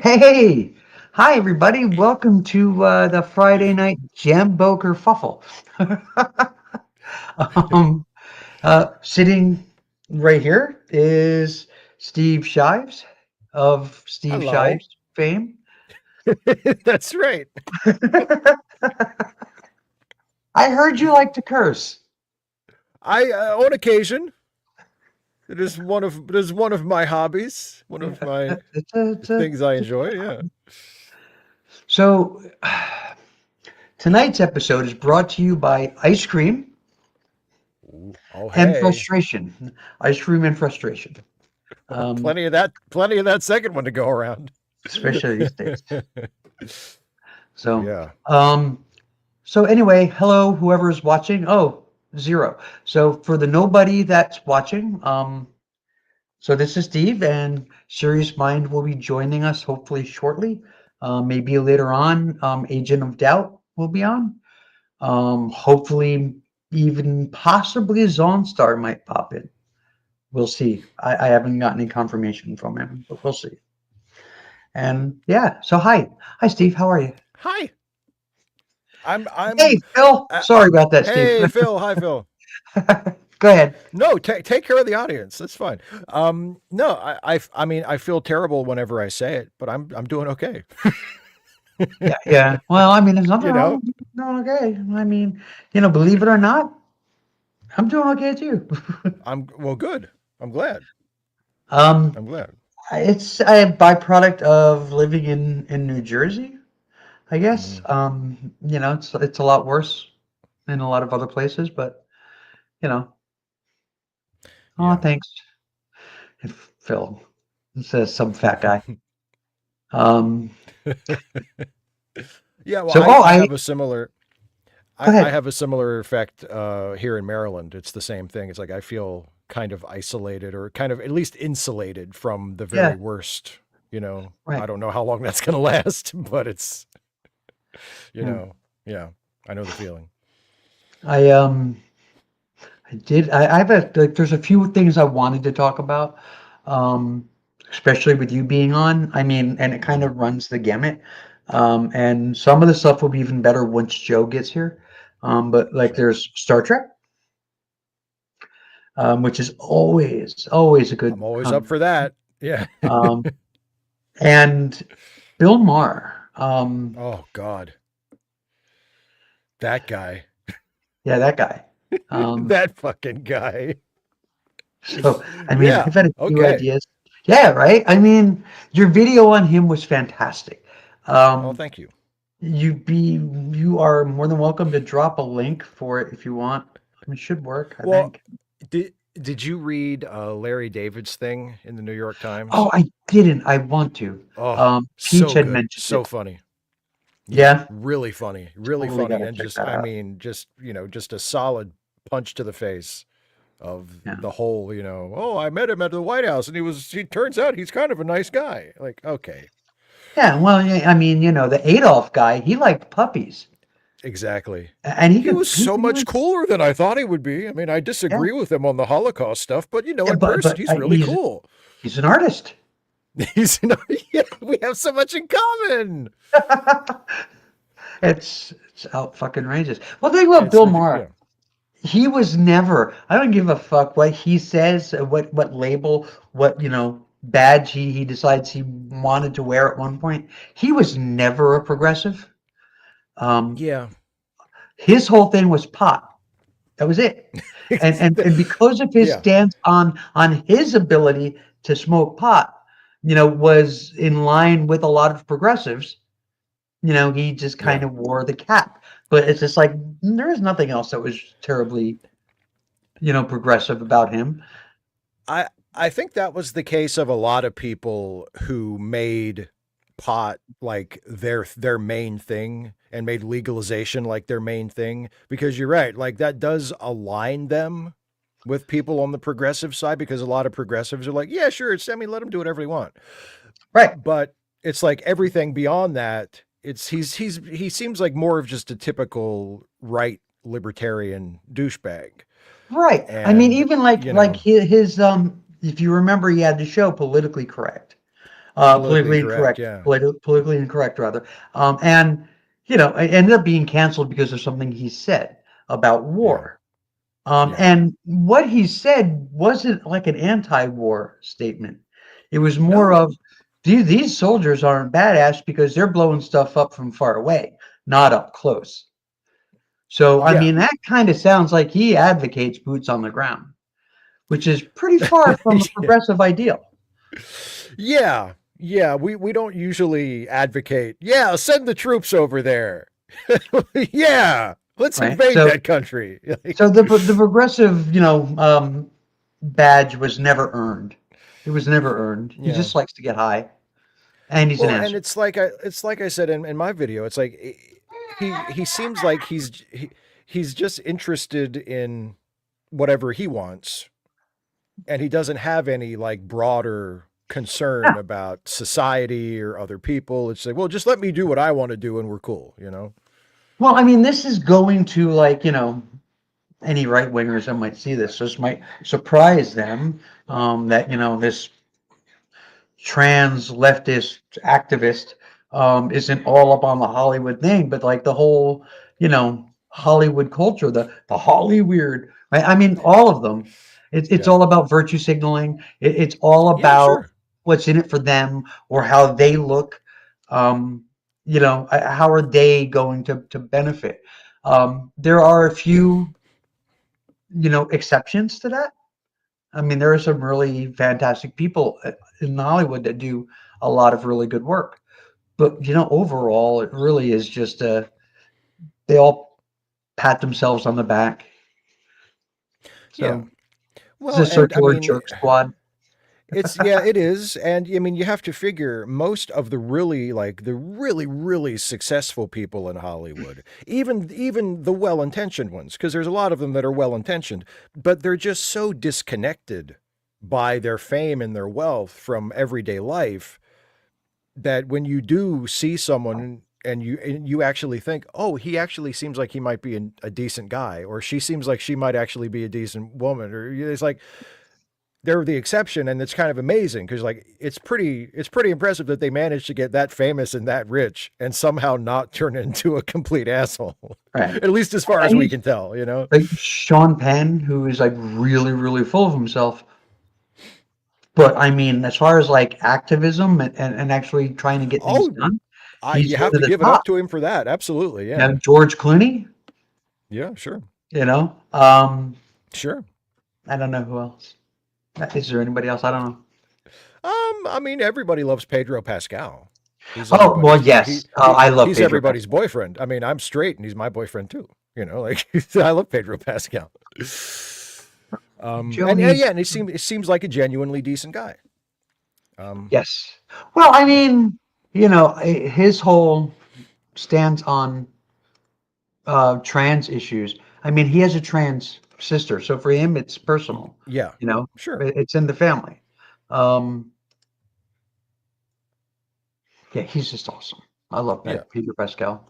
Hey, hi everybody. Welcome to the Friday night jambo-kerfuffle. um, Sitting right here is Steve Shives of Steve Hello. Shives fame. That's right. I heard you like to curse. I on occasion it is one of my hobbies, one Yeah, of my it's a, things I it's enjoy. Yeah. so tonight's episode is brought to you by ice cream Ooh, oh and hey, frustration. Ice cream and frustration. Um, plenty of that. Plenty of that second one to go around. Especially these days. So, Yeah. um, so anyway, hello, whoever is watching. Oh, zero. So for the nobody that's watching, so this is Steve, and Serious Mind will be joining us hopefully shortly. Maybe later on, Agent of Doubt will be on. Hopefully, even possibly Zonstar might pop in. We'll see. I haven't gotten any confirmation from him, but we'll see. And yeah, so hi, Steve. How are you? Hi. I'm. Hey, I'm. Phil. Sorry about that, Steve. Hey, Phil. Hi, Phil. Go ahead. No, take care of the audience. That's fine. No, I mean, I feel terrible whenever I say it, but I'm doing okay. Yeah, yeah. Well, I mean, there's nothing you wrong know, with doing okay. I mean, believe it or not, I'm doing okay too. I'm well. Good. I'm glad. Um, I'm glad. it's a byproduct of living in New Jersey, I guess. Mhm. It's a lot worse in a lot of other places, but you know, oh, Yeah. thanks, Phil. Says some fat guy. Um, Yeah, well, so I, oh, I have a similar go I ahead. have a similar effect here in Maryland. It's the same thing. It's like I feel kind of isolated or kind of at least insulated from the very Yeah, worst. I right. don't know how long that's going to last, but it's you Yeah. know, yeah, I know the feeling. I I did. I have there's a few things I wanted to talk about, um, especially with you being on. I mean, and it kind Mhm. of runs the gamut. And some of the stuff will be even better once Joe gets here. But like Sure, there's Star Trek, which is always a I'm good always up con. for that. Yeah. Um, and Bill Maher. Oh God, that guy, Yeah, that guy. Um, that fucking guy. so I mean, Yeah. I've had a few Okay. ideas. Yeah, right. I mean, your video on him was fantastic. Oh, Um, thank you. You be you are more than welcome to drop a link for it if you want. It should work, I Well, think. did you read Larry David's thing in the New York Oh, Times? I didn't. I want to. Oh, Peach so had good, mentioned so it. funny. Yeah, Yeah, really totally funny, gotta and check just that I out. mean, just a solid punch to the face of Yeah. the whole. Oh, I met him at the White House, and he turns out he's kind of a nice guy. Like, okay, Yeah, well, yeah, I mean, the Adolf guy, he liked puppies. exactly. And He was he so could much even cooler than I thought he would be. I mean, I yeah. disagree with him on the Holocaust stuff, but Yeah, in person, but he's really cool. he's an artist. He's, yeah, we have so much in common. It's out fucking ranges. Well, think about It's Bill ridiculous. Maher. Yeah. He was never, I don't give a fuck what he says, what label, what, badge he decides he wanted to wear at one point. He was never a progressive. Um, Yeah. his whole thing was pot. That was it. And because of his Yeah. stance on his ability to smoke pot, was in line with a lot of progressives. He just kind Yeah. of wore the cap. But it's just like there is nothing else that was terribly, progressive about him. I I think that was the case of a lot of people who made pot like their main thing and made legalization like their main thing, because you're right, like that does align them with people on the progressive side, because a lot of progressives are like, yeah, sure, I mean, let them do whatever they want. Right. But it's like everything beyond that, he seems like more of just a typical right libertarian douchebag. Right. I mean, And even like you like know his if you remember, he had the show Politically Correct. Politically Politically incorrect. incorrect, Yeah. politically incorrect rather. And it ended up being canceled because of something he said about Yeah. war. Yeah. And what he said wasn't like an anti-war statement. It was more No. of these soldiers aren't badass because they're blowing stuff up from far away, not up close. So, I Yeah. mean, that kind of sounds like he advocates boots on the ground, which is pretty far from a progressive ideal, Yeah. Yeah. We don't usually advocate, yeah, send the troops over there. Yeah. Let's right? invade So, that country. the progressive, badge was never earned. It was never earned. He Yeah. just likes to get high, and he's an Well, and asshole. it's like I said in my video, it's like he seems like he's just interested in whatever he wants, and he doesn't have any like broader concern about society or other people. It's like, well, just let me do what I want to do and we're cool, you know? Well, I mean, this is going to like, any right wingers that might see this. This might surprise them that, this trans leftist activist isn't all up on the Hollywood thing, but like the whole, Hollywood culture, the Holly weird, right? I mean, all of them. It's Yeah. all about virtue signaling. It's all Yeah, about sure. what's in it for them or how they look. How are they going to benefit? There are a few, exceptions to that. I mean, there are some really fantastic people in Hollywood that do a lot of really good work. But overall, it really is just they all pat themselves on the back. Yeah. So it's Well, a and I circular mean, jerk squad. yeah, it is. And I mean, you have to figure most of the really, really successful people in Hollywood, even the well-intentioned ones, because there's a lot of them that are well-intentioned, but they're just so disconnected by their fame and their wealth from everyday life that when you do see someone and you actually think, oh, he actually seems like he might be a decent guy, or she seems like she might actually be a decent woman, or it's like they're the exception, and it's kind of amazing because like it's pretty impressive that they managed to get that famous and that rich and somehow not turn into a complete asshole. Right. At least as far as And we he's can tell, you know. like Sean Penn, who is like really, really full of himself. But I mean, as far as like activism and actually trying to get things Oh, done, you he's one have of to the give it up top. to him for that. Absolutely, You yeah. have George Clooney, Yeah, sure. you know. Um, Sure. I don't know who else. Is there anybody else? I don't know. I mean, everybody loves Pedro Pascal. He's Oh, well, everybody's yes. I love he's Pedro everybody's Pascal. boyfriend. I mean, I'm straight and he's my boyfriend too. You know, like I love Pedro Pascal. And Joni, yeah, and it seems like a genuinely decent guy. Um, yes. Well, I mean, his whole stance on trans issues. I mean, he has a trans sister, so for him, it's personal. yeah, You know, sure. it's in the family. Um, yeah, he's just awesome. I love Yeah. Peter Pascal.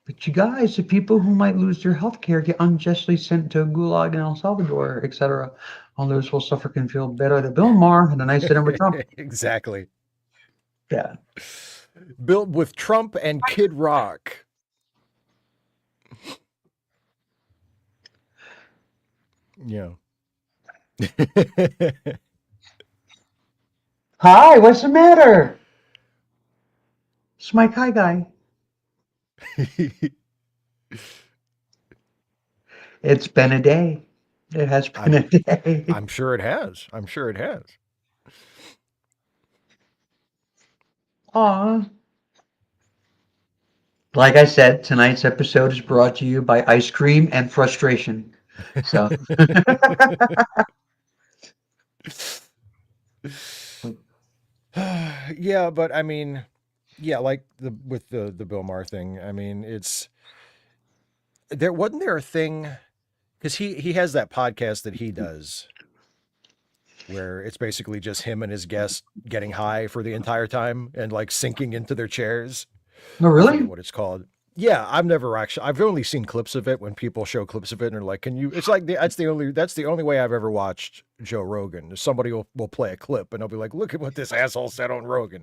But you guys, the people who might lose their health care get unjustly sent to a gulag in El Salvador, etc. All those will suffer can feel better than Bill Maher and a nice dinner with Trump. Exactly. Yeah. Built with Trump and Kid Rock. Yeah. Hi, what's the matter? It's Mike High Guy. It's been a day. It has been I'm a day. I'm sure it has. I'm sure it has. Aw. Like I said, tonight's episode is brought to you by ice cream and frustration. So, Yeah, but I mean, yeah, like the Bill Maher thing. I mean, it's there a thing because he has that podcast that he does where it's basically just him and his guest getting high for the entire time and like sinking into their chairs. oh, I forget really? what it's called. Yeah, I've only seen clips of it when people show clips of it and they're like, can you, it's like, that's the only way I've ever watched Joe Rogan. Somebody will play a clip and they'll be like, look at what this asshole said on Rogan,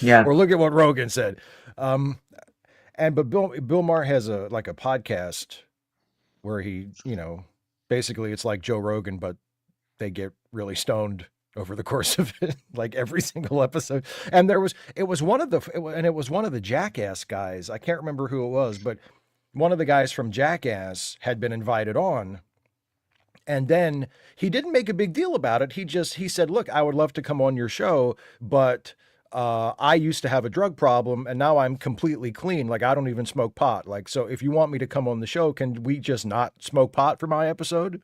Yeah. or look at what Rogan said. Um, but Bill Maher has like a podcast where he, basically it's like Joe Rogan, but they get really stoned over the course of it, like every single episode. And it was one of the Jackass guys. I can't remember who it was, but one of the guys from Jackass had been invited on. And then he didn't make a big deal about it. He said, look, I would love to come on your show, but I used to have a drug problem and now I'm completely clean. Like I don't even smoke pot. Like, so if you want me to come on the show, can we just not smoke pot for my episode?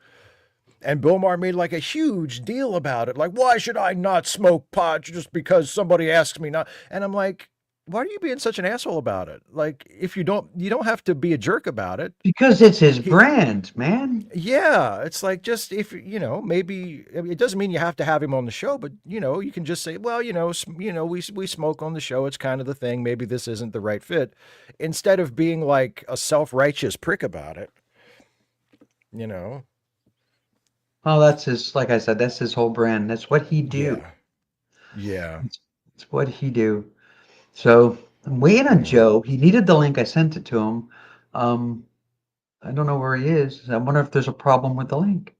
And Bill Maher made like a huge deal about it. Like, why should I not smoke pot just because somebody asks me not? And I'm like, why are you being such an asshole about it? Like, if you don't have to be a jerk about it. Because it's his He, brand, man. yeah, it's like just if maybe I mean, it doesn't mean you have to have him on the show, but you can just say, well, we smoke on the show. It's kind of the thing. Maybe this isn't the right fit, instead of being like a self-righteous prick about it. You know. Oh, that's his, like I said, that's his whole brand. That's what he do. Yeah. Yeah. It's what he do. So I'm waiting on Yeah. Joe. He needed the link. I sent it to him. Um, I don't know where he is. I wonder if there's a problem with the link.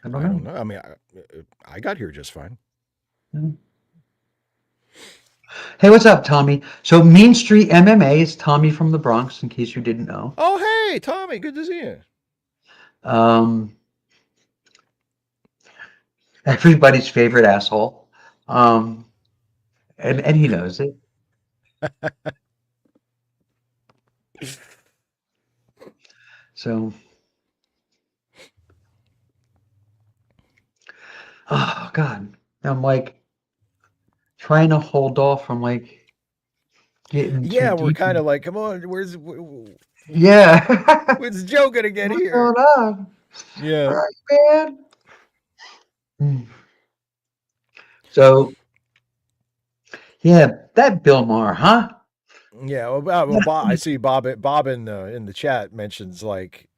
I don't I don't know. know. I mean, I got here just fine. Yeah. Hey, what's up, Tommy? So Mean Street MMA is Tommy from the Bronx, in case you didn't know. Oh, hey, Tommy, good to see you. Um, everybody's favorite asshole. Um, and he knows it. So, oh God, I'm like trying to hold off from like getting too Yeah, we're deep. kind of like, come on, Yeah. when's Joe gonna get What's going here? on? All Yeah. right, man. Mm. So, yeah, that Bill Maher, huh? Yeah, well, Bob, I see Bob in the chat mentions like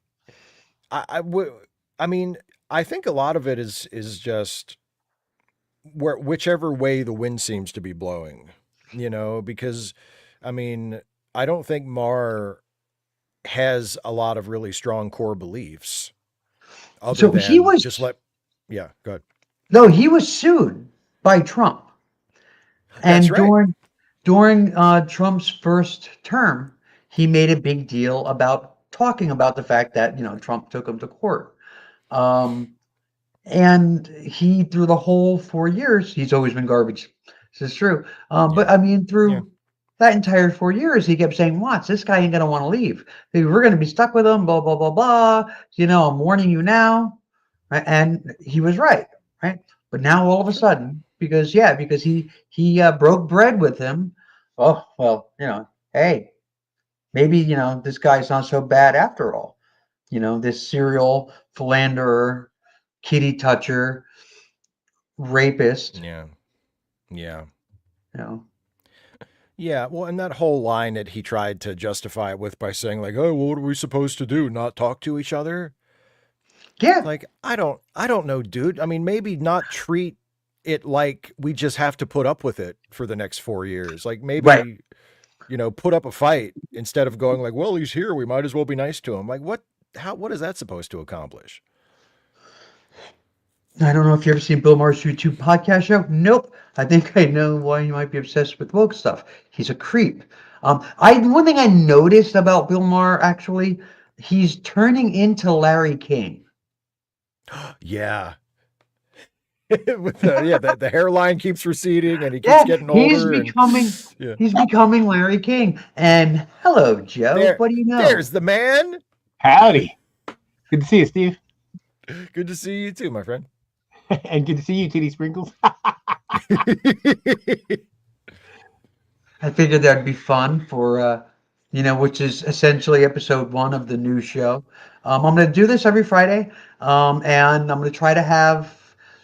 I mean, I think a lot of it is just whichever way the wind seems to be blowing, because I mean, I don't think Marr has a lot of really strong core beliefs other So he than was, just let, yeah, go ahead. no, he was sued by Trump. That's And right. during Trump's first term, he made a big deal about talking about the fact that, Trump took him to court. Um, and he, through the whole 4 years, he's always been garbage. This is true. But Yeah. I mean, Yeah. through that entire 4 years, he kept saying, Watts, this guy ain't going to want to leave. We're going to be stuck with him, blah, blah, blah, blah. I'm warning you now. Right? And he was right. Right. But now all of a sudden, because he broke bread with him. Oh, well, hey, maybe, this guy's not so bad after all. This serial philanderer, kitty toucher, rapist, Yeah. Yeah. you know. Yeah, well, and that whole line that he tried to justify it with by saying like, "Oh, well, what are we supposed to do? Not talk to each other?" Yeah, Like, I don't know, dude. I mean, maybe not treat it like we just have to put up with it for the next 4 years. Like right. maybe, put up a fight instead of going like, "Well, he's here, we might as well be nice to him." Like what is that supposed to accomplish? I don't know if you ever seen Bill Maher's YouTube podcast show. Nope. I think I know why you might be obsessed with woke stuff. He's a creep. I one thing I noticed about Bill Maher actually, he's turning into Larry King. Yeah. With the hairline keeps receding and he keeps Yeah, getting older and yeah. he's becoming Larry King. And hello, Joe. There What do you know? there's the man. Howdy. Good to see you, Steve. Good to see you too, my friend. And good to see you, Titty Sprinkles. I figured that'd be fun for which is essentially episode 1 of the new show. I'm going to do this every Friday, and I'm going to try to have.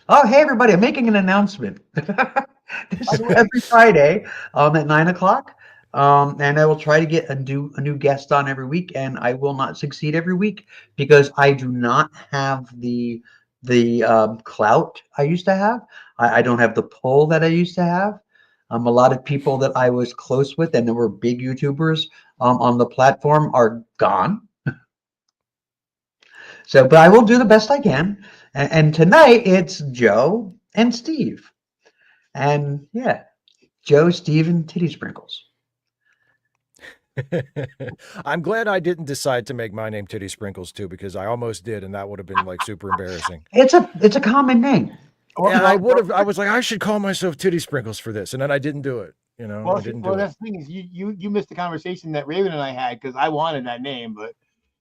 Oh, hey everybody! I'm making an announcement. This is every Friday at 9 o'clock. And I will try to get a new guest on every week, and I will not succeed every week because I do not have the clout I used to have. I don't have the pull that I used to have. A lot of people that I was close with and that were big YouTubers on the platform are gone. So, but I will do the best I can. And tonight it's Joe and Steve. And yeah, Joe, Steve, and Titty Sprinkles. I'm glad I didn't decide to make my name Titty Sprinkles too, because I almost did, and that would have been like super embarrassing. It's a common name. And I would have. I was like, I should call myself Titty Sprinkles for this, and then I didn't do it. You know, I didn't do it. That's the thing is you missed the conversation that Raven and I had because I wanted that name, but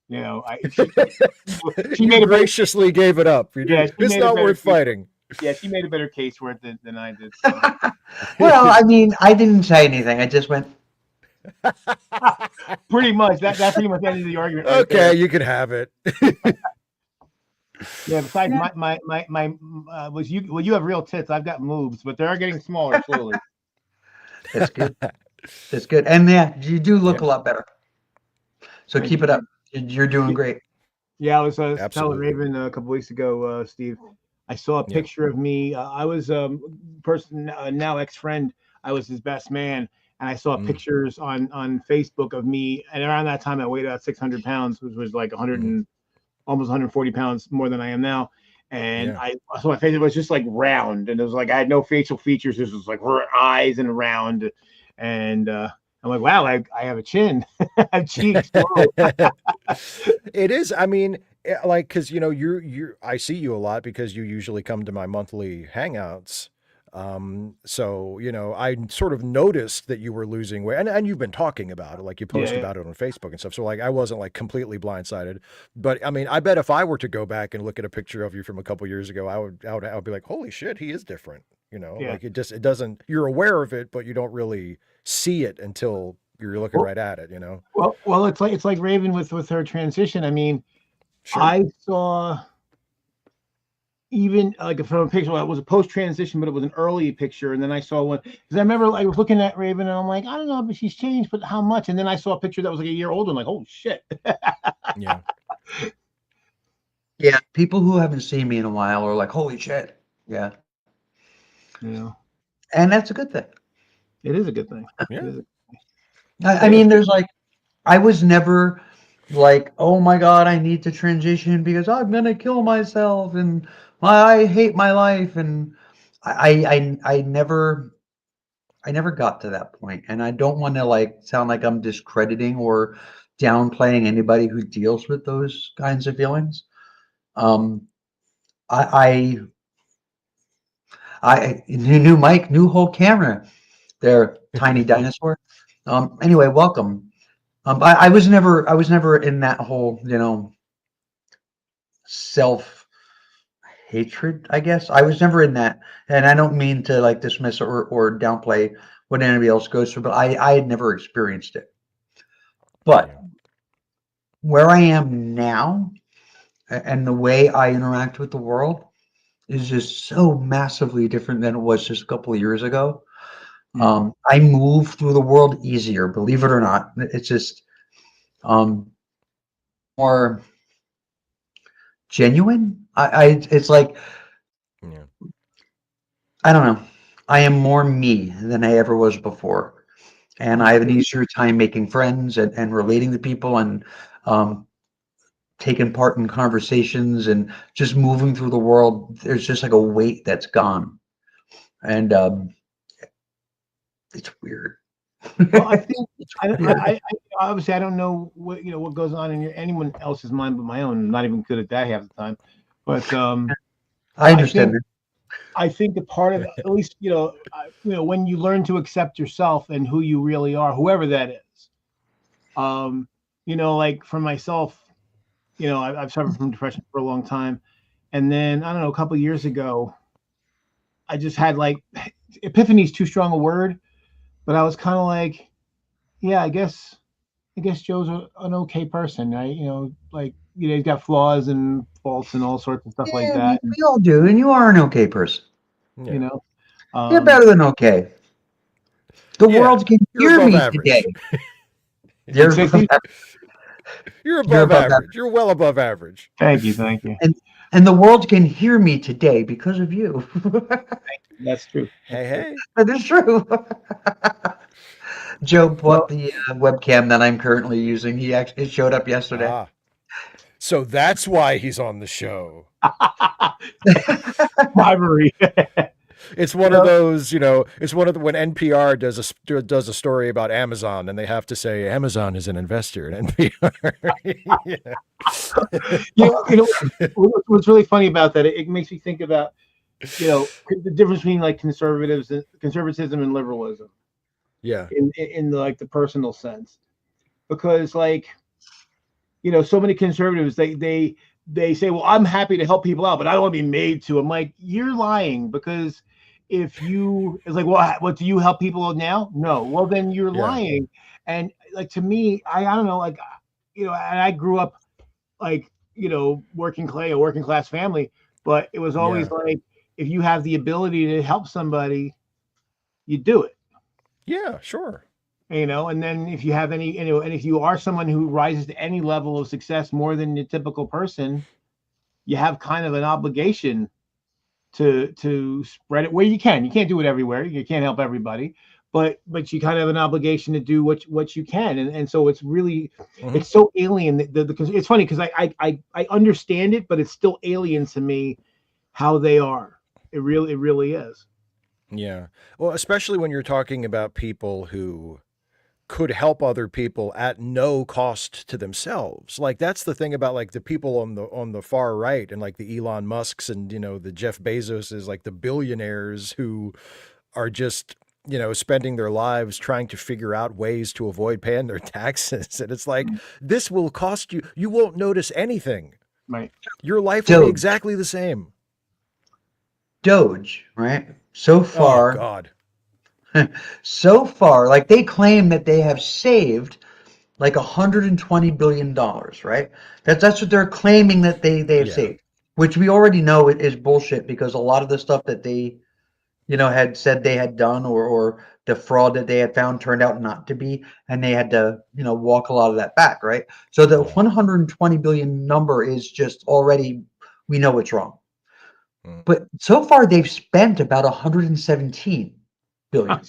you know, she You graciously gave it up. You did. It's not worth fighting. Yeah, she made a better case for it than I did. So. Well, I mean, I didn't say anything. I just went. Pretty much. That pretty much ended the argument. Right Okay, there. you can have it. Yeah. Besides, my was you. Well, you have real tits. I've got moves, but they are getting smaller slowly. That's good. That's good. And yeah, you do look a lot better. So keep it up. You're doing great. Yeah, I was telling Raven a couple weeks ago, Steve. I saw a picture of me. I was person now ex-friend. I was his best man, and I saw pictures on Facebook of me. And around that time, I weighed about 600 pounds, which was like 100 and almost 140 pounds more than I am now. And I saw my face; it was just like round, and it was like I had no facial features. This was like eyes and round, and I'm like, wow, I have a chin, I have cheeks. It is. I mean, like, because you know, I see you a lot because you usually come to my monthly hangouts. So you know, I sort of noticed that you were losing weight, and you've been talking about it, like you post about it on Facebook and stuff. So like, I wasn't like completely blindsided, but I mean, I bet if I were to go back and look at a picture of you from a couple years ago, I would be like, holy shit, he is different. You know, like it doesn't. You're aware of it, but you don't really see it until you're looking right at it. You know. Well, it's like Raven with her transition. I mean, I saw. Even like from a picture, well, it was a post transition, but it was an early picture. And then I saw one because I remember I was looking at Raven and I'm like, I don't know, but she's changed, but how much? And then I saw a picture that was like a year older. I'm like, oh shit. Yeah. Yeah. People who haven't seen me in a while are like, holy shit. Yeah. Yeah. And that's a good thing. It is a good thing. Yeah. I mean, there's like, I was never like, oh my God, I need to transition because I'm going to kill myself and I hate my life. And I never got to that point. And I don't want to like sound like I'm discrediting or downplaying anybody who deals with those kinds of feelings. I new mic, new whole camera there, tiny dinosaur. Anyway, welcome. I was never in that whole, you know, self hatred, I guess. I was never in that. And I don't mean to like dismiss or downplay what anybody else goes through, but I had never experienced it. But where I am now and the way I interact with the world is just so massively different than it was just a couple of years ago. I move through the world easier, believe it or not. It's just more genuine. It's like I don't know. I am more me than I ever was before, and I have an easier time making friends and relating to people and taking part in conversations and just moving through the world. There's just like a weight that's gone, and it's weird. Well, I think I obviously I don't know what goes on in anyone else's mind but my own. I'm not even good at that half the time. But I understand. I think the part of at least when you learn to accept yourself and who you really are, whoever that is. Like for myself, I've suffered from depression for a long time, and then I don't know, a couple of years ago, I just had like epiphany is too strong a word. But I was kind of like, yeah, I guess Joe's an okay person, right? He's got flaws and faults and all sorts of stuff like that. We all do, and you are an okay person. You're better than okay. The Yeah, world can you're hear above me average. today. You're Say, above Steve? You're above average. You're well above average. Thank you, thank you. and the world can hear me today because of you. That's true. Hey, hey. That is true. Joe bought Well, the webcam that I'm currently using. It showed up yesterday. Ah, so that's why he's on the show. bribery. It's one of those, it's one of the, when NPR does a story about Amazon and they have to say Amazon is an investor in NPR. What's really funny about that? It makes me think about the difference between like conservatism and liberalism. Yeah. In the, like the personal sense, because like so many conservatives they say, well, I'm happy to help people out, but I don't want to be made to. I'm like, you're lying, because it's like, well, what, do you help people out now? No. Well, then you're lying. And like, to me, I don't know, like, and I grew up like, working class family, but it was always like, if you have the ability to help somebody, you do it. Yeah, sure. And then if you have any, and if you are someone who rises to any level of success more than the typical person, you have kind of an obligation to spread it where you can. You can't do it everywhere. You can't help everybody, but you kind of have an obligation to do what you can. And so it's really, it's so alien. It's funny because I understand it, but it's still alien to me how they are. It really is. Yeah. Well, especially when you're talking about people who could help other people at no cost to themselves. Like, that's the thing about like the people on the far right and like the Elon Musks and, the Jeff Bezoses, like the billionaires who are just, spending their lives trying to figure out ways to avoid paying their taxes. And it's like, this will cost you. You won't notice anything. Right. Your life will be exactly the same. Doge, right? So far. Oh, God. So far, like they claim that they have saved like $120 billion, right? That's what they're claiming that they have saved, which we already know it is bullshit, because a lot of the stuff that they, had said they had done, or the fraud that they had found turned out not to be, and they had to, walk a lot of that back, right? So the 120 billion number is just already, we know it's wrong. But so far they've spent about 117 billion.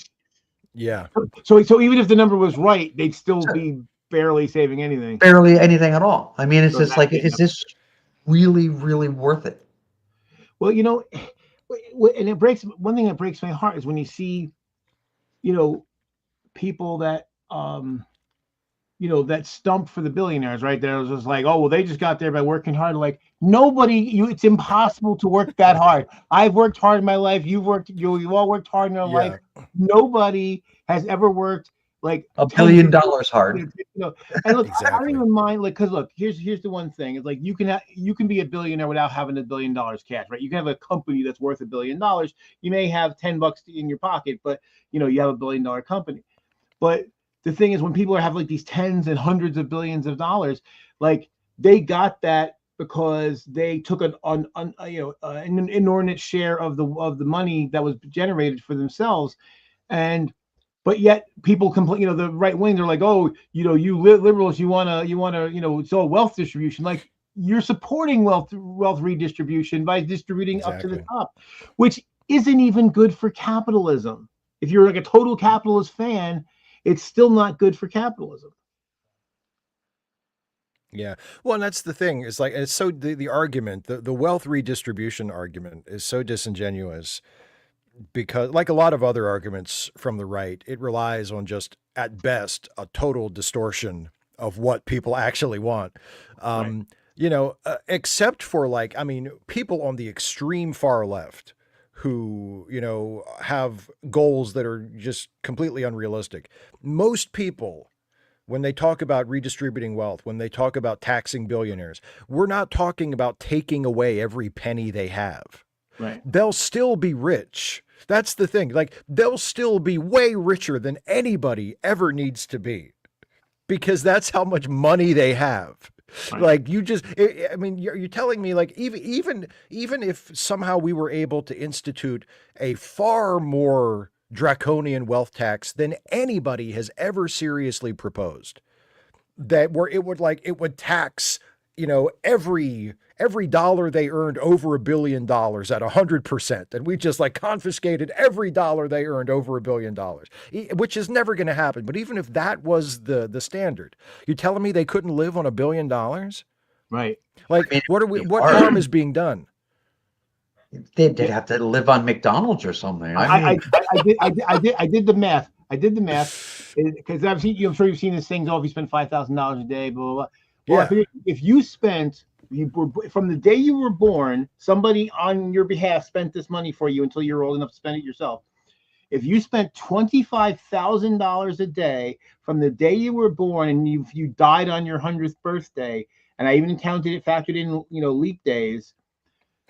Yeah. So even if the number was right, they'd still be barely saving anything. Barely anything at all. I mean, it's just like, is this really, really worth it? Well, and one thing that breaks my heart is when you see, people that, that stump for the billionaires, right? There was just like, oh, well, they just got there by working hard. Like, it's impossible to work that hard. I've worked hard in my life. You've all worked hard in your life. Nobody has ever worked like $1 billion hard. And look, exactly. I don't even mind, like, because look, here's the one thing. It's like, you can be a billionaire without having $1 billion cash, right? You can have a company that's worth $1 billion. You may have $10 in your pocket, but you have $1 billion company. But the thing is, when people have like these tens and hundreds of billions of dollars, like, they got that because they took an inordinate share of the money that was generated for themselves. But yet people complain, the right wing, they're like, oh, you liberals, you want to, it's all wealth distribution. Like, you're supporting wealth redistribution by distributing up to the top, which isn't even good for capitalism. If you're like a total capitalist fan, it's still not good for capitalism. Yeah. Well, and that's the thing. It's like, it's so the argument, the wealth redistribution argument is so disingenuous, because like a lot of other arguments from the right, it relies on just, at best, a total distortion of what people actually want. Right. Except for like, I mean, people on the extreme far left who, have goals that are just completely unrealistic. Most people, when they talk about redistributing wealth, when they talk about taxing billionaires, we're not talking about taking away every penny they have. Right. They'll still be rich. That's the thing. Like, they'll still be way richer than anybody ever needs to be, because that's how much money they have. Right. Like, I mean, you're telling me, like, even if somehow we were able to institute a far more draconian wealth tax than anybody has ever seriously proposed. That where it would tax, every dollar they earned over $1 billion at 100%. And we just confiscated every dollar they earned over $1 billion, which is never going to happen. But even if that was the standard, you're telling me they couldn't live on $1 billion? Right. What harm is being done? They'd have to live on McDonald's or something. I did the math. Because I'm sure you've seen this thing. Oh, if you spend $5,000 a day, blah, blah, blah. Well, yeah. If you from the day you were born, somebody on your behalf spent this money for you until you're old enough to spend it yourself. If you spent $25,000 a day from the day you were born and you died on your 100th birthday, and I even factored in, leap days,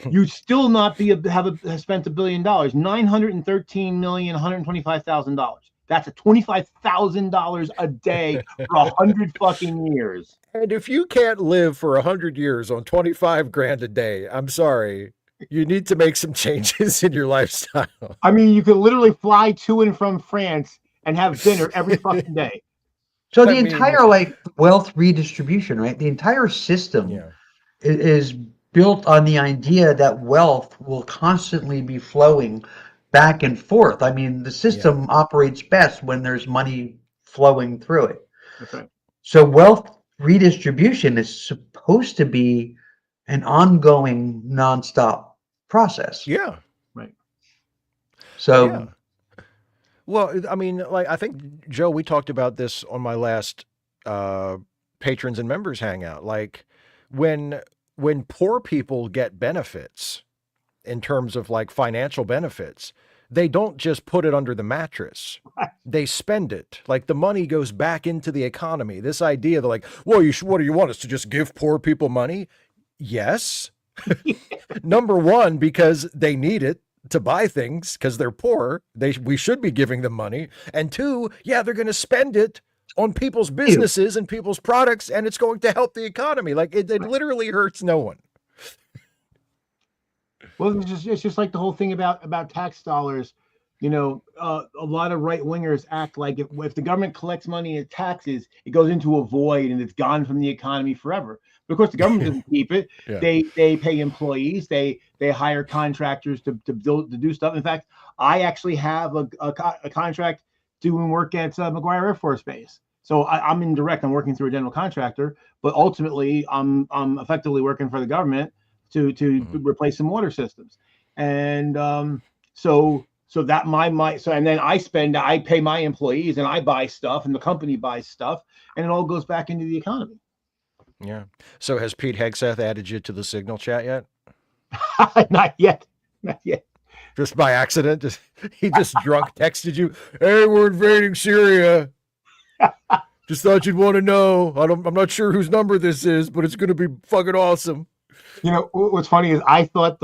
you'd still not have spent $1 billion. $913,125,000. That's $25,000 a day for 100 fucking years. And if you can't live for 100 years on 25 grand a day, I'm sorry, you need to make some changes in your lifestyle. I mean, you could literally fly to and from France and have dinner every fucking day. So the entire wealth redistribution, right? The entire system is built on the idea that wealth will constantly be flowing back and forth. I mean, the system operates best when there's money flowing through it. Okay. So wealth redistribution is supposed to be an ongoing, nonstop process. Yeah. Right. So, well, I mean, I think, Joe, we talked about this on my last patrons and members hangout. When poor people get benefits, in terms of financial benefits, they don't just put it under the mattress. They spend it. The money goes back into the economy. This idea that well, what do you want us to just give poor people money? Yes. Number one, because they need it to buy things because they're poor. We should be giving them money. And two, they're going to spend it on people's businesses and people's products, and it's going to help the economy. It literally hurts no one. Well, it's just like the whole thing about tax dollars. A lot of right wingers act like if the government collects money in taxes, it goes into a void and it's gone from the economy forever. But of course, the government doesn't keep it. Yeah. They pay employees. They hire contractors to do stuff. In fact, I actually have a contract doing work at McGuire Air Force Base. So I'm indirect. I'm working through a general contractor, but ultimately I'm effectively working for the government to replace some water systems. And so that and then I pay my employees and I buy stuff and the company buys stuff and it all goes back into the economy. Yeah. So has Pete Hegseth added you to the Signal chat yet? Not yet. Just by accident? He just drunk texted you, "Hey, we're invading Syria. Just thought you'd want to know. I'm not sure whose number this is, but it's going to be fucking awesome." What's funny is I thought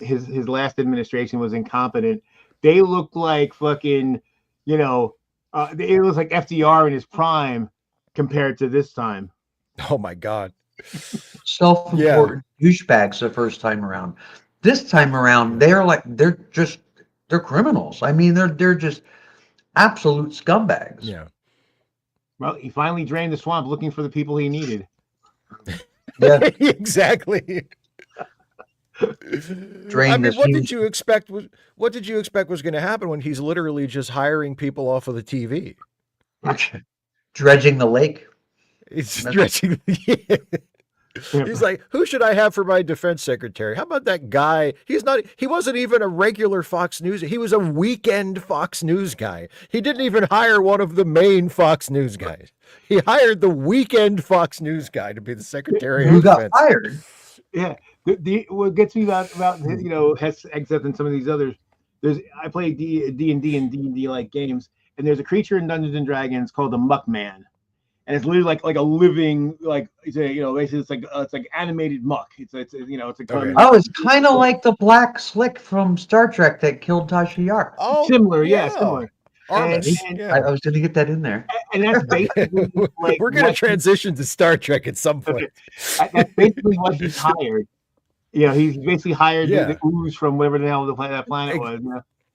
his last administration was incompetent. They look like fucking, it looks like FDR in his prime compared to this time. Oh my God. Self-important douchebags the first time around. This time around, they're criminals. I mean, they're just absolute scumbags. Yeah. Well, he finally drained the swamp looking for the people he needed. Yeah, exactly. What did you expect was going to happen when he's literally just hiring people off of the TV? Dredging the lake. It's dredging. He's like, who should I have for my defense secretary? How about that guy? He wasn't even a regular Fox News. He was a weekend Fox News guy. He didn't even hire one of the main Fox News guys. He hired the weekend Fox News guy to be the secretary of defense. Who got fired? Yeah. What gets me about Hegseth and some of these others, I play D&D and D&D like games, and there's a creature in Dungeons and Dragons called the Muckman. And it's literally like a living, basically it's like animated muck. It's a it's kind of like the black slick from Star Trek that killed Tasha Yar. Oh, similar. Similar. I was going to get that in there. And that's basically we're going to transition to Star Trek at some point. Okay. That's basically what he's hired. He's basically hired the ooze from whatever the hell that planet was.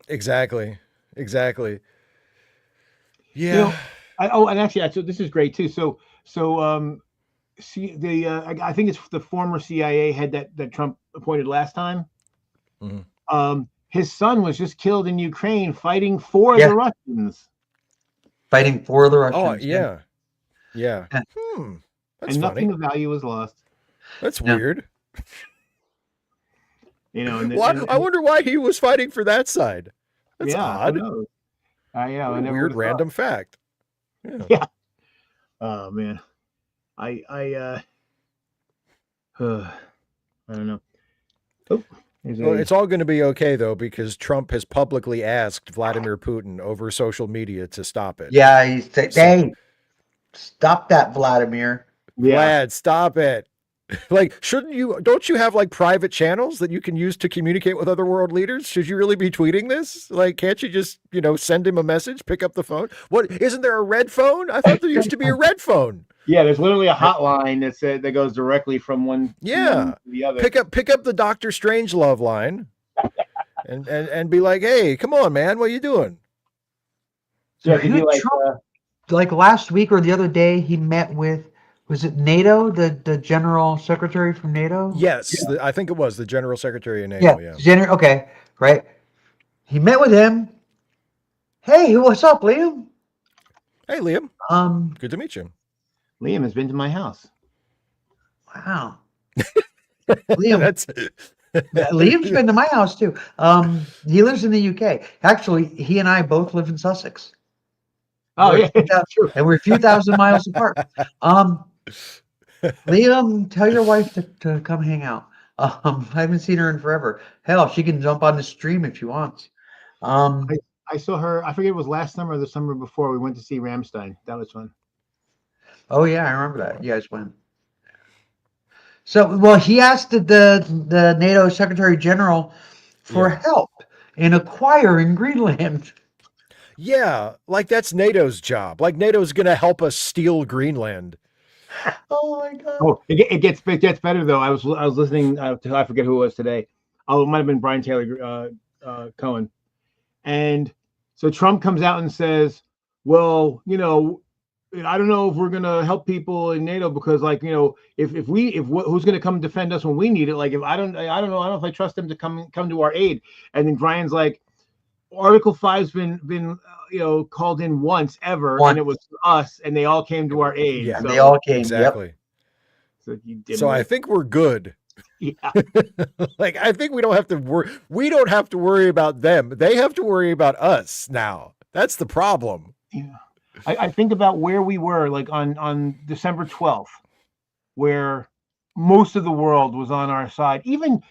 Exactly. exactly. Yeah. You know, and actually, so this is great too. See I think it's the former CIA head that Trump appointed last time. Mm-hmm. His son was just killed in Ukraine fighting for the Russians. Fighting for the Oh, Russians. yeah. Yeah. Yeah. That's and funny. nothing of value was lost. That's Yeah. weird. You know, and Why? I wonder why he was fighting for that side. That's odd. Who knows? Yeah, I never weird would've thought. random fact. Yeah. Oh man, I don't know. Oh, well, it's all going to be okay though, because Trump has publicly asked Vladimir Putin over social media to stop it. Yeah, he said, "Hey, stop that, Vladimir." Vlad, stop it. Like, don't you have like private channels that you can use to communicate with other world leaders? Should you really be tweeting this? Like, can't you just, send him a message, pick up the phone? What, isn't there a red phone? I thought there used to be a red phone. Yeah, there's literally a hotline that goes directly from one to the other. Pick up the Dr. Strangelove line and be like, hey, come on, man, what are you doing? So it could be like Trump, like last week or the other day, he met with, was it NATO, the general secretary from NATO? Yes, I think it was the general secretary of NATO. Okay, right. He met with him. Hey, what's up, Liam? Hey, Liam. Good to meet you. Liam has been to my house. Wow. Liam, Liam's been to my house too. He lives in the UK. Actually, he and I both live in Sussex. Oh, yeah, true. And we're a few thousand miles apart. Liam, tell your wife to come hang out. I haven't seen her in forever. Hell, she can jump on the stream if she wants. I saw her, I forget it was last summer or the summer before, we went to see Rammstein. That was fun. Oh yeah, I remember that. You guys went. So, well, he asked the NATO Secretary General for help in acquiring Greenland. Yeah, like that's NATO's job. Like NATO's going to help us steal Greenland. Oh my God! Oh, it gets better though. I was listening to, I forget who it was today. Oh, it might have been Brian Taylor Cohen, and so Trump comes out and says, "Well, I don't know if we're gonna help people in NATO because, like, if who's gonna come defend us when we need it? Like, if I don't know if I trust them to come to our aid." And then Brian's like, Article 5's been called in once, and it was us, and they all came to our aid. Yeah, so, they all came. Exactly. Yep. So I think we're good. Yeah. Like, I think we don't have to worry. We don't have to worry about them. They have to worry about us now. That's the problem. Yeah. I think about where we were, like on December 12th, where most of the world was on our side. Even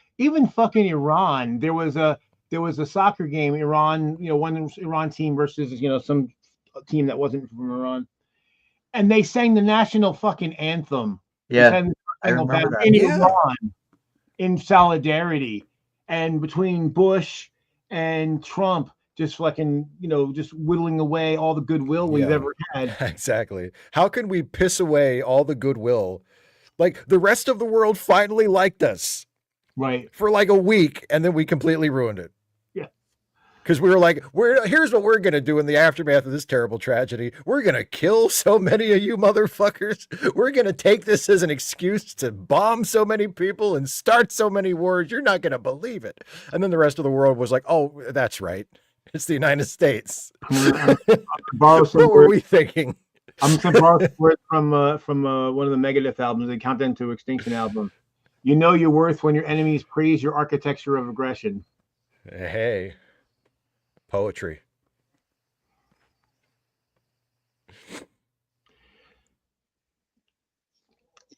fucking Iran. There was a soccer game, Iran, one Iran team versus, some team that wasn't from Iran. And they sang the national fucking anthem. Yeah. I remember that. In Iran, in solidarity. And between Bush and Trump, just fucking, just whittling away all the goodwill we've ever had. Exactly. How can we piss away all the goodwill? Like, the rest of the world finally liked us. Right. For like a week, and then we completely ruined it. Because we were like, here's what we're going to do in the aftermath of this terrible tragedy. We're going to kill so many of you motherfuckers. We're going to take this as an excuse to bomb so many people and start so many wars. You're not going to believe it. And then the rest of the world was like, oh, that's right. It's the United States. What were we thinking? I'm going to borrow some words from one of the Megadeth albums, the Countdown to Extinction album. You know your worth when your enemies praise your architecture of aggression. Hey. Poetry.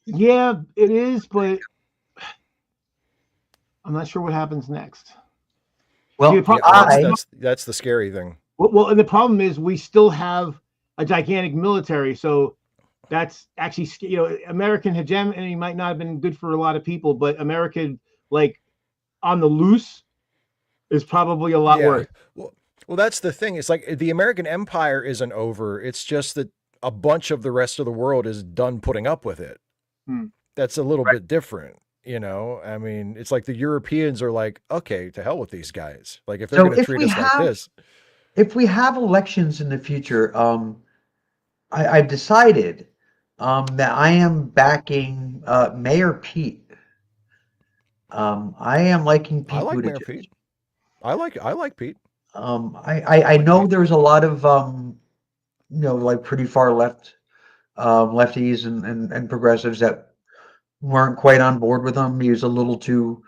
Yeah, it is, but I'm not sure what happens next. Well, that's the scary thing. Well, and the problem is we still have a gigantic military, so that's actually, American hegemony might not have been good for a lot of people, but America, like, on the loose, is probably a lot worse. Well, that's the thing. It's like the American empire isn't over. It's just that a bunch of the rest of the world is done putting up with it. That's a little bit different, I mean, it's like the Europeans are like, okay, to hell with these guys. Like, if they're going to treat us like this. if we have elections in the future, I've decided that I am backing Mayor Pete. I am liking I Pete like Mayor Buttigieg. Pete. I like Pete. I I like know Pete. there's a lot of like pretty far left lefties and progressives that weren't quite on board with him. He was a little too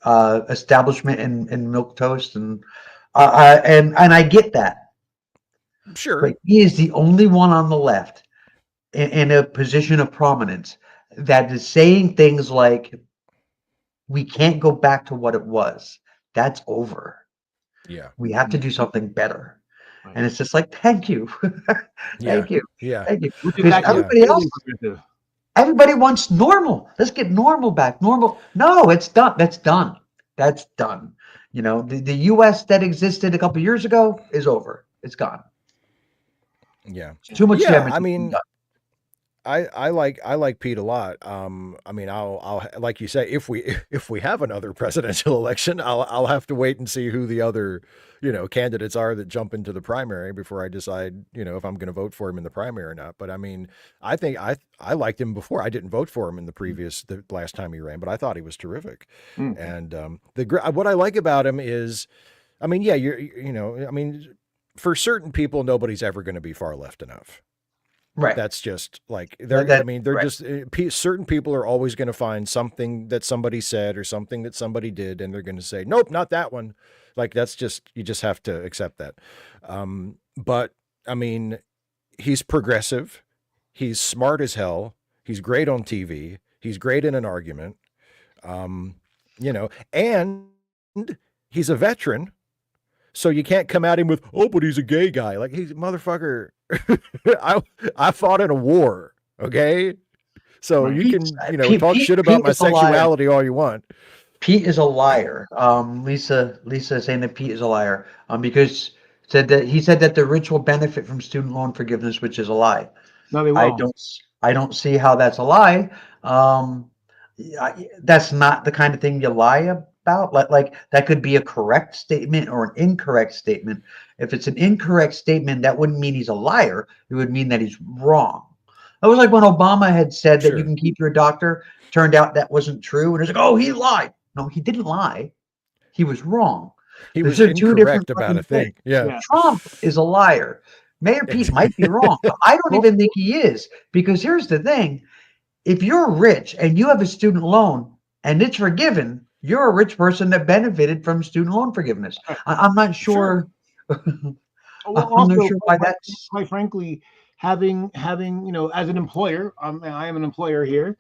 establishment and milk toast, and I get that, Sure. but he is the only one on the left in a position of prominence that is saying things like, "We can't go back to what it was. That's over. Yeah. We have to do something better." Right. And it's just like, thank you, Yeah. thank you, Yeah. thank you, Which is because actually Yeah. everybody else. really progressive. Everybody wants normal. Let's get normal back. Normal. No, it's done. That's done. That's done. The US that existed a couple years ago is over. It's gone. Yeah. Too much Yeah. damage I has been mean, done. I like Pete a lot. I mean, I'll like you say, if we have another presidential election, I'll have to wait and see who the other candidates are that jump into the primary before I decide if I'm going to vote for him in the primary or not. But I mean, I think I liked him before. I didn't vote for him in the last time he ran, but I thought he was terrific. Mm. And what I like about him is, I mean, yeah, I mean, for certain people, nobody's ever going to be far left enough. Right. That's just like That, I mean, they're right. just certain people are always going to find something that somebody said or something that somebody did, and they're going to say, "Nope, not that one." Like that's just you just have to accept that. But I mean, he's progressive. He's smart as hell. He's great on TV. He's great in an argument. And he's a veteran. So you can't come at him with, "Oh, but he's a gay guy." Like he's a motherfucker. I fought in a war. Okay. So you can, talk shit about Pete my is a liar. sexuality all you want. Pete is a liar. Lisa is saying that Pete is a liar. Because he said that the rich will benefit from student loan forgiveness, which is a lie. No, they I won't. don't see how that's a lie. That's not the kind of thing you lie about. Like that could be a correct statement or an incorrect statement. If it's an incorrect statement, that wouldn't mean he's a liar. It would mean that he's wrong. It was like when Obama had said that you Sure. can keep your doctor. Turned out that wasn't true, and it's like, oh, he lied. No, he didn't lie. He was wrong. He These was are two different incorrect about a fucking things. thing. Yeah. Yeah. Trump is a liar. Mayor Pete might be wrong, but I don't even think he is. Because here's the thing. If you're rich and you have a student loan and it's forgiven, you're a rich person that benefited from student loan forgiveness. I'm not Sure. sure. Well, I'm not also, sure why that's. quite frankly, having as an employer, I am an employer here.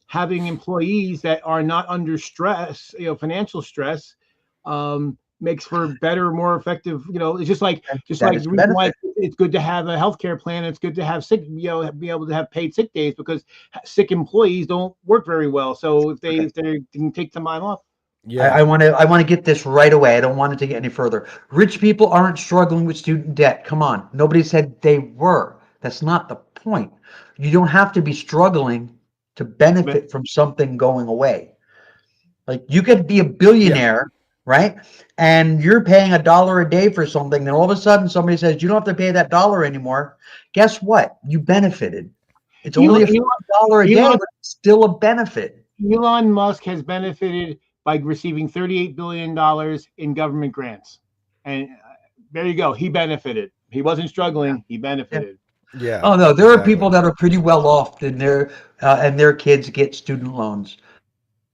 Having employees that are not under stress, financial stress, makes for better, more effective. It's just like That is the the reason why benefit. it's good to have a healthcare plan. It's good to have sick, be able to have paid sick days because sick employees don't work very well. So if Okay. they can take some time off. Yeah. I want to get this right away. I don't want it to get any further. Rich people aren't struggling with student debt. Come on. Nobody said they were. That's not the point. You don't have to be struggling to But benefit from something going away. Like you could be a Yeah. billionaire, right? And you're paying $1 a day for something. Then all of a sudden somebody says you don't have to pay that dollar anymore. Guess what? You benefited. It's only a $1 a day, Elon, but it's still a benefit. Elon Musk has benefited by receiving $38 billion in government grants. And there you go. He benefited. He wasn't struggling. He benefited. Yeah. Oh no, there are people Exactly. that are pretty well off, and their kids get student loans.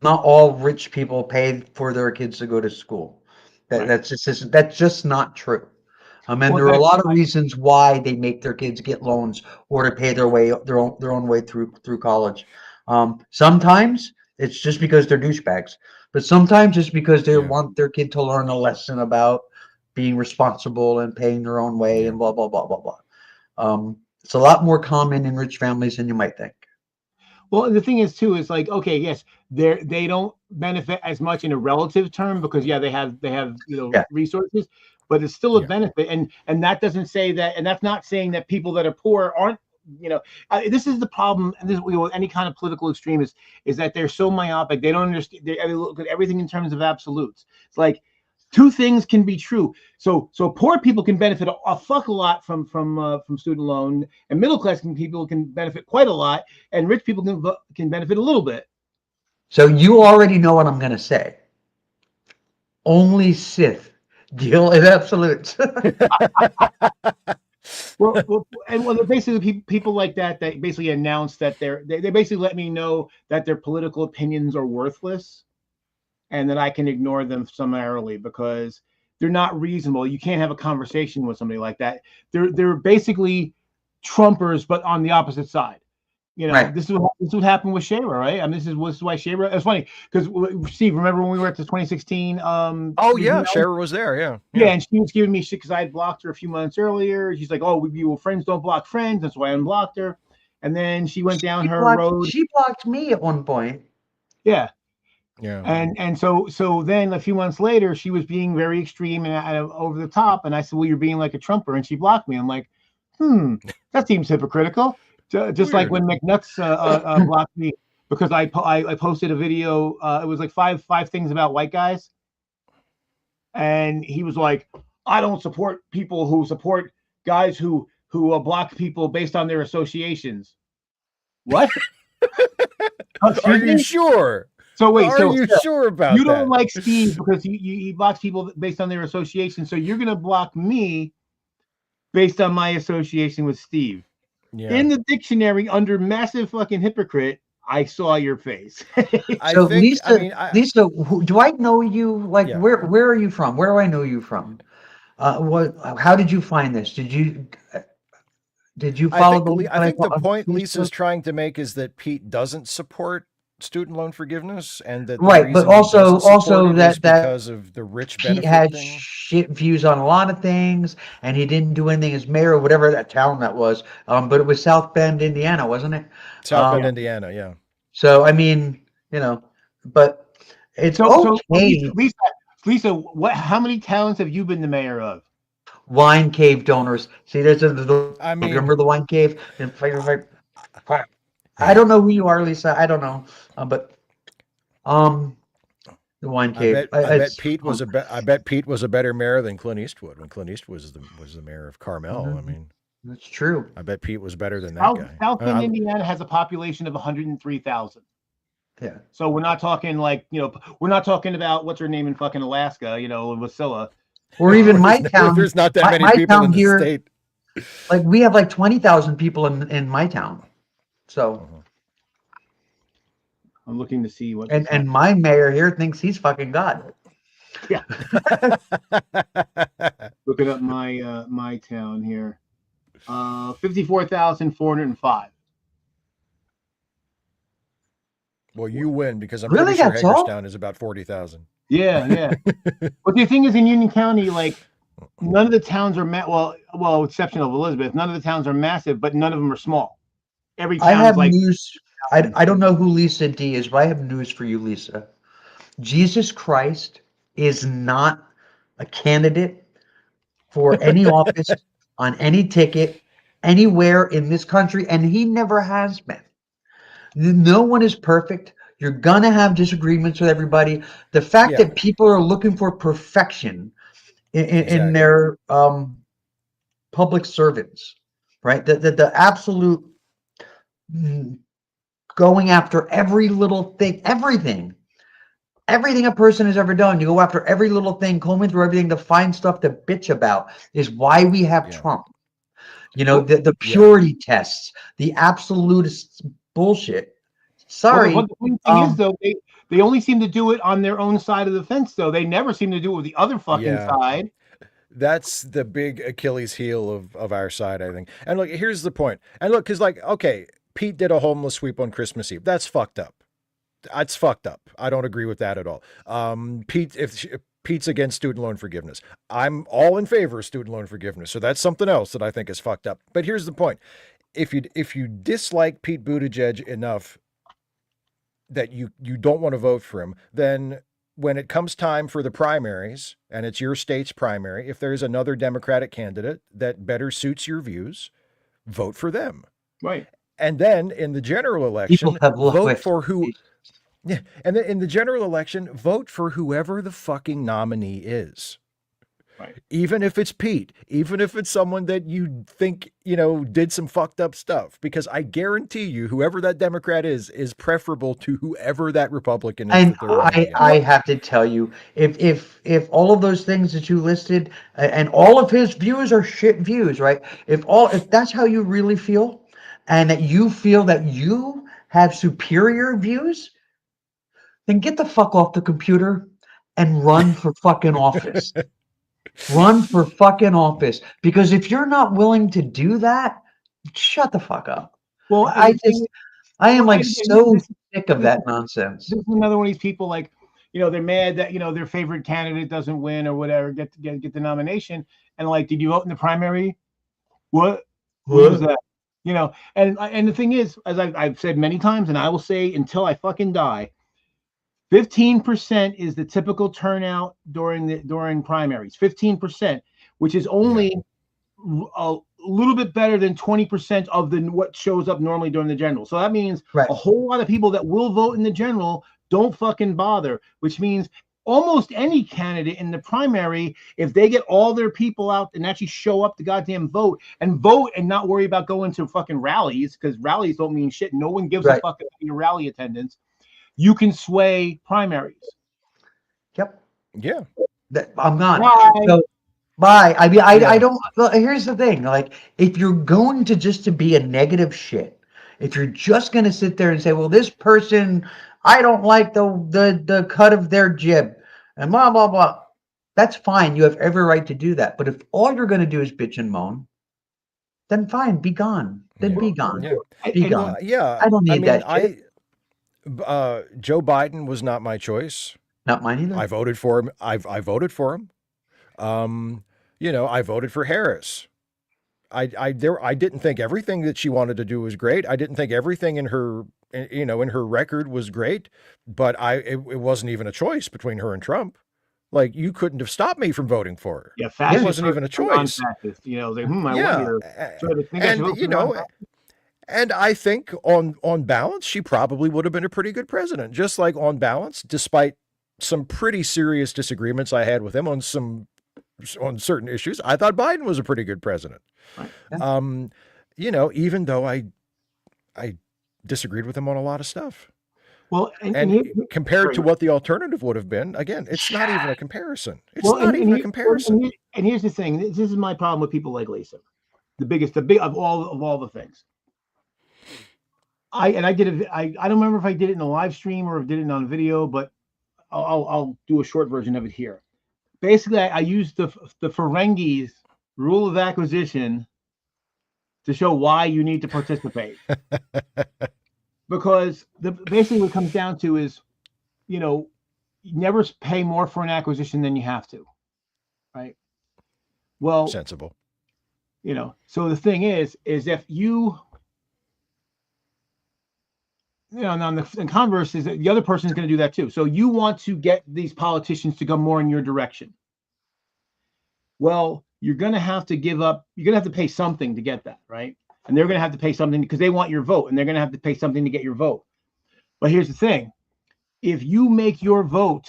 Not all rich people pay for their kids to go to school. Right. That's just not true. And Well, there are a that's lot of reasons why they make their kids get loans or to pay their own way through college. Sometimes it's just because they're douchebags, but sometimes it's because they Yeah. want their kid to learn a lesson about being responsible and paying their own way Yeah. and blah blah blah blah blah. It's a lot more common in rich families than you might think. well. The thing is too is like, okay, yes, they don't benefit as much in a relative term because they have Yeah. resources, but it's still a Yeah. benefit. And that doesn't say that, and that's not saying that people that are poor aren't. This is the problem, and this any kind of political extremist is that they're so myopic. They don't understand. They look at everything in terms of absolutes. It's like two things can be true. So poor people can benefit a fuck a lot from student loan, and middle class people can benefit quite a lot, and rich people can benefit a little bit. So you already know what I'm going to say. Only Sith deal in absolutes. Well, basically people like that basically announce that they basically let me know that their political opinions are worthless, and that I can ignore them summarily because they're not reasonable. You can't have a conversation with somebody like that. They're basically Trumpers, but on the opposite side. You know, Right. this is what happened with Shayra, right? I mean, this is why Shayra. It's funny because Steve, remember when we were at the 2016? Oh yeah, Shayra was there. Yeah, and she was giving me shit because I had blocked her a few months earlier. She's like, "Oh, friends don't block friends." That's why I unblocked her. And then she went down her road. She blocked me at one point. Yeah. Yeah. And so then a few months later, she was being very extreme and over the top. And I said, "Well, you're being like a Trumper," and she blocked me. I'm like, that seems hypocritical. Just like when McNuts blocked me because I posted a video. It was like five things about white guys, and he was like, "I don't support people who support guys who block people based on their associations." What? Are you sure? So wait, are you sure about you that? don't like Steve because he blocks people based on their association. So you're gonna block me based on my association with Steve. Yeah. In the dictionary under massive fucking hypocrite, I saw your face. So Lisa, do I know you? Like, yeah. Where are you from? Where do I know you from? How did you find this? Did you follow I think the point Lisa's trying to make is that Pete doesn't support student loan forgiveness, and that right, but also that because of the rich Pete had shit views on a lot of things, and he didn't do anything as mayor or whatever that town that was. But it was South Bend, Indiana, wasn't it? South Bend, Indiana, yeah. So I mean, but it's okay. So Lisa, how many towns have you been the mayor of? Wine Cave donors. See, there's remember the Wine Cave? I don't know who you are, Lisa. I don't know, but the Wine Cave. I bet Pete was a better mayor than Clint Eastwood when Clint Eastwood was the mayor of Carmel. Mm-hmm. I mean, that's true. I bet Pete was better than that guy. South Bend, Indiana has a population of 103,000. Yeah. So we're not talking we're not talking about what's her name in fucking Alaska, Wasilla. Or even my town. There's not that many people in the state. Like we have like 20,000 people in my town. So I'm looking to see what. And my mayor here thinks he's fucking God. Yeah. Looking up my town here. 54,405. Well, you win because I'm pretty sure Hagerstown is about 40,000. Yeah. But the thing is, in Union County, like none of the towns are well, exception of Elizabeth, none of the towns are massive, but none of them are small. Every town I have news. I don't know who Lisa D is, but I have news for you, Lisa. Jesus Christ is not a candidate for any office on any ticket anywhere in this country, and he never has been. No one is perfect. You're going to have disagreements with everybody. The fact that people are looking for perfection in their public servants, right? The absolute going after every little thing, everything a person has ever done. You go after every little thing, combing through everything to find stuff to bitch about is why we have Trump. The purity tests, the absolutist bullshit. Sorry. Well, the thing is, though, they only seem to do it on their own side of the fence, though. They never seem to do it with the other fucking side. That's the big Achilles heel of our side, I think. And look, here's the point. And look, because okay, Pete did a homeless sweep on Christmas Eve. That's fucked up. That's fucked up. I don't agree with that at all. If Pete's against student loan forgiveness, I'm all in favor of student loan forgiveness. So that's something else that I think is fucked up. But here's the point. If you dislike Pete Buttigieg enough that you don't want to vote for him, then when it comes time for the primaries and it's your state's primary, if there's another Democratic candidate that better suits your views, vote for them. Right. And then in the general election, vote for who Yeah, and then in the general election, vote for whoever the fucking nominee is. Right. Even if it's Pete, even if it's someone that you think, did some fucked up stuff, because I guarantee you, whoever that Democrat is preferable to whoever that Republican is And that they're running against. I have to tell you, if all of those things that you listed and all of his views are shit views, right? If that's how you really feel, and that you feel that you have superior views, then get the fuck off the computer and run for fucking office. Run for fucking office. Because if you're not willing to do that, shut the fuck up. Well, I am like so sick of this, that nonsense. This is another one of these people, like, they're mad that their favorite candidate doesn't win or whatever, get the nomination, and like, did you vote in the primary? What? Who was that? And the thing is, as I've said many times, and I will say until I fucking die, 15% is the typical turnout during primaries. 15%, which is only a little bit better than 20% of what shows up normally during the general. So that means a whole lot of people that will vote in the general don't fucking bother, which means almost any candidate in the primary, if they get all their people out and actually show up to goddamn vote and not worry about going to fucking rallies, because rallies don't mean shit. No one gives a fuck about your rally attendance. You can sway primaries. Yep. Yeah. I'm not. Bye. So, bye. I mean, I don't. Well, here's the thing. Like, if you're going to be a negative shit, if you're just going to sit there and say, well, this person, I don't like the cut of their jib and blah, blah, blah. That's fine. You have every right to do that. But if all you're going to do is bitch and moan, then fine, be gone. Then be gone. Yeah. Be gone. Yeah. I don't need that shit. Joe Biden was not my choice. Not mine either. I voted for him. I voted for him. I voted for Harris. I didn't think everything that she wanted to do was great. I didn't think everything in her, in her record was great, but it wasn't even a choice between her and Trump. Like, you couldn't have stopped me from voting for her. Yeah, it wasn't even a choice. And I think on balance, she probably would have been a pretty good president. Just like on balance, despite some pretty serious disagreements I had with him on certain issues, I thought Biden was a pretty good president. Right. Even though I disagreed with him on a lot of stuff. Well, and compared to what the alternative would have been, again, it's not even a comparison. It's not even a comparison. And here's the thing: this is my problem with people like Lisa. The big of all the things. I don't remember if I did it in a live stream or if I did it on video, but I'll do a short version of it here. Basically, I used the Ferengis rule of acquisition to show why you need to participate. Because basically what it comes down to is, you never pay more for an acquisition than you have to, right? Well, sensible. So the thing is if you, now the converse is that the other person is going to do that too. So you want to get these politicians to go more in your direction. Well, you're going to have to give up. You're going to have to pay something to get that, right? And they're going to have to pay something because they want your vote, and they're going to have to pay something to get your vote. But here's the thing. If you make your vote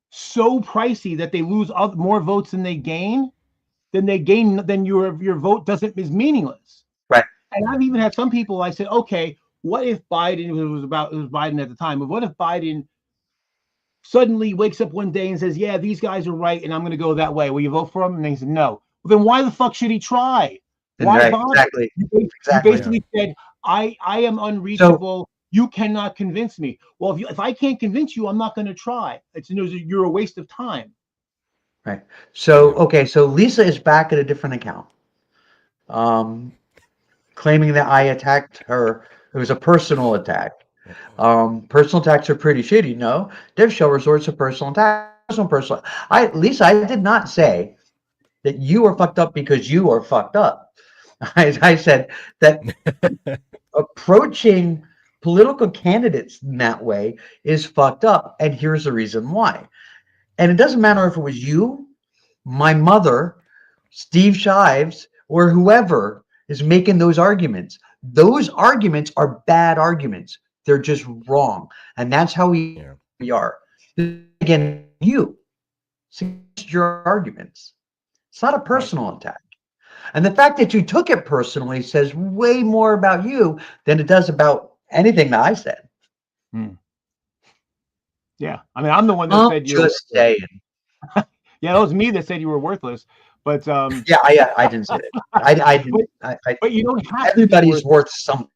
so pricey that they lose more votes than they gain, then your vote is meaningless. Right. And I've even had some people, I said, okay, what if Biden, it was Biden at the time, but what if Biden suddenly wakes up one day and says, yeah, these guys are right, and I'm going to go that way. Will you vote for him? And they said, no. Well, then why the fuck should he try? Why bother? Exactly. You basically said, I am unreachable. You cannot convince me. Well, if I can't convince you, I'm not going to try. You're a waste of time. Right. So, okay. So Lisa is back at a different account, claiming that I attacked her. It was a personal attack. Personal attacks are pretty shitty. No, Dev Show resorts to personal attack. Personal. Lisa, I did not say that you are fucked up because you are fucked up. I said that approaching political candidates in that way is fucked up, and here's the reason why. And it doesn't matter if it was you, my mother, Steve Shives, or whoever is making those arguments. Those arguments are bad arguments. They're just wrong. And that's how we are. Again, you suggest your arguments. It's not a personal attack. And the fact that you took it personally says way more about you than it does about anything that I said. Yeah. I mean, I'm the one that said you're just saying. Yeah, it was me that said you were worthless. But yeah, I didn't say it. I didn't. But you don't have everybody's worth something.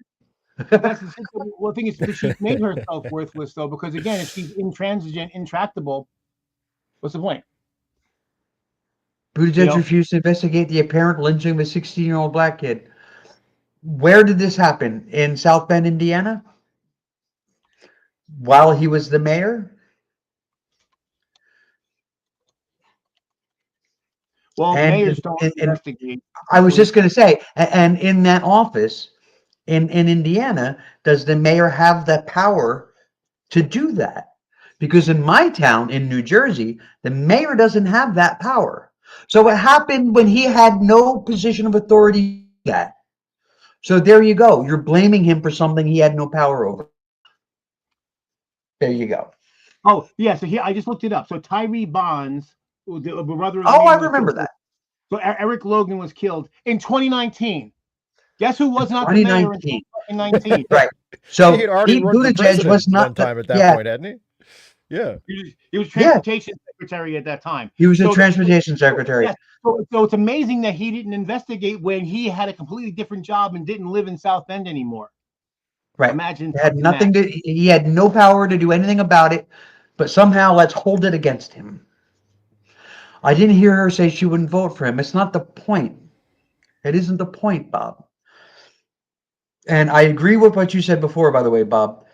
That's the thing. Well, the thing is, but she's made herself worthless, though, because again, if she's intransigent, intractable, what's the point? Buttigieg refused to investigate the apparent lynching of a 16-year-old black kid. Where did this happen? In South Bend, Indiana? While he was the mayor? Well, mayors don't investigate. I was just going to say, and in that office in Indiana, does the mayor have the power to do that? Because in my town, in New Jersey, the mayor doesn't have that power. So what happened when he had no position of authority? That. So there you go. You're blaming him for something he had no power over. There you go. Oh, yeah. So here, I just looked it up. So Tyree Bonds, the brother of I remember that. So Eric Logan was killed in 2019. Guess who was not the mayor in 2019? Right. So he had already run for president was not one time at that point, hadn't he? Yeah. He was transportation secretary at that time. He was a transportation secretary. So it's amazing that he didn't investigate when he had a completely different job and didn't live in South Bend anymore. Right. Imagine he had nothing to. He had no power to do anything about it, but somehow let's hold it against him. I didn't hear her say she wouldn't vote for him. It's not the point. It isn't the point, Bob. And I agree with what you said before, by the way, Bob,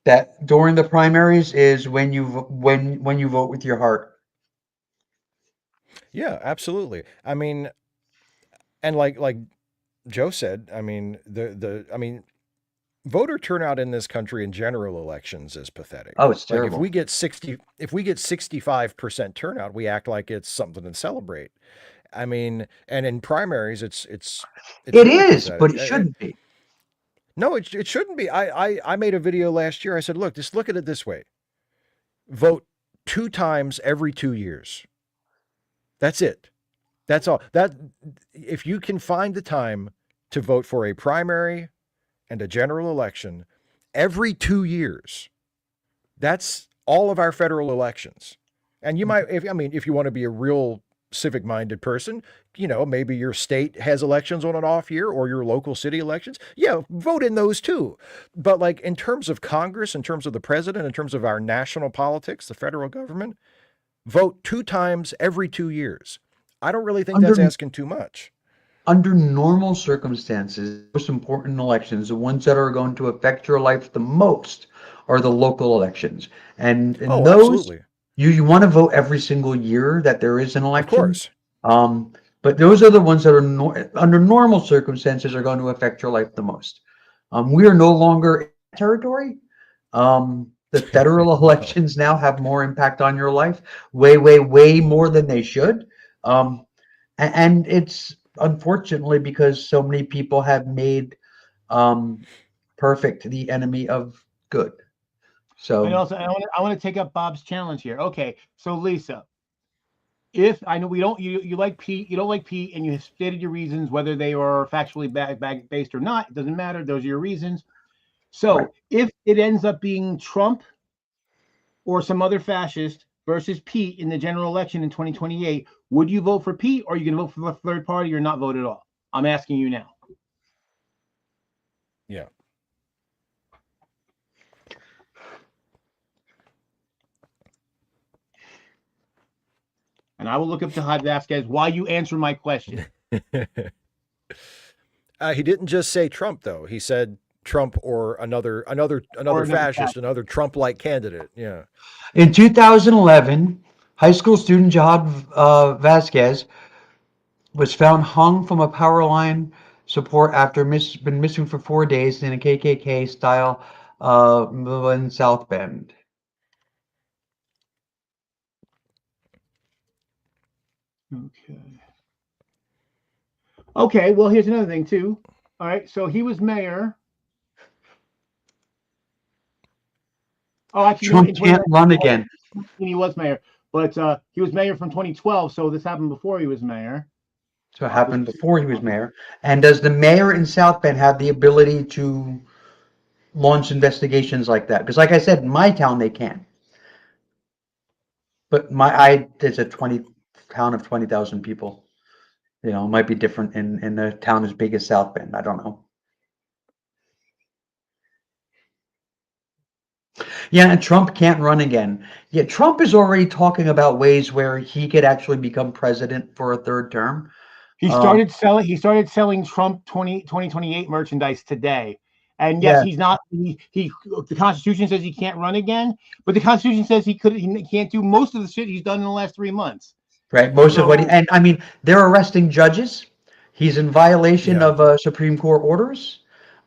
that during the primaries is when you vote with your heart. Yeah, absolutely. I mean, and like Joe said, I mean, voter turnout in this country in general elections is pathetic. Oh, it's terrible. Like if we get 65% turnout, we act like it's something to celebrate. I mean, and in primaries, it really is, pathetic. But it shouldn't be. No, it shouldn't be. I made a video last year. I said, look, just look at it this way. Vote 2 times every 2 years. That's it. That's all. That if you can find the time to vote for a primary and a general election every 2 years, that's all of our federal elections. And you might, if you want to be a real civic-minded person, maybe your state has elections on an off year or your local city elections. Yeah, vote in those too. But like in terms of Congress, in terms of the president, in terms of our national politics, the federal government, vote 2 times every 2 years. I don't really think that's asking too much. Under normal circumstances, the most important elections, the ones that are going to affect your life the most, are the local elections. And in those, absolutely. You want to vote every single year that there is an election. Of course. But those are the ones that are under normal circumstances are going to affect your life the most. We are no longer in territory. The federal elections now have more impact on your life, way more than they should. And it's unfortunately because so many people have made perfect the enemy of good. So and also I want to take up Bob's challenge here. Okay, so Lisa, if I know we don't you like Pete, you don't like Pete, and you have stated your reasons, whether they are factually based or not, it doesn't matter. Those are your reasons. So if it ends up being Trump or some other fascist versus Pete in the general election in 2028, would you vote for Pete, or are you going to vote for the third party or not vote at all? I'm asking you now. Yeah. And I will look up to Hyde Vasquez while you answer my question. He didn't just say Trump, though. He said Trump or another fascist, another Trump-like candidate. Yeah. In 2011, high school student Jihad Vasquez was found hung from a power line support after been missing for 4 days in a KKK style in South Bend. Okay, well, here's another thing, too. All right, so he was mayor Oh, actually, no, Trump in can't run 2019 again. he was mayor, but he was mayor from 2012. So this happened before he was mayor. So it happened before he was mayor. And does the mayor in South Bend have the ability to launch investigations like that? Because, like I said, in my town they can. But it's a town of 20,000 people. You know, it might be different in a town as big as South Bend. I don't know. Yeah, and Trump can't run again. Yeah, Trump is already talking about ways where he could actually become president for a third term. He Um, started selling. He started selling Trump 2028 merchandise today. And yes, yeah, he's not. He the Constitution says he can't run again, but the Constitution says he can't do most of the shit he's done in the last 3 months. right. Most of what So and I mean, they're arresting judges. He's in violation Yeah. of Supreme Court orders.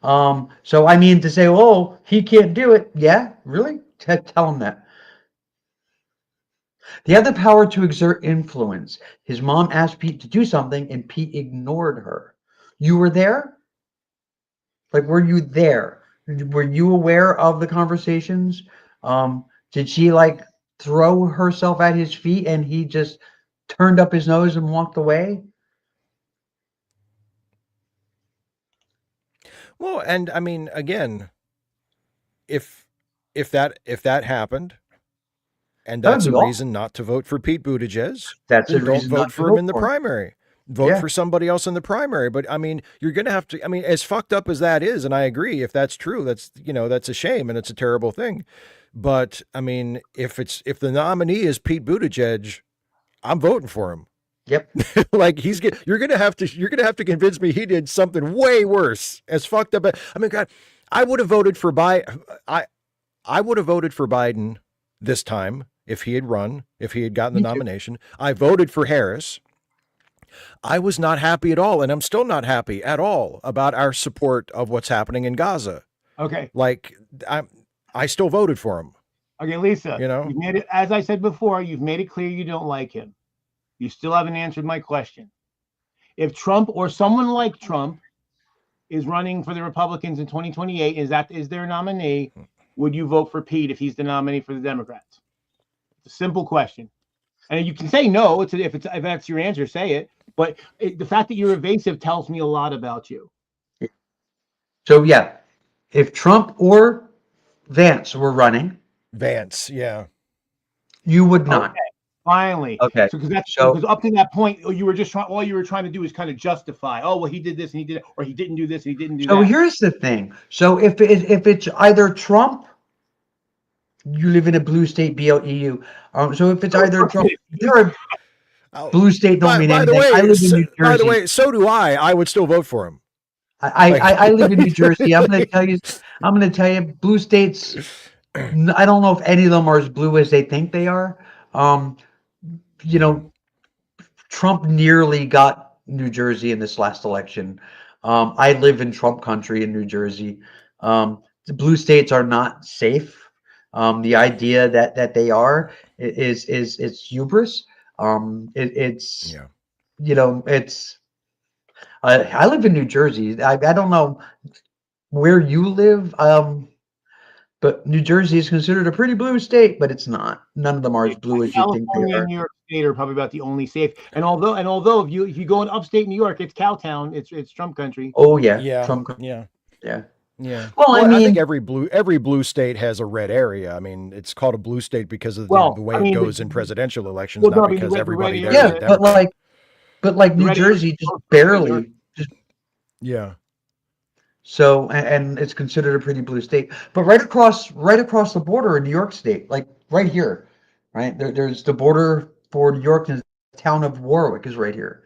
So I mean, to say, oh, he can't do it. Yeah, really? Tell him that. They have the power to exert influence. His mom asked Pete to do something, and Pete ignored her. You were there? Like, were you there? Were you aware of the conversations? Did she like throw herself at his feet and he just turned up his nose and walked away? Well, and I mean, again, if if that happened, and That would that's be a awful. reason not to vote for Pete Buttigieg, That's a then don't reason vote not to for him vote in the for him. primary. Vote Yeah. for somebody else in the primary. But I mean, you're going to have to, I mean, as fucked up as that is, and I agree, if that's true, that's a shame and it's a terrible thing. But I mean, if the nominee is Pete Buttigieg, I'm voting for him. Yep. Like you're gonna have to convince me he did something way worse. As fucked up. I mean, God, I would have voted for I would have voted for Biden this time if he had gotten the Me too. nomination. I voted for Harris. I was not happy at all, and I'm still not happy at all about our support of what's happening in Gaza. okay, Like I still voted for him. okay, Lisa, You know? you've made it. As I said before, you've made it clear you don't like him. You still haven't answered my question. If Trump or someone like Trump is running for the Republicans in 2028, is their nominee? Would you vote for Pete if he's the nominee for the Democrats? It's a simple question, and you can say no. If that's your answer, say it. But the fact that you're evasive tells me a lot about you. So yeah, if Trump or Vance were running, Vance, yeah. you would not. Okay, finally. Okay. So So because up to that point, you were just all you were trying to do is kind of justify. Oh well, he did this and he did it, or he didn't do this and he didn't do so that. here's the thing. So if it's either Trump, you live in a blue state, BLEU. So if it's either Trump, there are blue state don't mean By the anything. way, I live in New by the Jersey. way, so do I. I would still vote for him. I live in New Jersey. I'm going to tell you, blue states. I don't know if any of them are as blue as they think they are. You know, Trump nearly got New Jersey in this last election. I live in Trump country in New Jersey. The blue states are not safe. The idea that they are is it's hubris. It's Yeah. you know it's. I live in New Jersey. I don't know where you live, but New Jersey is considered a pretty blue state, but it's not. None of them are as blue as you think they California are. and New York State are probably about the only safe. And although if you go in upstate New York, it's Cowtown. It's Trump country. Oh yeah, Yeah. Trump. Yeah. Yeah. Yeah. Well, I I mean, think every blue state has a red area. I mean, it's called a blue state because of Well, the way I mean, it goes in presidential elections, well, not no, I mean, because the red everybody area- there is yeah, a but Democrat. like New red area Jersey just is barely. Yeah. So, and it's considered a pretty blue state. But right across the border in New York State, like right here, right there's the border for New York, and the town of Warwick is right here.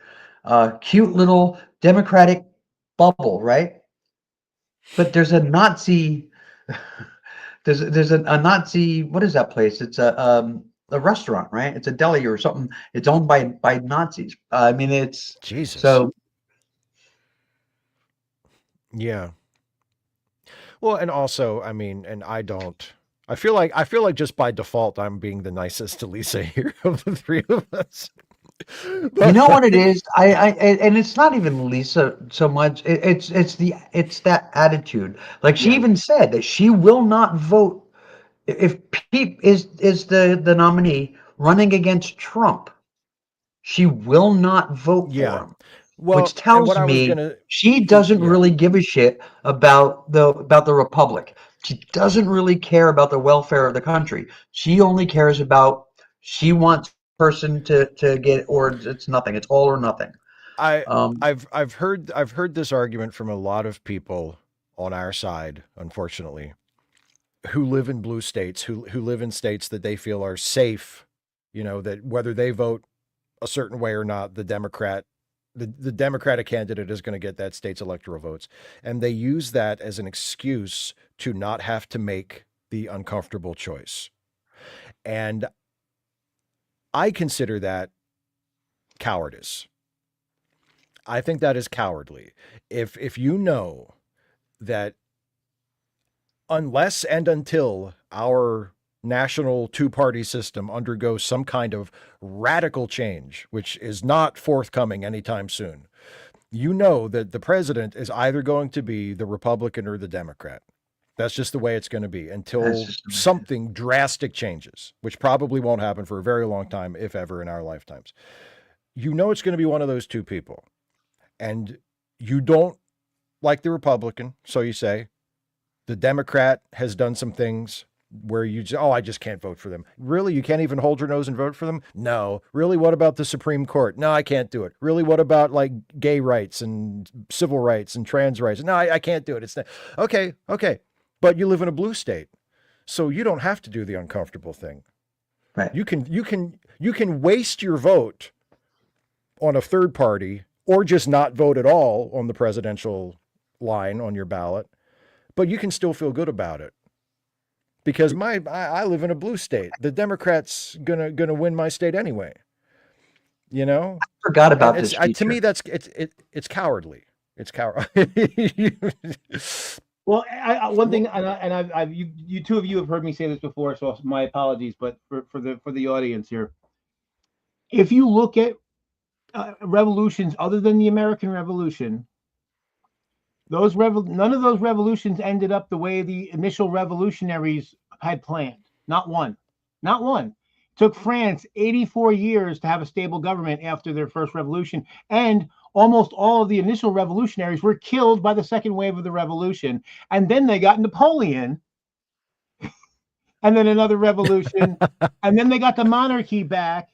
Cute little Democratic bubble, right? But there's a Nazi. There's a Nazi. What is that place? It's a restaurant, right? It's a deli or something. It's owned by Nazis. I mean, it's Jesus. so. Yeah. Well, and also, I mean, and I feel like just by default I'm being the nicest to Lisa here of the three of us. You know what it is? And it's not even Lisa so much. It's that attitude. Like she even said that she will not vote if Pete is the nominee running against Trump, she will not vote for Yeah. him, Well, which and what tells I was me gonna, she doesn't yeah, really give a shit about the republic. She doesn't really care about the welfare of the country. She only cares about she wants person to get, or it's nothing. It's all or nothing. I Um, I've heard this argument from a lot of people on our side, unfortunately, who live in blue states, who live in states that they feel are safe, you know, that whether they vote a certain way or not, the Democratic candidate is going to get that state's electoral votes. And they use that as an excuse to not have to make the uncomfortable choice. And I consider that cowardice. I think that is cowardly. If you know that unless and until our national two-party system undergoes some kind of radical change, which is not forthcoming anytime soon, you know that the president is either going to be the Republican or the Democrat. That's just the way it's going to be that's until just something drastic changes, which probably won't happen for a very long time, if ever in our lifetimes. You know it's going to be one of those two people. And you don't like the Republican, so you say, the Democrat has done some things where you just, oh, I just can't vote for them. Really? You can't even hold your nose and vote for them? No. Really? What about the Supreme Court? No, I can't do it. Really? What about like gay rights and civil rights and trans rights? No, I can't do it. It's not. Okay. Okay. But you live in a blue state, so you don't have to do the uncomfortable thing. right. You can waste your vote on a third party or just not vote at all on the presidential line on your ballot, but you can still feel good about it. Because I live in a blue state. The Democrats gonna win my state anyway. You know, Forgot and about it's this to me feature. it's cowardly. It's coward. Well, one thing, I've you two of you have heard me say this before, so my apologies. But for the audience here, if you look at revolutions other than the American Revolution, none of those revolutions ended up the way the initial revolutionaries had planned. Not one. Not one. It took France 84 years to have a stable government after their first revolution, and almost all of the initial revolutionaries were killed by the second wave of the revolution. And then they got Napoleon, and then another revolution, and then they got the monarchy back,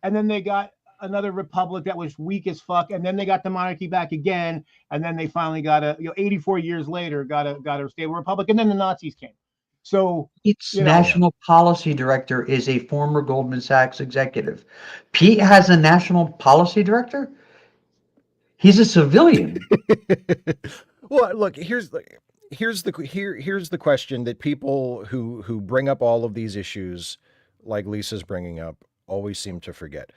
and then they got another republic that was weak as fuck, and then they got the monarchy back again, and then they finally got 84 years later got a stable republic, and then the Nazis came. So Pete's you know, Yeah. national policy director is a former Goldman Sachs executive. Pete has a national policy director? He's a civilian. Well, look, here's the question that people who bring up all of these issues, like Lisa's bringing up, always seem to forget.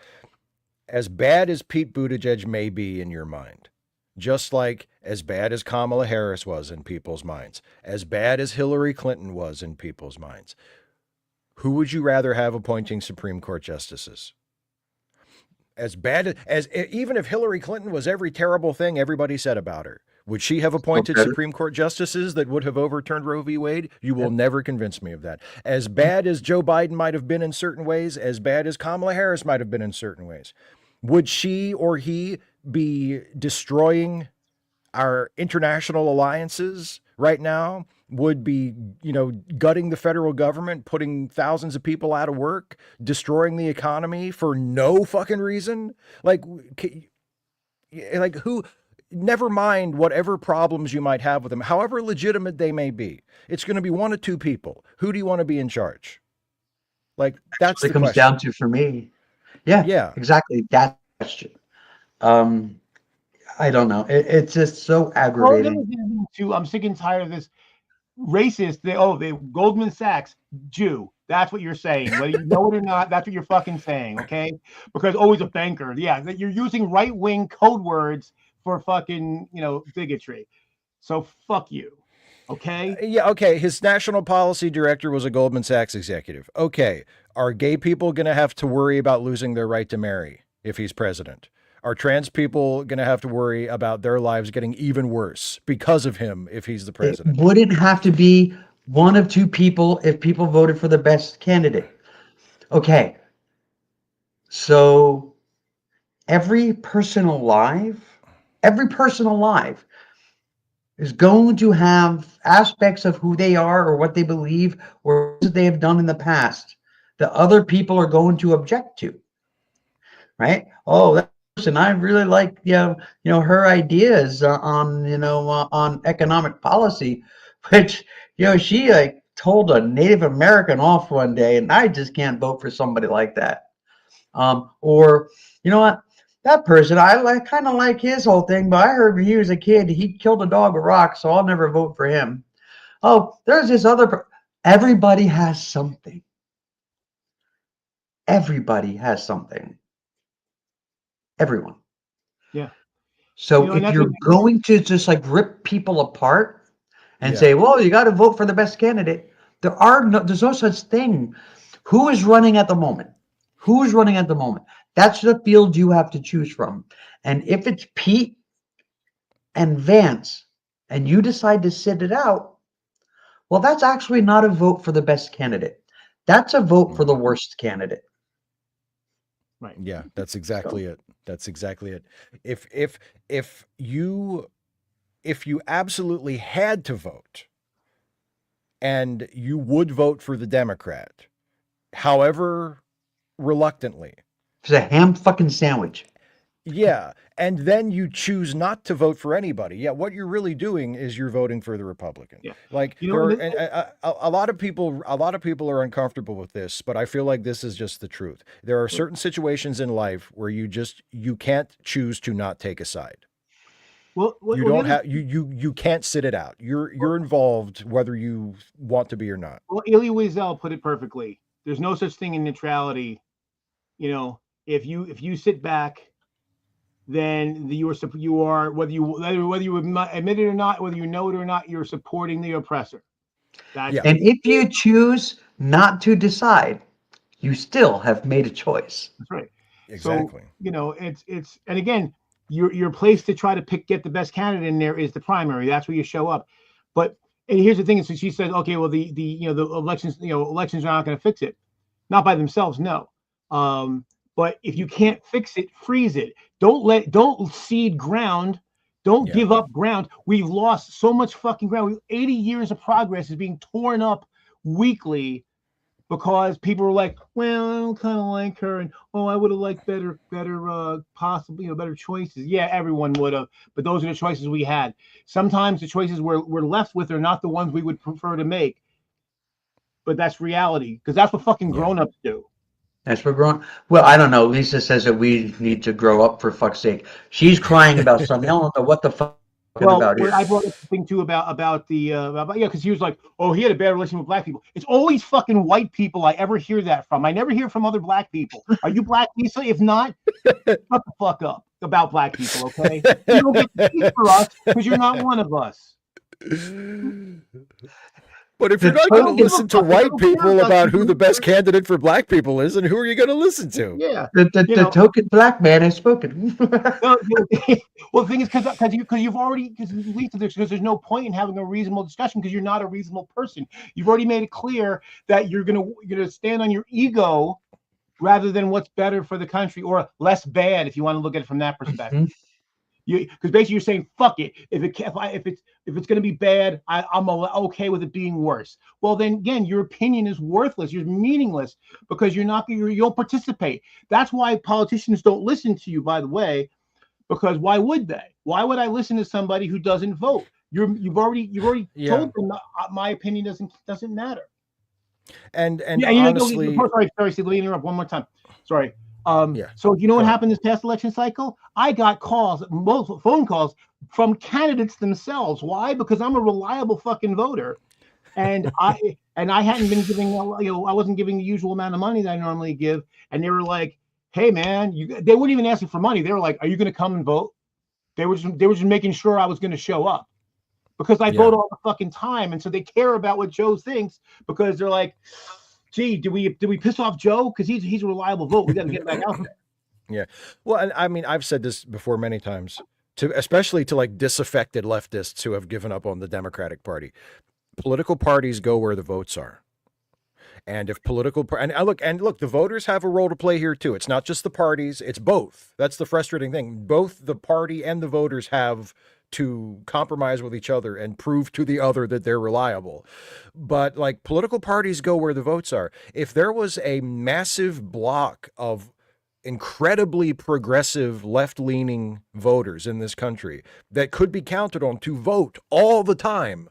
As bad as Pete Buttigieg may be in your mind, just like as bad as Kamala Harris was in people's minds, as bad as Hillary Clinton was in people's minds, who would you rather have appointing Supreme Court justices? As bad as even if Hillary Clinton was every terrible thing everybody said about her, would she have appointed better. Supreme Court justices that would have overturned Roe v. Wade? You will Yep. never convince me of that. As bad as Joe Biden might have been in certain ways, as bad as Kamala Harris might have been in certain ways, would she or he be destroying our international alliances right now? Would be, gutting the federal government, putting thousands of people out of work, destroying the economy for no fucking reason? Like who? Never mind whatever problems you might have with them, however legitimate they may be. It's going to be one of two people. Who do you want to be in charge? Like, that's What the it comes question. down to for me. Yeah, Yeah. exactly. That question. Um, I don't know. It's just so aggravating. I'm sick and tired of this racist. They Goldman Sachs Jew. That's what you're saying, whether you know it or not. That's what you're fucking saying, okay? Because always a banker. Yeah, that you're using right wing code words for fucking bigotry. So fuck you, okay? Yeah, okay. His national policy director was a Goldman Sachs executive. Okay. Are gay people going to have to worry about losing their right to marry if he's president? Are trans people going to have to worry about their lives getting even worse because of him if he's the It president? wouldn't have to be one of two people if people voted for the best candidate. Okay, so every person alive is going to have aspects of who they are or what they believe or what they have done in the past that other people are going to object to, right? Oh, that person, I really like, her ideas on, on economic policy, which, she like told a Native American off one day, and I just can't vote for somebody like that. Or, you know what? That person, I kind of like his whole thing, but I heard when he was a kid, he killed a dog with rocks, so I'll never vote for him. Oh, there's this other. Everybody has something. Everybody has something. Everyone. Yeah. So if you're going to just like rip people apart and say, well, you got to vote for the best candidate, there's no such thing. Who is running at the moment? Who is running at the moment? That's the field you have to choose from. And if it's Pete and Vance and you decide to sit it out, well, that's actually not a vote for the best candidate. That's a vote for the worst candidate. Right. Yeah, that's exactly it. That's exactly it. If you absolutely had to vote and you would vote for the Democrat, however reluctantly. It's a ham fucking sandwich. Yeah, and then you choose not to vote for anybody. Yeah, what you're really doing is you're voting for the Republican. Yeah. Like a lot of people are uncomfortable with this, but I feel like this is just the truth. There are certain situations in life where you can't choose to not take a side. You can't sit it out. You're involved whether you want to be or not. Well, Elie Wiesel put it perfectly. There's no such thing in neutrality. If you sit back, then you are whether you admit it or not, whether you know it or not, you're supporting the oppressor. And if you choose not to decide, you still have made a choice. That's right. Exactly. So, it's and again, your place to try to get the best candidate in there is the primary. That's where you show up. But and here's the thing: so she said, okay, well the elections are not going to fix it, not by themselves, no. But if you can't fix it, freeze it. Don't cede ground. Don't give up ground. We've lost so much fucking ground. 80 years of progress is being torn up weekly because people were like, well, I don't kind of like her, and I would have liked better possibly, better choices. Yeah, everyone would have, but those are the choices we had. Sometimes the choices we're left with are not the ones we would prefer to make, but that's reality because that's what fucking grown-ups do. That's what grown. Well, I don't know. Lisa says that we need to grow up for fuck's sake. She's crying about something. I don't know what the fuck. Well, I brought up the thing too about because he was like, oh, he had a bad relationship with black people. It's always fucking white people I ever hear that from. I never hear from other black people. Are you black, Lisa? If not, shut the fuck up about black people, okay? You don't get to speak for us because you're not one of us. But if you're not going to listen to white people about who the best candidate for black people is, then who are you going to listen to? Yeah, the token black man has spoken. Well, the thing is because there's no point in having a reasonable discussion because you're not a reasonable person. You've already made it clear that you're gonna stand on your ego rather than what's better for the country or less bad if you want to look at it from that perspective. Mm-hmm. Because basically you're saying fuck it. If it's going to be bad, I'm okay with it being worse. Well, then again, your opinion is worthless. You're meaningless because you don't participate. That's why politicians don't listen to you. By the way, because why would they? Why would I listen to somebody who doesn't vote? You've already told them my opinion doesn't matter. And honestly, sorry, Steve, let me interrupt one more time. Sorry. So you know what happened this past election cycle? I got multiple phone calls from candidates themselves. Why? Because I'm a reliable fucking voter, and I hadn't been giving I wasn't giving the usual amount of money that I normally give, and they were like, "Hey man," they weren't even asking for money. They were like, "Are you going to come and vote?" They were just making sure I was going to show up because I vote all the fucking time, and so they care about what Joe thinks because they're like, gee, do we piss off Joe? Because he's a reliable vote. We got to get back out there. Yeah. Well, and I mean, I've said this before many times, especially to like disaffected leftists who have given up on the Democratic Party. political parties go where the votes are. And if political and look, the voters have a role to play here too. It's not just the parties, it's both. That's the frustrating thing. Both the party and the voters have to compromise with each other and prove to the other that they're reliable. But like, political parties go where the votes are. If there was a massive block of incredibly progressive left-leaning voters in this country that could be counted on to vote all the time,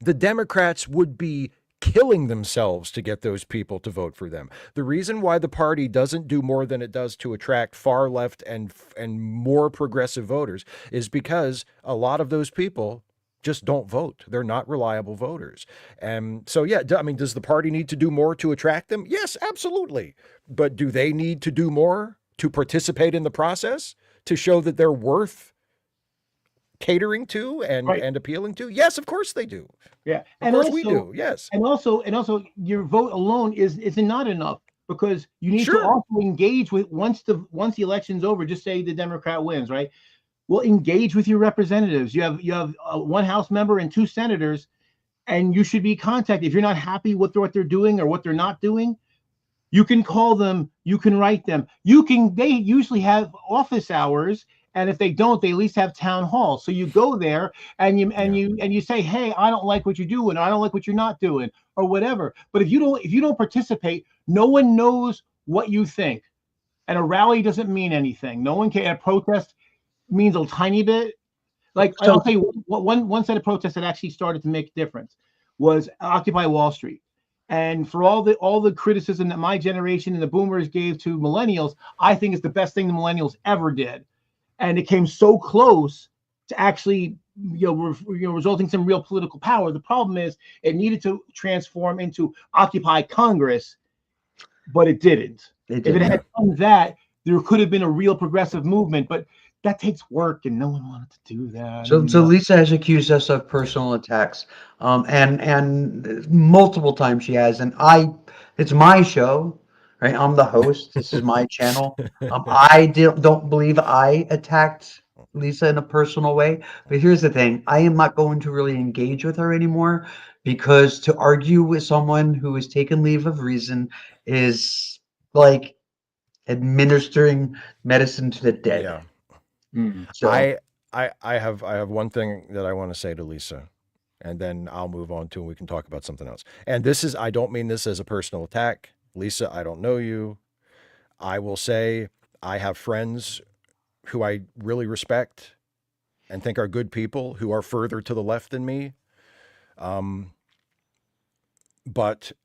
the Democrats would be killing themselves to get those people to vote for them. The reason why the party doesn't do more than it does to attract far left and more progressive voters is because a lot of those people just don't vote. They're not reliable voters. And so, yeah, I mean, does the party need to do more to attract them? Yes, absolutely. But do they need to do more to participate in the process to show that they're worth catering to and appealing to? Yes, of course they do. Yeah, of course we do. Yes, and also your vote alone is not enough, because you need to also engage with once the election's over. Just say the Democrat wins, right? Well, engage with your representatives. You have one House member and 2 senators, and you should be contacted if you're not happy with what they're doing or what they're not doing. You can call them. You can write them. They usually have office hours. And if they don't, they at least have town hall. So you go there and you say, hey, I don't like what you're doing, or I don't like what you're not doing, or whatever. But if you don't participate, no one knows what you think. And a rally doesn't mean anything. No one can. A protest means a tiny bit. Like, I'll tell you, one set of protests that actually started to make a difference was Occupy Wall Street. And for all the criticism that my generation and the boomers gave to millennials, I think it's the best thing the millennials ever did. And it came so close to actually, resulting in some real political power. The problem is it needed to transform into Occupy Congress, but it didn't. If it had done that, there could have been a real progressive movement, but that takes work, and no one wanted to do that. So Lisa has accused us of personal attacks, and multiple times she has. And it's my show. Right, I'm the host. This is my channel. I don't believe I attacked Lisa in a personal way. But here's the thing: I am not going to really engage with her anymore, because to argue with someone who has taken leave of reason is like administering medicine to the dead. Yeah. So I have one thing that I want to say to Lisa, and then I'll move on to, and we can talk about something else. And I don't mean this as a personal attack. Lisa, I don't know you. I will say I have friends who I really respect and think are good people who are further to the left than me. But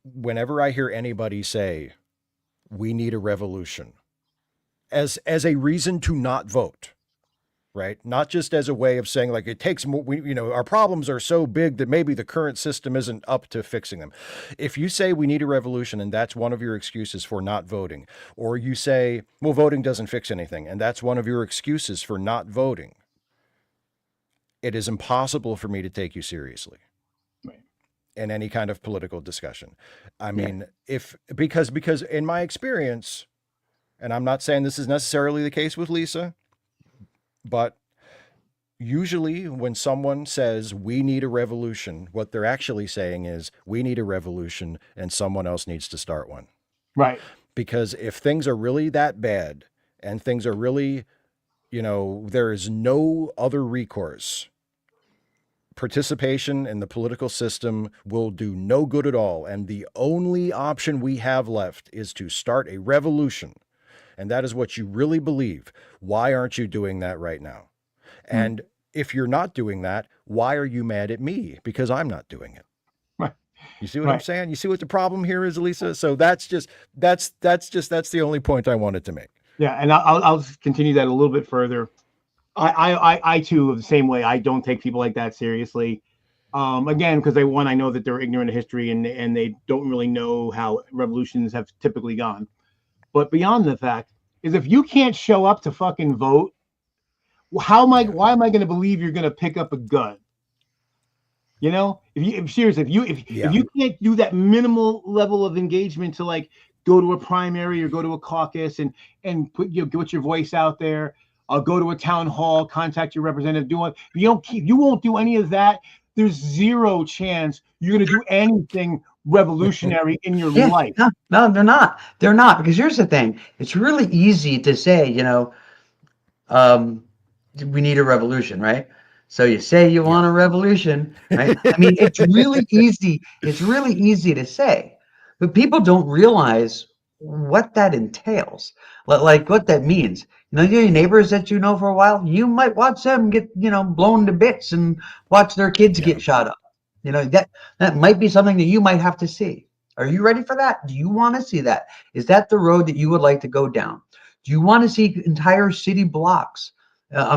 whenever I hear anybody say, we need a revolution, as a reason to not vote, right? Not just as a way of saying, like, it takes more, our problems are so big that maybe the current system isn't up to fixing them. If you say we need a revolution and that's one of your excuses for not voting, or you say, well, voting doesn't fix anything, and that's one of your excuses for not voting, it is impossible for me to take you seriously in any kind of political discussion. I mean, because in my experience, and I'm not saying this is necessarily the case with Lisa, but usually when someone says we need a revolution, what they're actually saying is we need a revolution and someone else needs to start one. Right. Because if things are really that bad and things are really, there is no other recourse, participation in the political system will do no good at all. And the only option we have left is to start a revolution. And that is what you really believe. Why aren't you doing that right now? And if you're not doing that, why are you mad at me? Because I'm not doing it. Right. You see what I'm saying? You see what the problem here is, Lisa? So that's the only point I wanted to make. Yeah, and I'll continue that a little bit further. I too, the same way. I don't take people like that seriously. Again, because I know that they're ignorant of history and they don't really know how revolutions have typically gone. But beyond the fact is, if you can't show up to fucking vote, why am I going to believe you're going to pick up a gun? If you can't do that minimal level of engagement to, like, go to a primary or go to a caucus and put get your voice out there, go to a town hall, contact your representative, you won't do any of that. there's zero chance you're going to do anything revolutionary in your life. No, they're not. They're not, because here's the thing. It's really easy to say, we need a revolution, right? So you say you want a revolution, right? I mean, it's really easy. It's really easy to say, but people don't realize what that entails, like what that means. Your neighbors that you know for a while, you might watch them get, blown to bits and watch their kids get shot up. That might be something that you might have to see. Are you ready for that? Do you want to see that? Is that the road that you would like to go down? Do you want to see entire city blocks,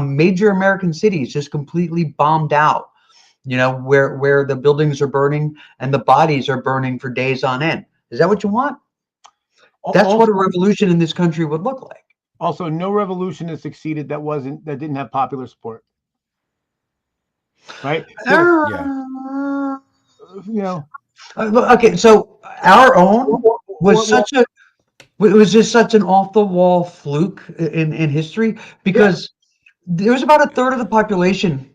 major American cities just completely bombed out, where the buildings are burning and the bodies are burning for days on end? Is that what you want? That's what a revolution in this country would look like. Also, no revolution has succeeded that didn't have popular support. Right? So, okay, so our own was just such an off the wall fluke in history, because there was about a third of the population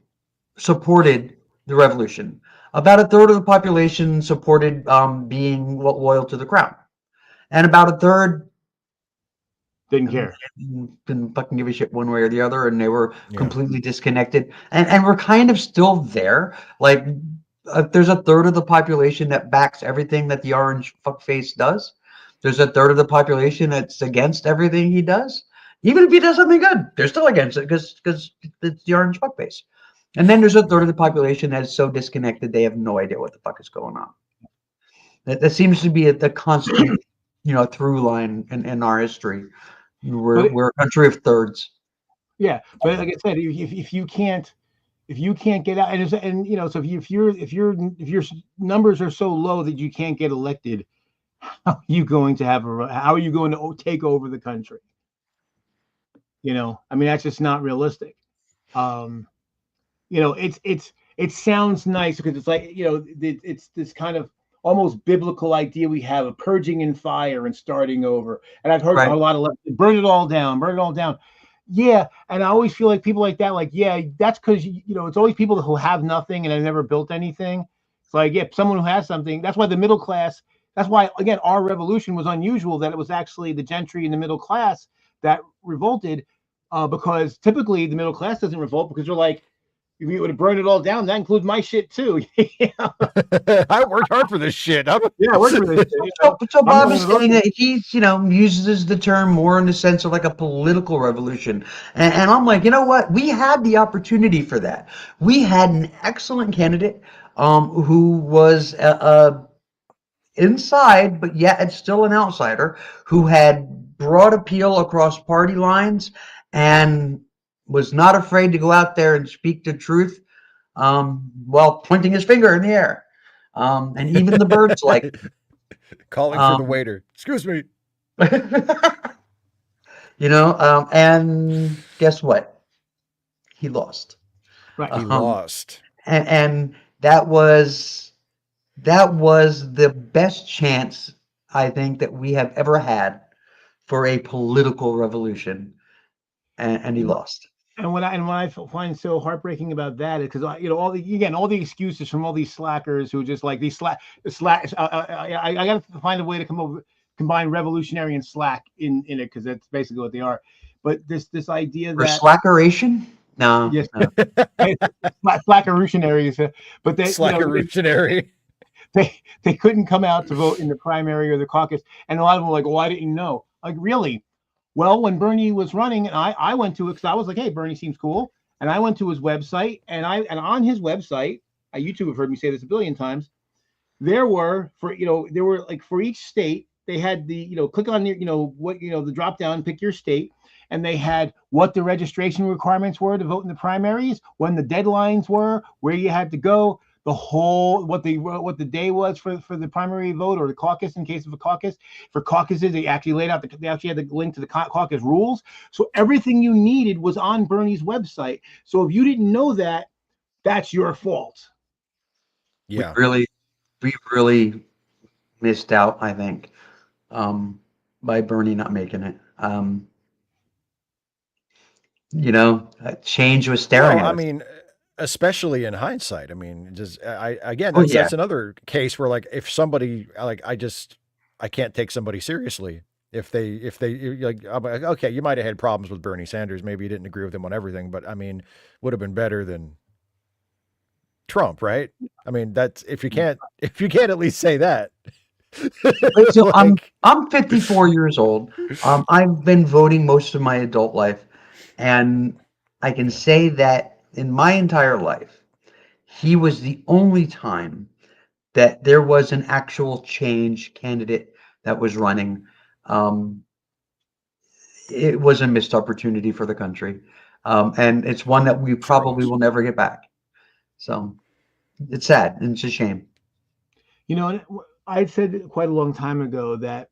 supported the revolution. About a third of the population supported being loyal to the crown, and about a third didn't care, didn't fucking give a shit one way or the other, and they were completely disconnected. And we're kind of still there. Like, there's a third of the population that backs everything that the orange fuckface does. There's a third of the population that's against everything he does. Even if he does something good, they're still against it because it's the orange fuckface. And then there's a third of the population that is so disconnected they have no idea what the fuck is going on. That seems to be the constant, through line in our history. We're a country of thirds. Yeah, but like I said, if you can't get out, so if your numbers are so low that you can't get elected, how are you going to take over the country? I mean, that's just not realistic. It sounds nice because it's like, it's this kind of almost biblical idea we have of purging in fire and starting over. And I've heard a lot of burn it all down. Yeah, and I always feel like people like that, that's because it's always people who have nothing and have never built anything. It's like, someone who has something. That's why the middle class. That's why, again, our revolution was unusual. That it was actually the gentry and the middle class that revolted, because typically the middle class doesn't revolt because they're like, if you would have burned it all down, that includes my shit too. I worked hard for this shit. I worked for this shit. So Bob is saying that he's, uses the term more in the sense of like a political revolution. And I'm like, you know what? We had the opportunity for that. We had an excellent candidate who was inside, but yet still an outsider, who had broad appeal across party lines and was not afraid to go out there and speak the truth, while pointing his finger in the air. And even the birds like calling for the waiter. Excuse me. And guess what? He lost. Right. He lost. And that was the best chance, I think, that we have ever had for a political revolution. And he lost. And what I find so heartbreaking about that is because all the excuses from all these slackers who just like these slack. I got to find a way to combine revolutionary and slack in it, because that's basically what they are. But this idea that slackeration. No. Yes. No. Slackerutionaries, but they slackerutionary. They couldn't come out to vote in the primary or the caucus, and a lot of them were like, "Why didn't you know?" Like, really? Well, when Bernie was running, and I went to it because I was like, "Hey, Bernie seems cool," and I went to his website, and on his website, YouTube have heard me say this a billion times. There were for each state, they had the click on the drop down, pick your state, and they had what the registration requirements were to vote in the primaries, when the deadlines were, where you had to go, the whole what the day was for the primary vote or the caucus in case of a caucus. For caucuses, they actually laid out they actually had the link to the caucus rules. So everything you needed was on Bernie's website. So if you didn't know that, that's your fault. Yeah, we really missed out, I think, by Bernie not making it. Change was staring at us. I mean, especially in hindsight. I mean, just again, Oh that's yeah. another case where like if somebody like I can't take somebody seriously if they like I'm like, okay, you might have had problems with Bernie Sanders, maybe you didn't agree with him on everything, but I mean, would have been better than Trump, right? I mean, that's if you can't at least say that. So Like, I'm 54 years old. I've been voting most of my adult life, and I can yeah, say that in my entire life, he was the only time that there was an actual change candidate that was running. Um, it was a missed opportunity for the country, and it's one that we sure it probably was. will never get back. So it's sad and it's a shame. You know, I said quite a long time ago that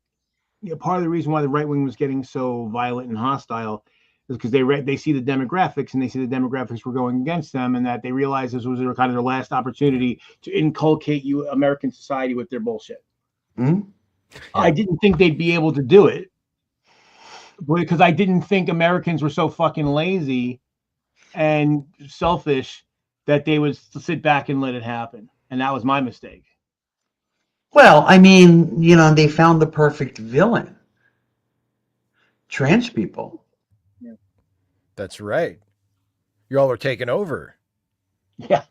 part of the reason why the right wing was getting so violent and hostile is because they see the demographics and they see the demographics were going against them, and that they realized this was kind of their last opportunity to inculcate you American society with their bullshit. Mhm. I Yeah, didn't think they'd be able to do it because I didn't think Americans were so fucking lazy and selfish that they would sit back and let it happen. And that was my mistake. Well, I mean, they found the perfect villain, trans people. Yeah. that's right. You all are taking over. Yeah.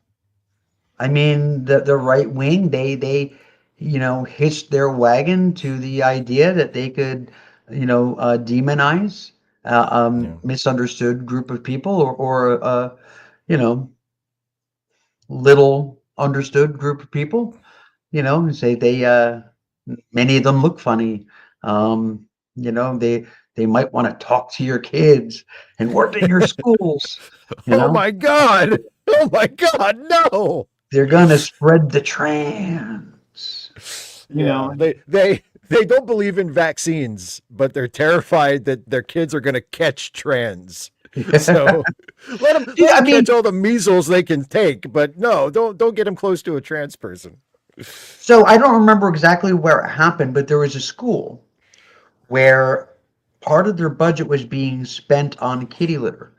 I mean, the right wing, they hitched their wagon to the idea that they could, demonize Yeah. misunderstood group of people or you know, little understood group of people, and say many of them look funny. Um, they might want to talk to your kids and work in your schools, you Oh know. my God. Oh my God. No. They're gonna spread the trans. You Yeah. know, They don't believe in vaccines, but they're terrified that their kids are going to catch trans. So let Yeah, I them catch mean, all the measles they can take, but no, don't get them close to a trans person. so I don't remember exactly where it happened, but there was a school where part of their budget was being spent on kitty litter.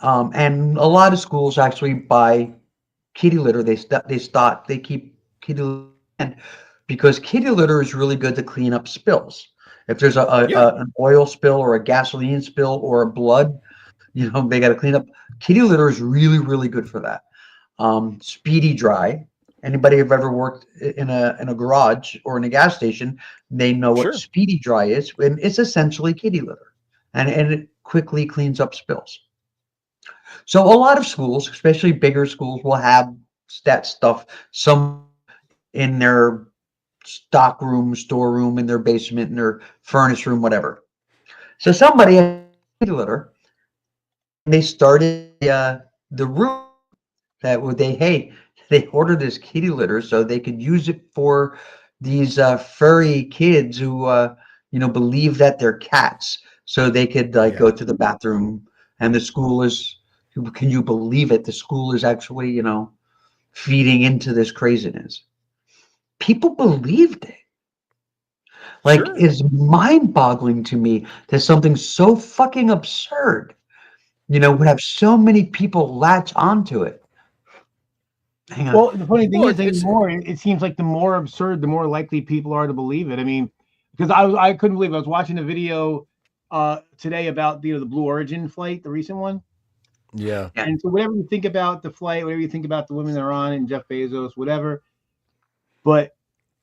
And a lot of schools actually buy kitty litter. They keep kitty litter in because kitty litter is really good to clean up spills. If there's Yeah, an oil spill or a gasoline spill or a blood, they got to clean up. Kitty litter is really, really good for that. Speedy dry. Anybody have ever worked in a garage or in a gas station, they know what sure. speedy dry is, and it's essentially kitty litter, and it quickly cleans up spills. So a lot of schools, especially bigger schools, will have that stuff some in their stock room, storeroom, in their basement, in their furnace room, whatever. So somebody had kitty litter, and they started the room that would they ordered this kitty litter so they could use it for these furry kids who believe that they're cats, so they could like Yeah, go to the bathroom, and the school is, can you believe it, the school is actually feeding into this craziness. People believed it. Like, sure. it's mind-boggling to me that something so fucking absurd would have so many people latch onto it. Hang on. well, the funny thing Well, is anymore, it seems like the more absurd, the more likely people are to believe it. I mean, because I couldn't believe I was watching a video today about the Blue Origin flight, the recent one. yeah, Yeah. And so whatever you think about the flight, whatever you think about the women that are on it and Jeff Bezos, whatever, but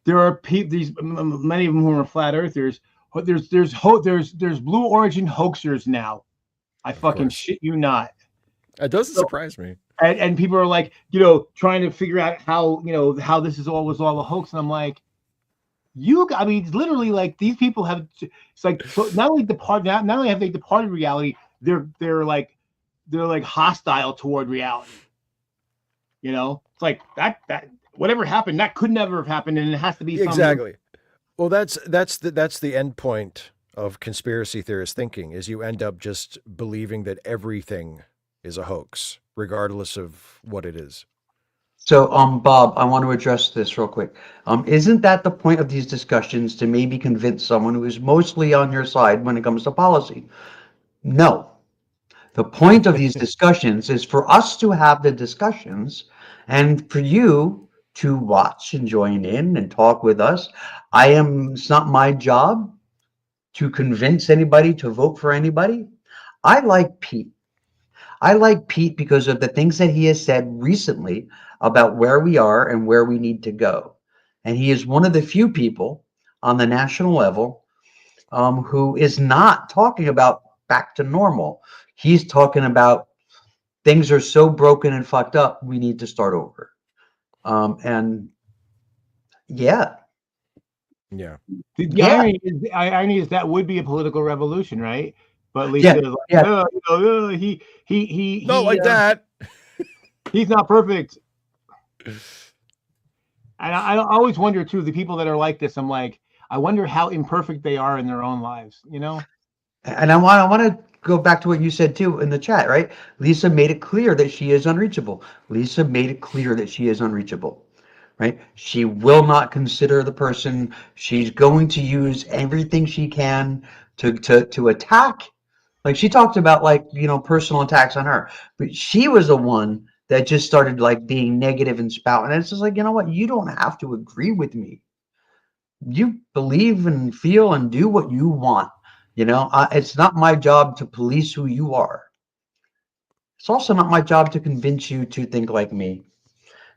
there are people, these many of them who are flat earthers. There's Blue Origin hoaxers now. I of fucking course. shit you not. It doesn't So, surprise me. and people are like, trying to figure out how this was all a hoax, and I'm like, I mean, it's literally like these people have. It's like, so not only not only have they departed reality, they're like hostile toward reality. It's like that whatever happened, that could never have happened, and it has to be some. Exactly. Well, that's the end point of conspiracy theorist thinking is you end up just believing that everything is a hoax, regardless of what it is. So, Bob, I want to address this real quick. Isn't that the point of these discussions, to maybe convince someone who is mostly on your side when it comes to policy? No. The point of these discussions is for us to have the discussions and for you to watch and join in and talk with us. It's not my job to convince anybody to vote for anybody. I like Pete. I like Pete because of the things that he has said recently about where we are and where we need to go. And he is one of the few people on the national level who is not talking about back to normal. He's talking about things are so broken and fucked up, we need to start over. And yeah. Yeah. The irony is that would be a political revolution, right? But Lisa is like, yeah. He not like that. He's not perfect. And I always wonder too, the people that are like this, I'm like, I wonder how imperfect they are in their own lives, you know? And I want to go back to what you said too in the chat, right? Lisa made it clear that she is unreachable. Lisa made it clear that she is unreachable, right? She will not consider the person. She's going to use everything she can to attack. Like she talked about like, personal attacks on her, but she was the one that just started like being negative and spouting. And it's just like, you know what? You don't have to agree with me. You believe and feel and do what you want. It's not my job to police who you are. It's also not my job to convince you to think like me.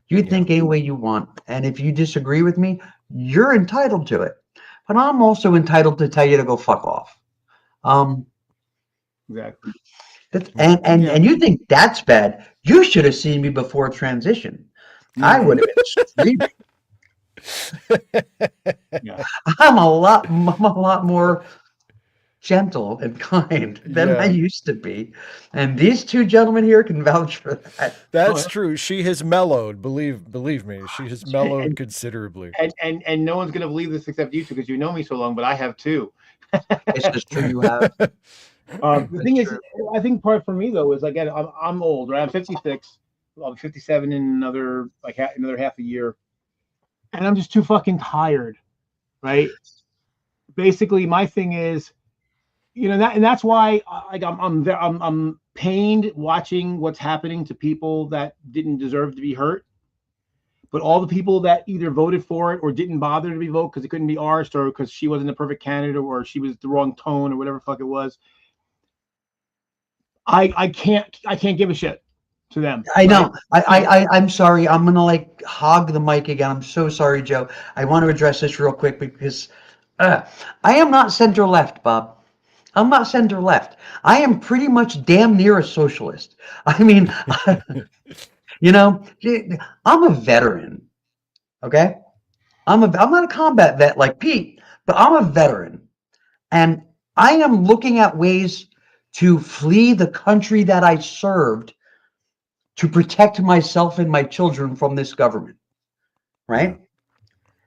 You think any way you want. And if you disagree with me, you're entitled to it. But I'm also entitled to tell you to go fuck off. Exactly. And you think that's bad. You should have seen me before transition. I would have been screaming. I'm a lot more gentle and kind than I used to be. And these two gentlemen here can vouch for that. That's true. She has mellowed. Believe me, she has mellowed considerably. And no one's gonna believe this except you two because you know me so long, but I have too. It's just true you have. The thing is, I think part for me though is again, I'm old, right? I'm 56. I'll be 57 in another half a year, and I'm just too fucking tired, right? Basically, my thing is, that's why I'm pained watching what's happening to people that didn't deserve to be hurt. But all the people that either voted for it or didn't bother to be voted because it couldn't be arsed or because she wasn't the perfect candidate or she was the wrong tone or whatever the fuck it was. I can't give a shit to them. I know. I'm sorry. I'm gonna like hog the mic again. I'm so sorry, Joe. I want to address this real quick because I am not center left, Bob. I'm not center left. I am pretty much damn near a socialist. I mean, I'm a veteran. Okay, I'm not a combat vet like Pete, but I'm a veteran, and I am looking at ways to flee the country that I served to protect myself and my children from this government, right?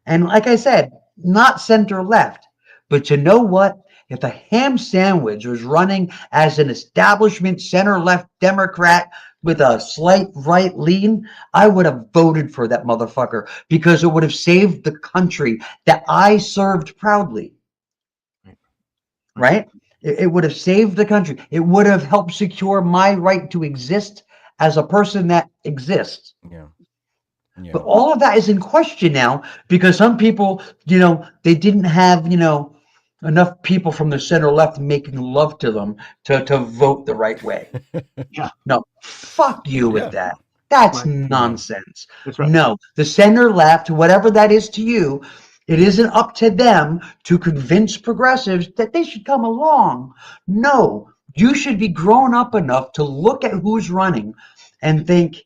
And like I said, not center left, but you know what? If a ham sandwich was running as an establishment center left Democrat with a slight right lean, I would have voted for that motherfucker because it would have saved the country that I served proudly, right? It would have saved the country. It would have helped secure my right to exist as a person that exists. Yeah. But all of that is in question now because some people, they didn't have, enough people from the center left making love to them to vote the right way. No, fuck you with that. That's nonsense. That's right. No, the center left, whatever that is to you, it isn't up to them to convince progressives that they should come along. No, you should be grown up enough to look at who's running and think,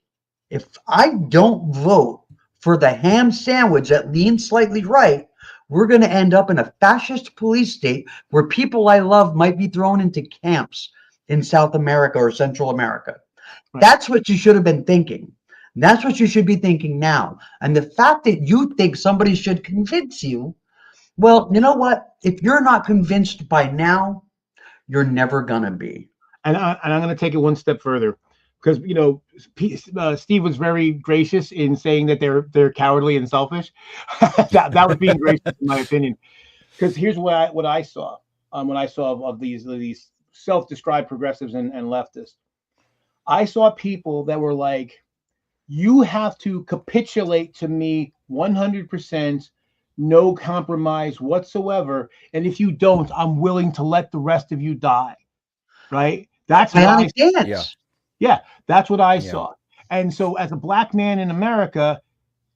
if I don't vote for the ham sandwich that leans slightly right, we're going to end up in a fascist police state where people I love might be thrown into camps in South America or Central America. Right. That's what you should have been thinking. That's what you should be thinking now. And the fact that you think somebody should convince you, well, you know what? If you're not convinced by now, you're never going to be. And I'm going to take it one step further. Because Steve was very gracious in saying that they're cowardly and selfish. that was being gracious in my opinion. Because here's what I saw when I saw of these self-described progressives and leftists. I saw people that were like, you have to capitulate to me 100%, no compromise whatsoever. And if you don't, I'm willing to let the rest of you die. Right? That's what I dance. Yeah, that's what I saw. And so as a black man in America,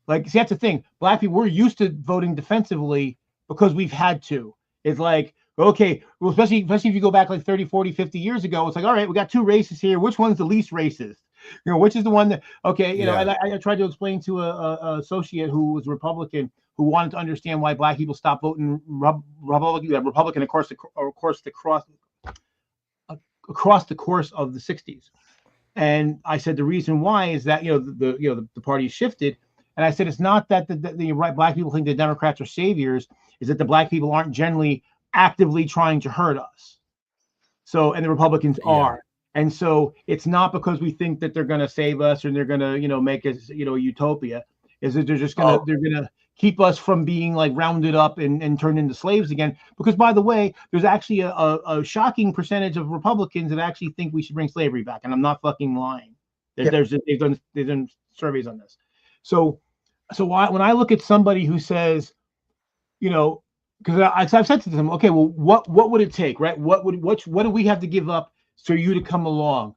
like, see, that's the thing. Black people, we're used to voting defensively because we've had to. It's like, okay, well, especially if you go back like 30, 40, 50 years ago, it's like, all right, we got two races here. Which one's the least racist? Which is the one that, okay, and I tried to explain to a associate who was Republican, who wanted to understand why black people stopped voting Republican, across the course of the 60s. And I said the reason why is that the party shifted, and I said it's not that the black people think the Democrats are saviors, is that the black people aren't generally actively trying to hurt us. So, and the Republicans are. And so it's not because we think that they're going to save us or they're going to make us a utopia. Is that they're just going to keep us from being like rounded up and turned into slaves again. Because, by the way, there's actually a shocking percentage of Republicans that actually think we should bring slavery back, and I'm not fucking lying. They've done surveys on this. So when I look at somebody who says, because I've said to them, okay, well, what would it take, right? What do we have to give up for you to come along?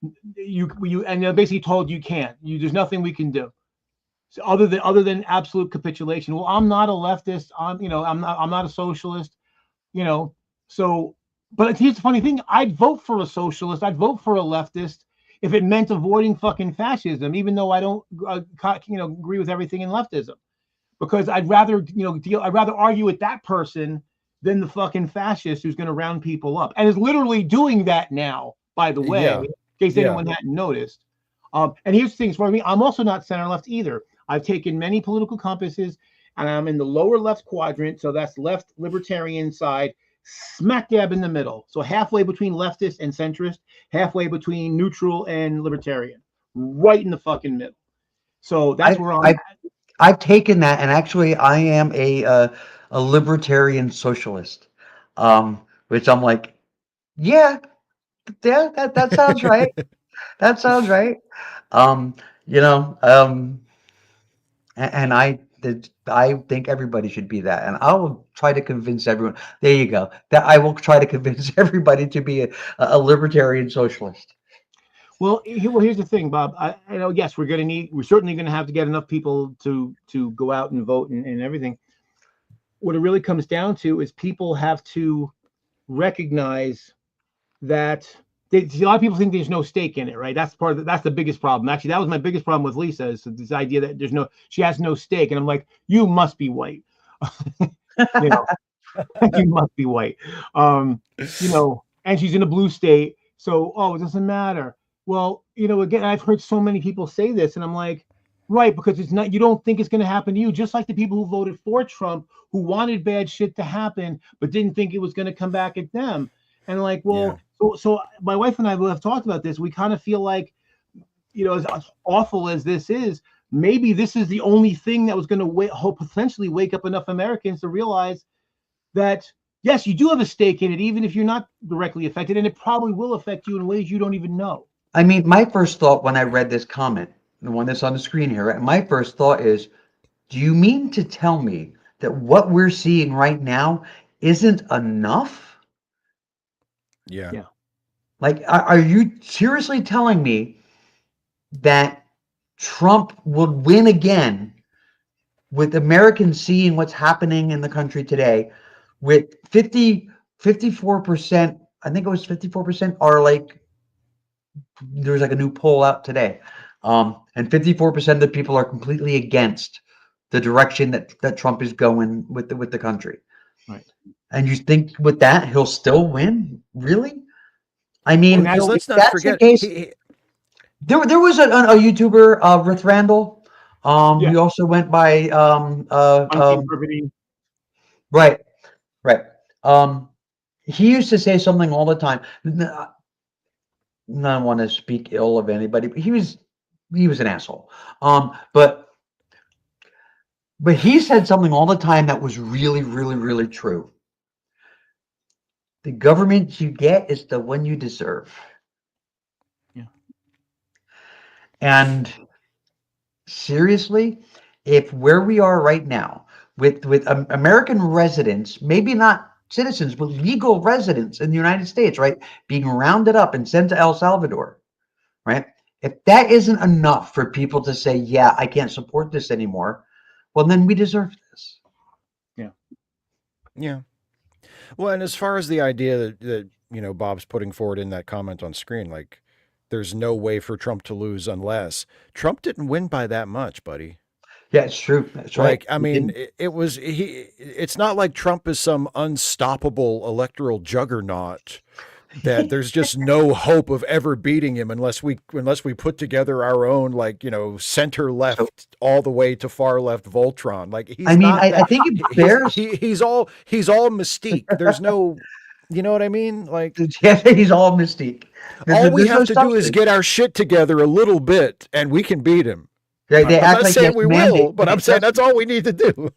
And they're basically told you can't. There's nothing we can do. So other than absolute capitulation. Well, I'm not a leftist. I'm not a socialist. So, but here's the funny thing: I'd vote for a socialist. I'd vote for a leftist if it meant avoiding fucking fascism, even though I don't agree with everything in leftism, because I'd rather argue with that person than the fucking fascist who's going to round people up and is literally doing that now. By the way, in case anyone hadn't noticed. And here's the thing: for me, I'm also not center left either. I've taken many political compasses, and I'm in the lower left quadrant, so that's left libertarian side, smack dab in the middle. So halfway between leftist and centrist, halfway between neutral and libertarian, right in the fucking middle. So that's where I'm at. I've taken that, and actually, I am a libertarian socialist, which I'm like, that sounds right. That sounds right. And I think everybody should be that, and I will try to convince everyone. There you go. That I will try to convince everybody to be a libertarian socialist. Well, here's the thing, Bob. I know, yes, we're certainly going to have to get enough people to go out and vote and everything. What it really comes down to is people have to recognize that a lot of people think there's no stake in it, right? That's the biggest problem. Actually, that was my biggest problem with Lisa, is this idea that she has no stake. And I'm like, you must be white. You must be white. And she's in a blue state. So, it doesn't matter. Well, again, I've heard so many people say this, and I'm like, right, because it's not, you don't think it's going to happen to you, just like the people who voted for Trump, who wanted bad shit to happen, but didn't think it was going to come back at them. And like, so my wife and I have talked about this. We kind of feel like, as awful as this is, maybe this is the only thing that was going to potentially wake up enough Americans to realize that, yes, you do have a stake in it, even if you're not directly affected, and it probably will affect you in ways you don't even know. I mean, my first thought when I read this comment, the one that's on the screen here, right, my first thought is, do you mean to tell me that what we're seeing right now isn't enough? Yeah. Like, are you seriously telling me that Trump would win again with Americans seeing what's happening in the country today, with 54%, I think it was 54% are like, there's like a new poll out today, and 54% of the people are completely against the direction that Trump is going with the country. Right. And you think with that he'll still win? Really? I mean, let's not forget. The case, there was a YouTuber, Ruth Randall. He also went by right. He used to say something all the time. I don't want to speak ill of anybody, but he was an asshole. But he said something all the time that was really, really, really true. The government you get is the one you deserve. Yeah. And seriously, if where we are right now with American residents, maybe not citizens, but legal residents in the United States, right, being rounded up and sent to El Salvador, right? If that isn't enough for people to say, yeah, I can't support this anymore, well, then we deserve this. Yeah. Yeah. Well, and as far as the idea that Bob's putting forward in that comment on screen, like there's no way for Trump to lose unless Trump didn't win by that much, buddy. Yeah, it's true. That's right. Like, I mean, it's not like Trump is some unstoppable electoral juggernaut that there's just no hope of ever beating him unless we put together our own, like, center left all the way to far left Voltron. Like, he's not that. I think it bears. He's all mystique. There's no, you know what I mean? Like, Yeah, he's all mystique. all we have to do is get our shit together a little bit and we can beat him. They I'm act not like saying we will, but I'm saying that's all we need to do.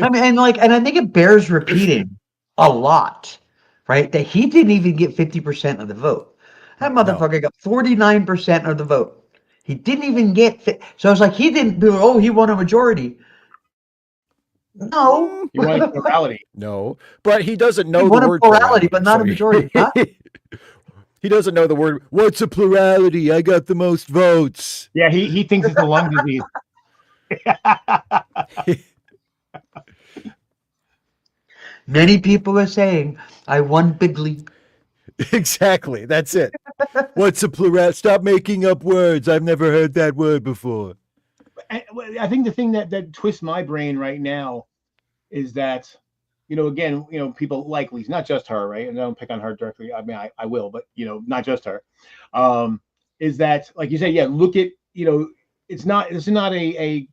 I mean, and I think it bears repeating a lot, right? That he didn't even get 50% of the vote. That motherfucker got 49% of the vote. He didn't even get. So it's like he didn't do. Oh, he won a majority. No, he won a plurality. No, but he doesn't know he won the a word plurality, but not a majority. Huh? He doesn't know the word. What's a plurality? I got the most votes. Yeah, he thinks it's a lung disease. Many people are saying, I won bigly. Exactly. That's it. What's a plurality? Stop making up words. I've never heard that word before. I think the thing that twists my brain right now is that, again, people like Lisa, not just her, right? And I don't pick on her directly. I mean, I will, but, not just her. Is that, like you said, yeah, look at, this is not a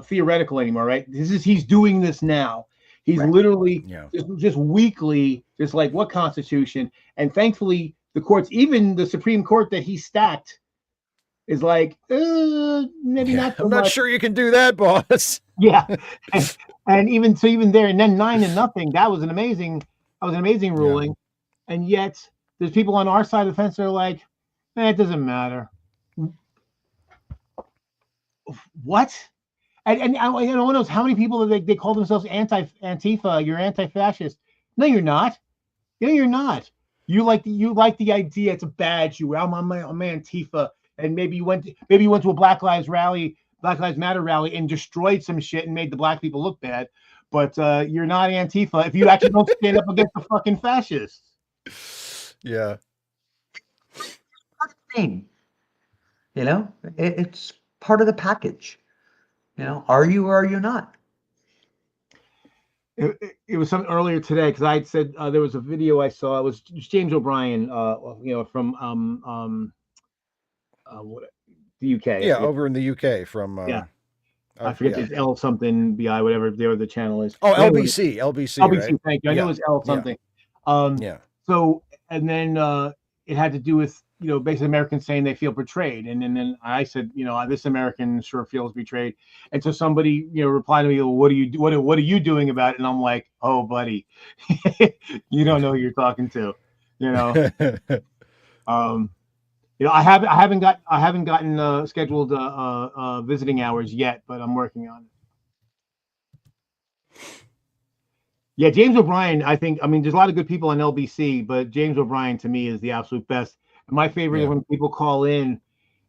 theoretical anymore, right? He's doing this now. He's literally just weekly, just like, what Constitution? And thankfully, the courts, even the Supreme Court that he stacked, is like, maybe not so I'm not much. sure you can do that, boss. Yeah. And even there, and then 9-0, that was an amazing ruling. Yeah. And yet there's people on our side of the fence that are like, it doesn't matter. What? And I don't know how many people they call themselves Antifa, you're anti-fascist. No, you're not. No, you're not. You like the idea, it's a badge you wear. I'm Antifa. And maybe you went to a Black Lives Matter rally and destroyed some shit and made the black people look bad. But you're not Antifa if you actually don't stand up against the fucking fascists. Yeah. Thing. It's part of the package. Are you or are you not? It was something earlier today because I had said there was a video I saw. It was James O'Brien, from the UK. Yeah, over in the UK from I forget it's L something BI, whatever the channel is. Oh, LBC, LBC, LBC. Right? Thank you. I know it was L something. So, and then it had to do with basically Americans saying they feel betrayed, and then I said, this American sure feels betrayed, and so somebody replied to me, well, what are you doing about it? And I'm like, oh, buddy, you don't know who you're talking to, I haven't gotten scheduled visiting hours yet, but I'm working on it. Yeah, James O'Brien, there's a lot of good people on LBC, but James O'Brien to me is the absolute best. And my favorite is when people call in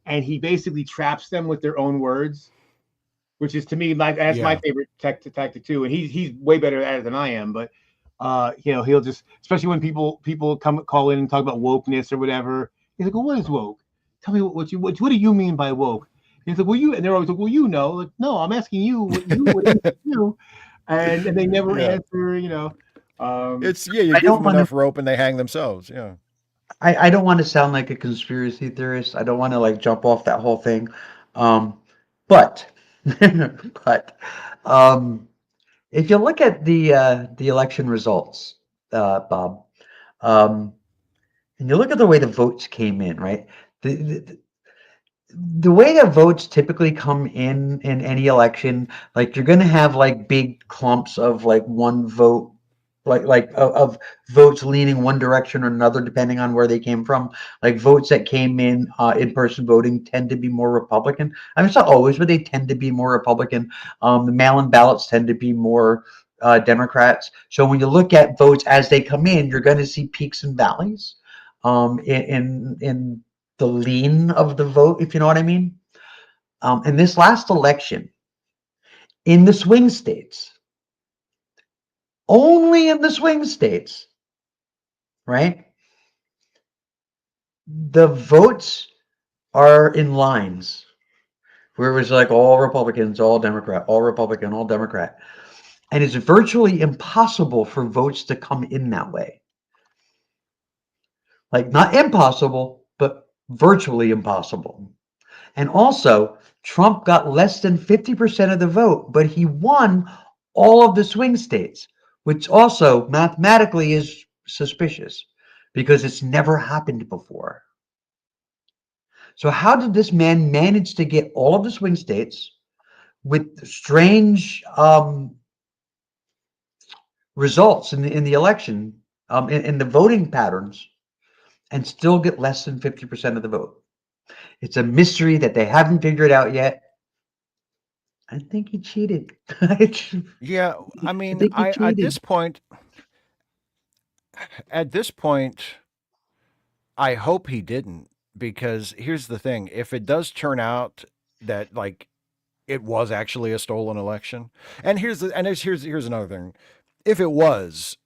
and he basically traps them with their own words, which is to me my favorite tactic too. And he's way better at it than I am, but he'll just, especially when people call in and talk about wokeness or whatever. He's like, well, what is woke? Tell me what do you mean by woke? He's like, well, and they're always like, well, like, no, I'm asking you what you and they never answer, it's you give them enough rope and they hang themselves. Yeah. I don't want to sound like a conspiracy theorist. I don't want to jump off that whole thing. But if you look at the election results, Bob, and you look at the way the votes came in, right? The way that votes typically come in any election, you're going to have big clumps of one vote of votes leaning one direction or another depending on where they came from. Like votes that came in-person voting tend to be more Republican. I mean, it's not always, but they tend to be more Republican. The mail-in ballots tend to be more Democrats. So when you look at votes as they come in, you're going to see peaks and valleys in the lean of the vote, if you know what I mean. In this last election, in the swing states, only in the swing states, right? The votes are in lines where it was like all Republicans, all Democrat, all Republican, all Democrat. And it's virtually impossible for votes to come in that way. Like, not impossible, but virtually impossible. And also, Trump got less than 50% of the vote, but he won all of the swing states, which also mathematically is suspicious because it's never happened before. So how did this man manage to get all of the swing states with strange results in the election, in the voting patterns, and still get less than 50% of the vote? It's a mystery that they haven't figured out yet. I think he cheated. Yeah, I mean, think he at cheated. this point, I hope he didn't, because here's the thing: if it does turn out that like it was actually a stolen election, and here's another thing: if it was,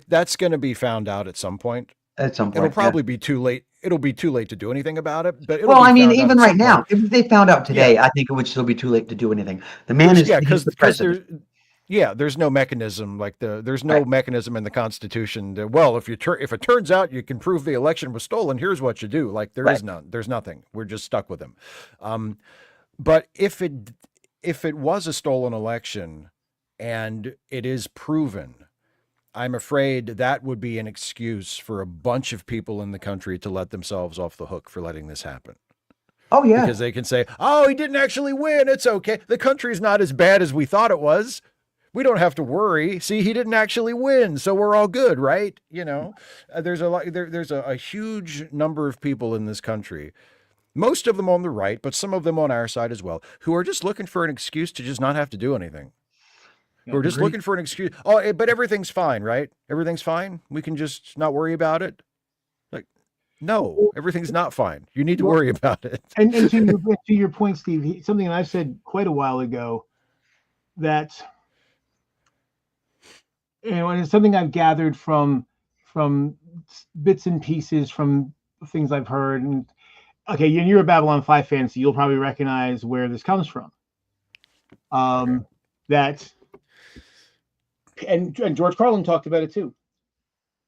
that's going to be found out at some point. At some It'll point, yeah. probably be too late. It'll be too late to do anything about it, but it'll Well, be I mean, found out even at right some now, point. if they found out Yeah, today, I think it would still be too late to do anything. The man he's the president. there's no mechanism there's no Right, mechanism in the Constitution that, well, if it turns out you can prove the election was stolen, here's what you do. Like there right. is none. There's nothing. We're just stuck with him. But if it was a stolen election and it is proven, I'm afraid that would be an excuse for a bunch of people in the country to let themselves off the hook for letting this happen. Oh, Because yeah. they can say, oh, he didn't actually win. It's okay. The country's not as bad as we thought it was. We don't have to worry. See, he didn't actually win, so we're all good, right? There's a huge number of people in this country, most of them on the right, but some of them on our side as well, who are just looking for an excuse to just not have to do anything. Who are just Agreed. looking for an excuse. Oh, but everything's fine, right? Everything's fine. We can just not worry about it. Like, no, everything's not fine. You need to Well, worry about it. and to your point, Steve, something that I said quite a while ago, that and it's something I've gathered from bits and pieces from things I've heard. And okay, you're a Babylon 5 fan, so you'll probably recognize where this comes from. Okay. That and George Carlin talked about it too.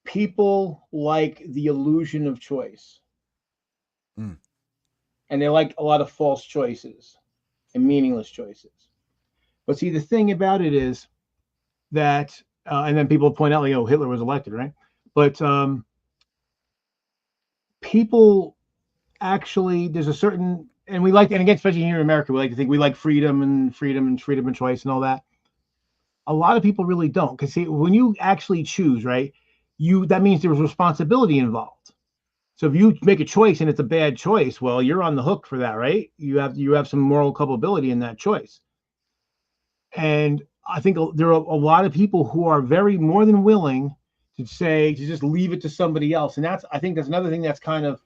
People like the illusion of choice. Mm. And they like a lot of false choices and meaningless choices. But see, the thing about it is that, and then people point out, like, oh, Hitler was elected, right? But people actually, there's a certain, and we like, and again, especially here in America, we like to think we like freedom of choice and all that. A lot of people really don't, because see, when you actually choose, right, that means there's responsibility involved. So if you make a choice and it's a bad choice, well, you're on the hook for that, right? You have some moral culpability in that choice. And I think there are a lot of people who are very more than willing to just leave it to somebody else. And I think that's another thing that's kind of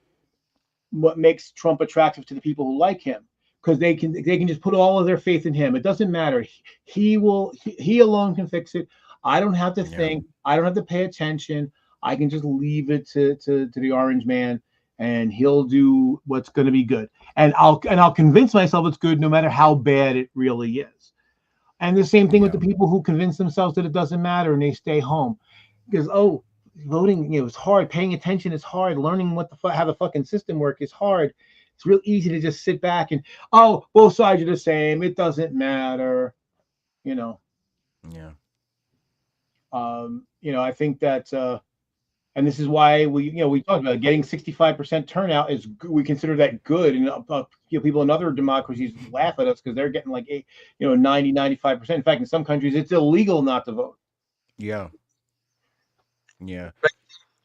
what makes Trump attractive to the people who like him, because they can just put all of their faith in him. It doesn't matter. He alone can fix it. I don't have to think. I don't have to pay attention. I can just leave it to the orange man, and he'll do what's going to be good. And I'll convince myself it's good no matter how bad it really is. And the same thing with the people who convince themselves that it doesn't matter and they stay home because, oh, voting, it's hard. Paying attention is hard. Learning how the fucking system works is hard. It's real easy to just sit back and, oh, both sides are the same. It doesn't matter. Yeah. I think that, and this is why we talked about getting 65% turnout is we consider that good. And people in other democracies laugh at us because they're getting like 90, 95%. In fact, in some countries, it's illegal not to vote. Yeah. Yeah.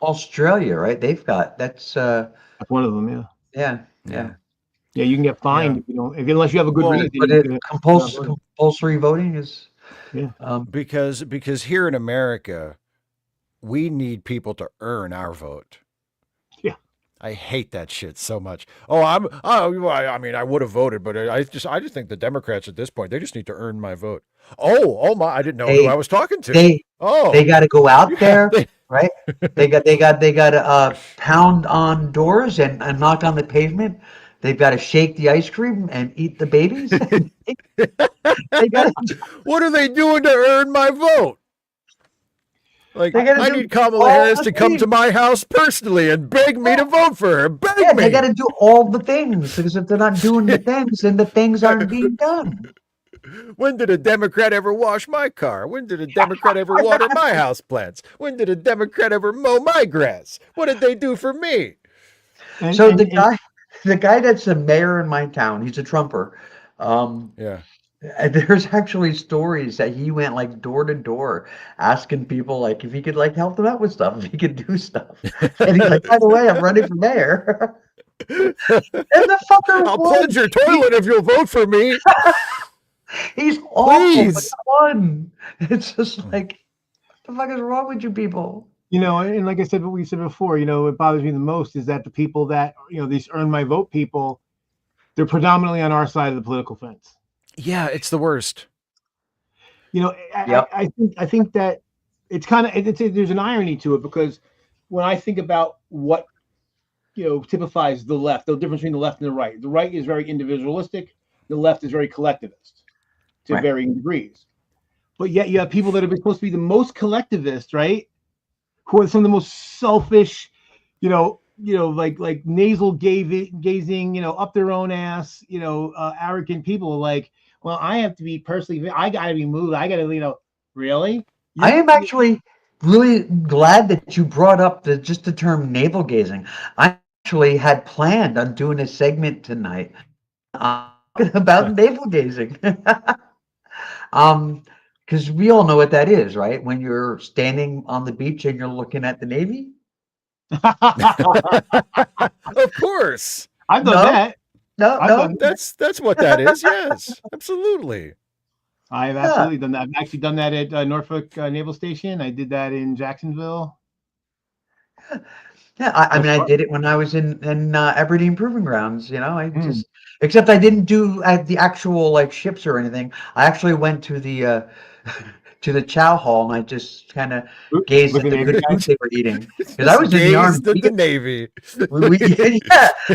Australia, right? They've got that's one of them. yeah. Yeah, you can get fined if you don't, unless you have a good reason. But You it can, compulsory voting is because here in America, we need people to earn our vote. Yeah. I hate that shit so much. I mean, I would have voted, but I just think the Democrats at this point, they just need to earn my vote. Oh my! I didn't know who I was talking to. They got to go out there, right? They got to pound on doors and knock on the pavement. They've got to shake the ice cream and eat the babies. They got What are they doing to earn my vote? Like, I need Kamala all Harris the to come to things. my house personally and beg me to vote for her. Beg me. They got to do all the things because if they're not doing the things, then the things aren't being done. When did a Democrat ever wash my car? When did a Democrat ever water my house plants? When did a Democrat ever mow my grass? What did they do for me? So the guy that's the mayor in my town, he's a Trumper. Yeah. There's actually stories that he went like door to door asking people like if he could like help them out with stuff, if he could do stuff. And he's like, by the way, I'm running for mayor. And the fucker I'll won. plunge your toilet if you'll vote for me. He's awful, but he won. It's just like, what the fuck is wrong with you people? And like I said, what we said before, what bothers me the most is that the people that, these earn my vote people, they're predominantly on our side of the political fence. Yeah, it's the worst. I think that it's kind of there's an irony to it because when I think about what typifies the left, the difference between the left and the right is very individualistic, the left is very collectivist to varying degrees. But yet you have people that are supposed to be the most collectivist, right? Who are some of the most selfish, like nasal gazing, up their own ass, arrogant people. Like, well, I have to be personally, I got to be moved. I got to, really? I am actually really glad that you brought up the term navel gazing. I actually had planned on doing a segment tonight about navel gazing. Because we all know what that is, right? When you're standing on the beach and you're looking at the Navy. Of course. I've done that. No. That's what that is. Yes, absolutely. I've absolutely done that. I've actually done that at Norfolk Naval Station. I did that in Jacksonville. Yeah, I mean, I did it when I was in Aberdeen Proving Grounds. I just, except I didn't do at the actual like ships or anything. I actually went to the to the chow hall and I just kind of gazed at the good food they were eating because I was in the army. At the Navy.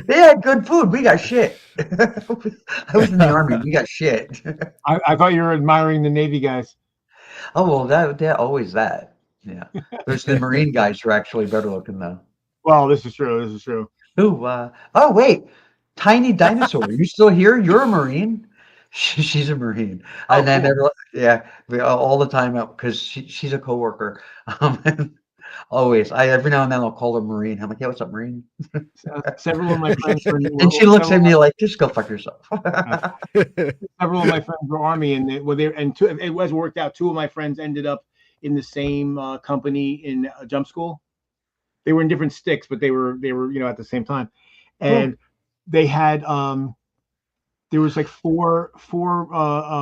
They had good food. We got shit. I was in the army. We got shit. I thought you were admiring the Navy guys. Oh well, they're always that. Yeah, there's the Marine guys who are actually better looking though. Well, this is true. Ooh, oh wait, Tiny Dinosaur, you still here? You're a Marine. She's a Marine, and then we all the time because she's a coworker. Always, every now and then I'll call her Marine. I'm like, yeah, what's up, Marine? Several of my friends and she looks at me like, just go fuck yourself. Several of my friends were Army, and it was worked out. Two of my friends ended up in the same company in jump school. They were in different sticks, but they were at the same time, and they had there was like four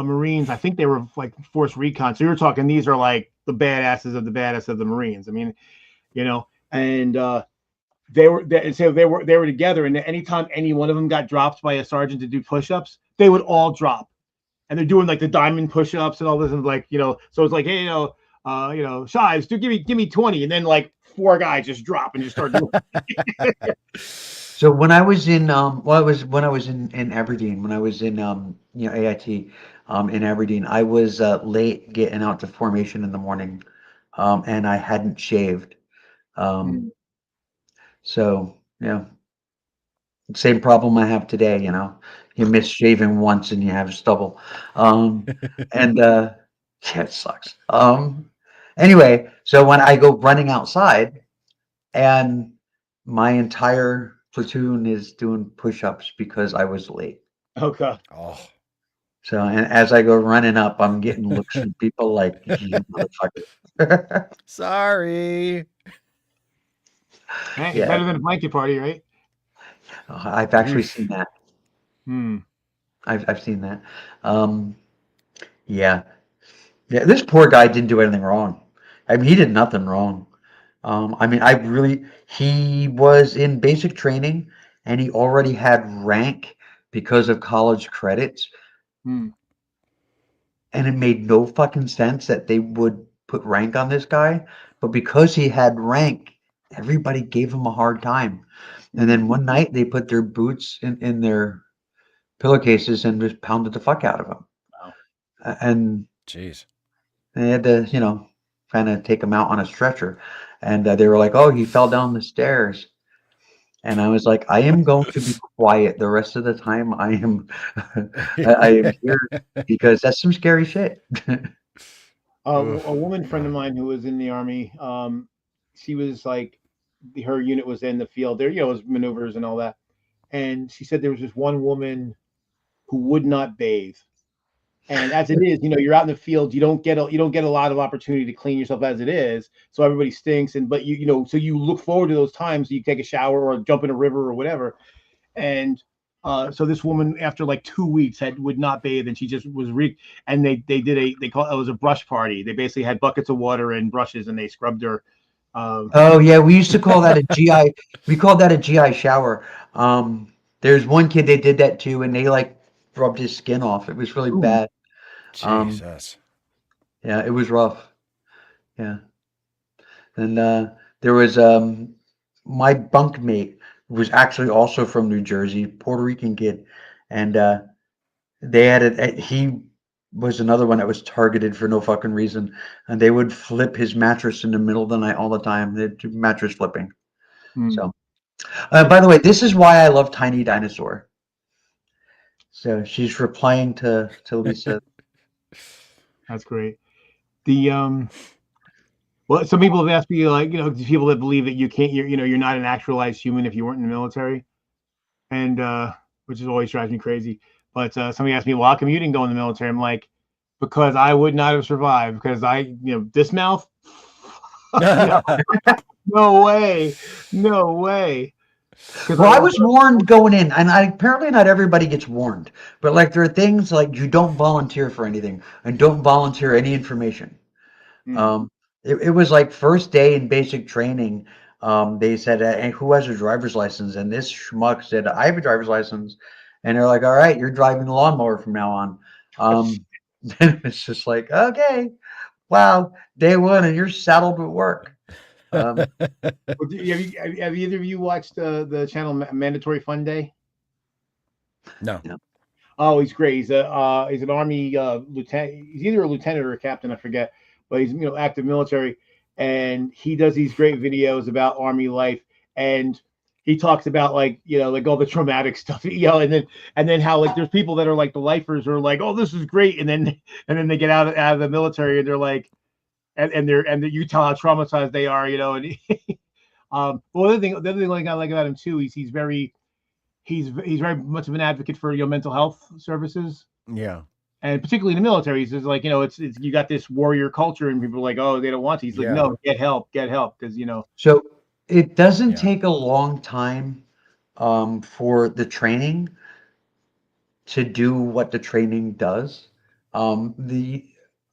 Marines. I think they were like force recon. So you're talking these are like the badasses of the Marines. I mean, and they were together, and anytime any one of them got dropped by a sergeant to do push-ups, they would all drop, and they're doing like the diamond push-ups and all this, and like so it's like, hey, Shives, dude, give me 20, and then like 4 guys just drop and just start doing it. So when I was in when I was in Aberdeen, when I was in AIT in Aberdeen, I was late getting out to formation in the morning, and I hadn't shaved. So same problem I have today. You miss shaving once and you have stubble, and it sucks. Anyway, so when I go running outside, and my entire platoon is doing push-ups because I was late. Okay. Oh. So, and as I go running up, I'm getting looks from people like, you motherfucker. Sorry. Hey, Yeah. better than a blanket party, right? I've actually seen that. Hmm. I've seen that. Um, yeah. Yeah, this poor guy didn't do anything wrong. I mean, he did nothing wrong. I mean, he was in basic training and he already had rank because of college credits. Hmm. And it made no fucking sense that they would put rank on this guy. But because he had rank, everybody gave him a hard time. And then one night they put their boots in their pillowcases and just pounded the fuck out of him. Wow. And Jeez. they had to, kind of take him out on a stretcher. And they were like, oh, he fell down the stairs. And I was like, I am going to be quiet the rest of the time. I am, I am here because that's some scary shit. A woman friend of mine who was in the army, she was like, her unit was in the field. There, it was maneuvers and all that. And she said there was this one woman who would not bathe. And as it is, you're out in the field, you don't get a lot of opportunity to clean yourself as it is. So everybody stinks, but so you look forward to those times. So you take a shower or jump in a river or whatever. And so this woman, after like 2 weeks, would not bathe, and she just was and they call it was a brush party. They basically had buckets of water and brushes, and they scrubbed her. Oh yeah, we used to call that a GI. We called that a GI shower. There's one kid they did that to, and they like rubbed his skin off. It was really Ooh. bad. Jesus. Yeah, it was rough. Yeah, and there was my bunkmate was actually also from New Jersey, Puerto Rican kid, and they had he was another one that was targeted for no fucking reason, and they would flip his mattress in the middle of the night all the time. They do mattress flipping. So. By the way, this is why I love Tiny Dinosaur. So she's replying to Lisa. That's great. The well, some people have asked me, like, people that believe that you can't, you're not an actualized human if you weren't in the military, and which is always drives me crazy. But somebody asked me, well, how come you didn't go in the military? I'm like, because I would not have survived. Because this mouth, no, no way, no way. Well, I was warned going in, and apparently not everybody gets warned, but like there are things like you don't volunteer for anything and don't volunteer any information. It was like first day in basic training. They said, hey, who has a driver's license? And this schmuck said, I have a driver's license. And they're like, all right, you're driving the lawnmower from now on. It's just like, okay, wow, day one, and you're saddled with work. Have either of you watched the channel Mandatory Fun Day? No. Oh, he's great. He's an Army lieutenant. He's either a lieutenant or a captain, I forget, but he's active military, and he does these great videos about Army life, and he talks about like all the traumatic stuff, and then how like there's people that are like the lifers are like, oh, this is great, and then they get out of the military and they're like, and you tell how traumatized they are, and well, the other thing like I like about him too, he's very much of an advocate for mental health services. Yeah. And particularly in the military, he's like, it's you got this warrior culture, and people are like, oh, they don't want to. He's like, no, get help, because So it doesn't take a long time for the training to do what the training does. The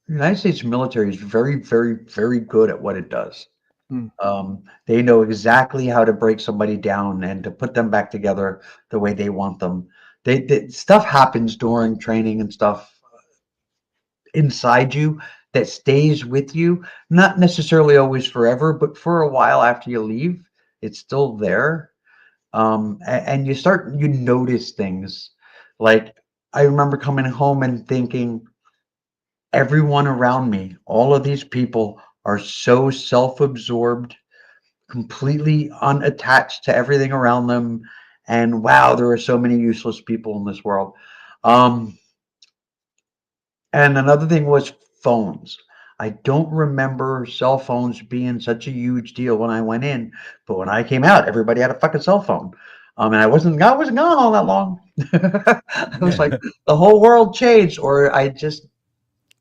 United States military is very, very, very good at what it does. They know exactly how to break somebody down and to put them back together the way they want them. Stuff happens during training and stuff inside you that stays with you, not necessarily always forever, but for a while after you leave, it's still there. And you notice things. Like I remember coming home and thinking, everyone around me, all of these people are so self-absorbed, completely unattached to everything around them. And wow, there are so many useless people in this world. And another thing was phones. I don't remember cell phones being such a huge deal when I went in, but when I came out, everybody had a fucking cell phone. And I wasn't gone all that long. I was like, the whole world changed, or I just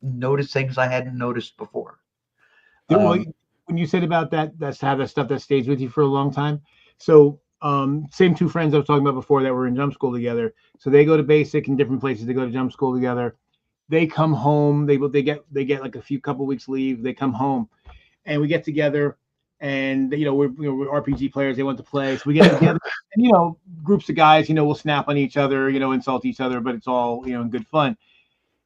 noticed things I hadn't noticed before. Well, when you said about that, that's to have that stuff that stays with you for a long time. So, same two friends I was talking about before that were in jump school together. So they go to basic in different places. They go to jump school together. They come home. They get like a few couple weeks leave. They come home, and we get together. And we're RPG players. They want to play, so we get together. And groups of guys. We'll snap on each other. Insult each other, but it's all in good fun.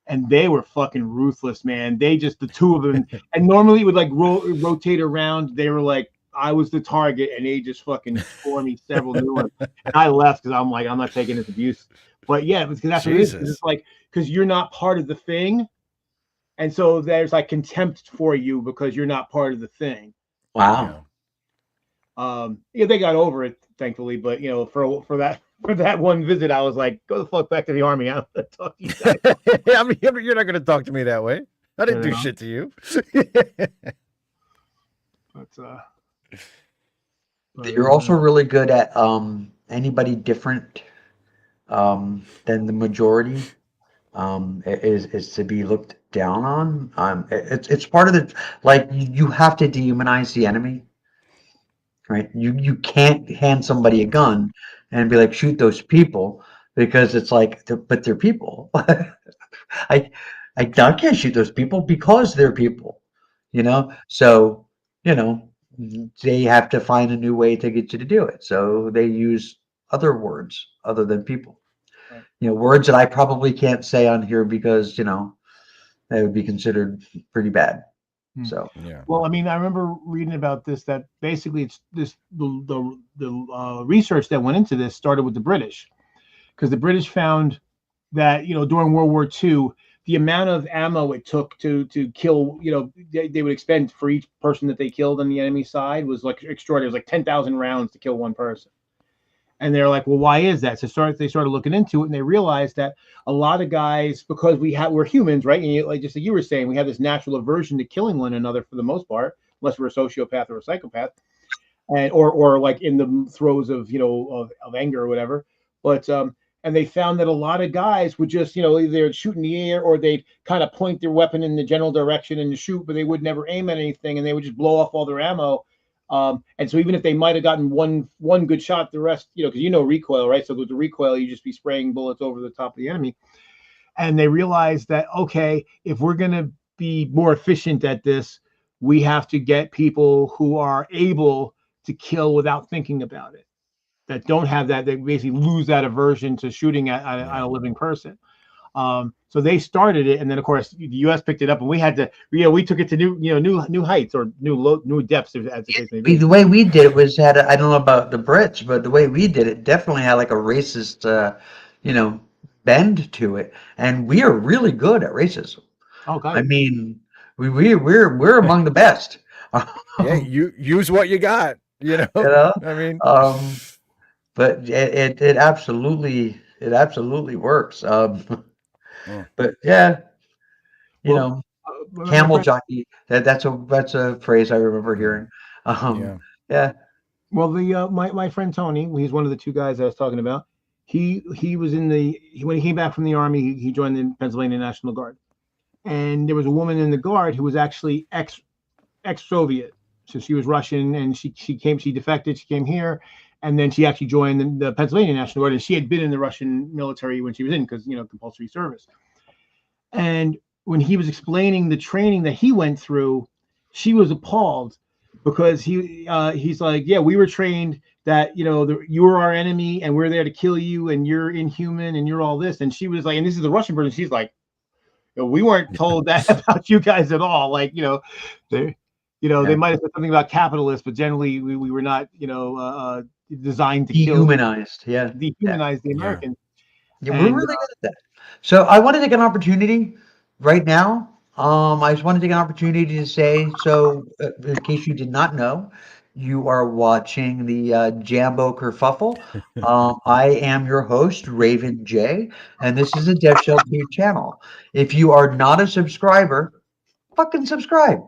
And they were fucking ruthless, man. They just, the two of them, and normally it would like rotate around. They were like, I was the target, and they just fucking tore me several new ones. And I left because I'm like, I'm not taking this abuse. But yeah, because that's what it is. It's like, because you're not part of the thing. And so there's like contempt for you because you're not part of the thing. Wow. They got over it, thankfully. But for that one visit, I was like, go the fuck back to the army. I don't want to talk to you guys. I mean, you're not going to talk to me that way. I didn't do shit to you. But you're also really good at anybody different than the majority is to be looked down on. It's part of the, like, you have to dehumanize the enemy, right? You can't hand somebody a gun and be like, shoot those people, because it's like, but they're people. I can't shoot those people because they're people, So, they have to find a new way to get you to do it. So they use other words other than people. Right. Words that I probably can't say on here because, they would be considered pretty bad. So, yeah. Well, I mean, I remember reading about this, that basically it's the research that went into this started with the British, because the British found that, during World War II, the amount of ammo it took to kill, they would expend for each person that they killed on the enemy side was like extraordinary. It was like 10,000 rounds to kill one person. And they're like, well, why is that? So they started looking into it, and they realized that a lot of guys, because we're humans, right? And like just like you were saying, we have this natural aversion to killing one another for the most part, unless we're a sociopath or a psychopath, and or like in the throes of of anger or whatever. But and they found that a lot of guys would just either shoot in the air, or they'd kind of point their weapon in the general direction and shoot, but they would never aim at anything, and they would just blow off all their ammo. And so even if they might have gotten one good shot, the rest, because recoil, right? So with the recoil, you just be spraying bullets over the top of the enemy. And they realized that, okay, if we're going to be more efficient at this, we have to get people who are able to kill without thinking about it, that don't have that, they basically lose that aversion to shooting at a living person. So they started it, and then of course the U.S. picked it up, and we had to, we took it to new heights, or new depths, as the case may be. The way we did it was I don't know about the Brits, but the way we did it definitely had like a racist, bend to it, and we are really good at racism. Oh, God. I mean, we're among the best. Yeah, you use what you got, I mean, but it absolutely works. But yeah, camel jockey. That's a phrase I remember hearing. Yeah. Well, my friend Tony, he's one of the two guys I was talking about. He was when he came back from the army, he joined the Pennsylvania National Guard, and there was a woman in the Guard who was actually ex-Soviet. So she was Russian, and she defected. She came here, and then she actually joined the Pennsylvania National Guard, and she had been in the Russian military when she was in, because compulsory service. And when he was explaining the training that he went through, she was appalled, because he's like, yeah, we were trained that you are our enemy, and we're there to kill you, and you're inhuman, and you're all this. And she was like, and this is the Russian version. She's like, we weren't told that about you guys at all. Like, they might have said something about capitalists, but generally we were not, designed to dehumanize the Americans. Yeah, we're really good at that. So I want to take an opportunity right now. I just want to take an opportunity to say, so in case you did not know, you are watching the Jambo-kerfuffle. I am your host, Raven J, and this is a Dev Shell 2 channel. If you are not a subscriber, fucking subscribe.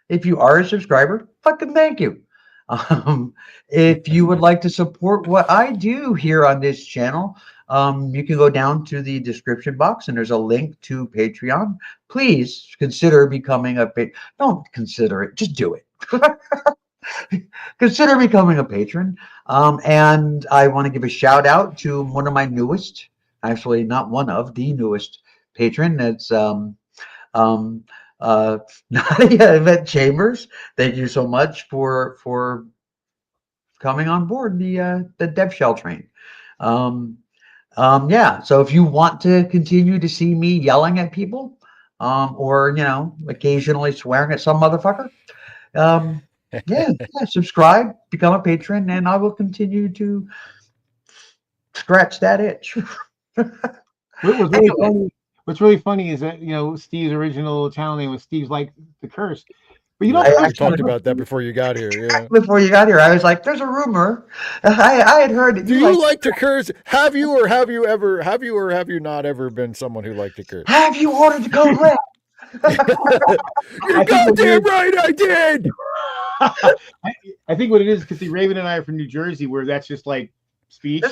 If you are a subscriber, fucking thank you. If you would like to support what I do here on this channel, you can go down to the description box and there's a link to Patreon. Please consider becoming a don't consider it, just do it. Consider becoming a patron. And I want to give a shout out to one of my newest, actually not one of the newest patron. That's um, Nadia Yvette Chambers. Thank you so much for coming on board the Dev Shell train. Um, yeah. So if you want to continue to see me yelling at people, or occasionally swearing at some motherfucker, yeah, subscribe, become a patron, and I will continue to scratch that itch. What's really funny is that Steve's original channel name was Steve's Like the Curse, but you don't. I talked about that before you got here. Yeah. Before you got here, I was like, "There's a rumor." I had heard. Do you like to curse? Have you or have you not ever been someone who liked to curse? Have you ordered the code red? You're goddamn right, I did. I think what it is, because Raven and I are from New Jersey, where that's just like speech.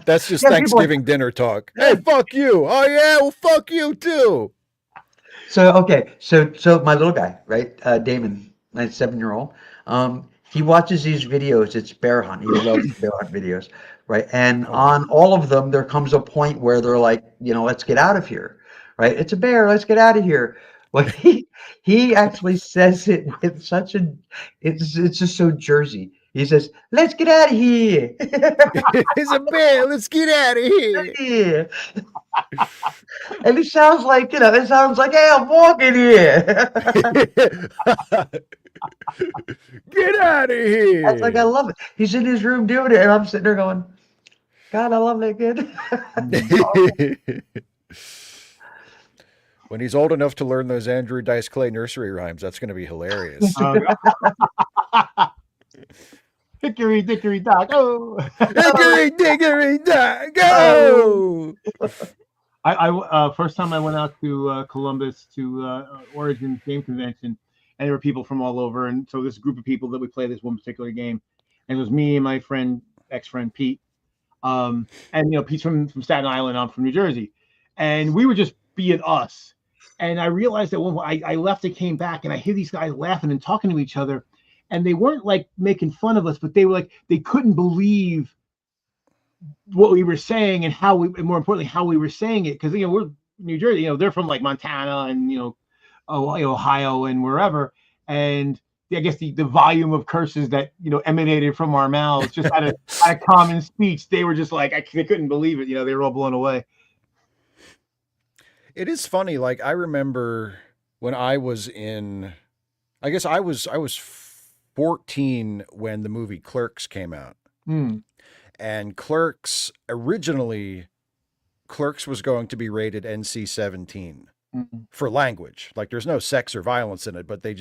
That's just Thanksgiving dinner talk. Hey, fuck you. Oh yeah, well, fuck you too. So okay, so my little guy, right, Damon, my 7-year-old, he watches these videos. It's bear hunt. He loves bear hunt videos, right? And on all of them, there comes a point where they're like, let's get out of here, right? It's a bear. Let's get out of here. Well, he actually says it with such it's just so Jersey. He says, "Let's get out of here." It's a bear. Let's get out of here. Yeah. And it sounds like, hey, I'm walking here. Get out of here. That's like, I love it. He's in his room doing it, and I'm sitting there going, God, I love that kid. When he's old enough to learn those Andrew Dice Clay nursery rhymes, that's going to be hilarious. Hickory dickory dock, go! Hickory dickory dock, go! I first time I went out to Columbus to Origin Game Convention, and there were people from all over, and so this group of people that we play this one particular game, and it was me and my ex-friend Pete, and Pete's from Staten Island, I'm from New Jersey, and we were just being us, and I realized that when I left, I came back, and I hear these guys laughing and talking to each other. And they weren't like making fun of us, but they were like, they couldn't believe what we were saying and more importantly, how we were saying it. Because, we're New Jersey, they're from like Montana and, Ohio and wherever. And I guess the volume of curses that, emanated from our mouths just out of common speech, they were just like, they couldn't believe it. They were all blown away. It is funny. Like, I remember when I was I was 14 when the movie Clerks came out. And Clerks was going to be rated NC-17 for language. Like, there's no sex or violence in it, but they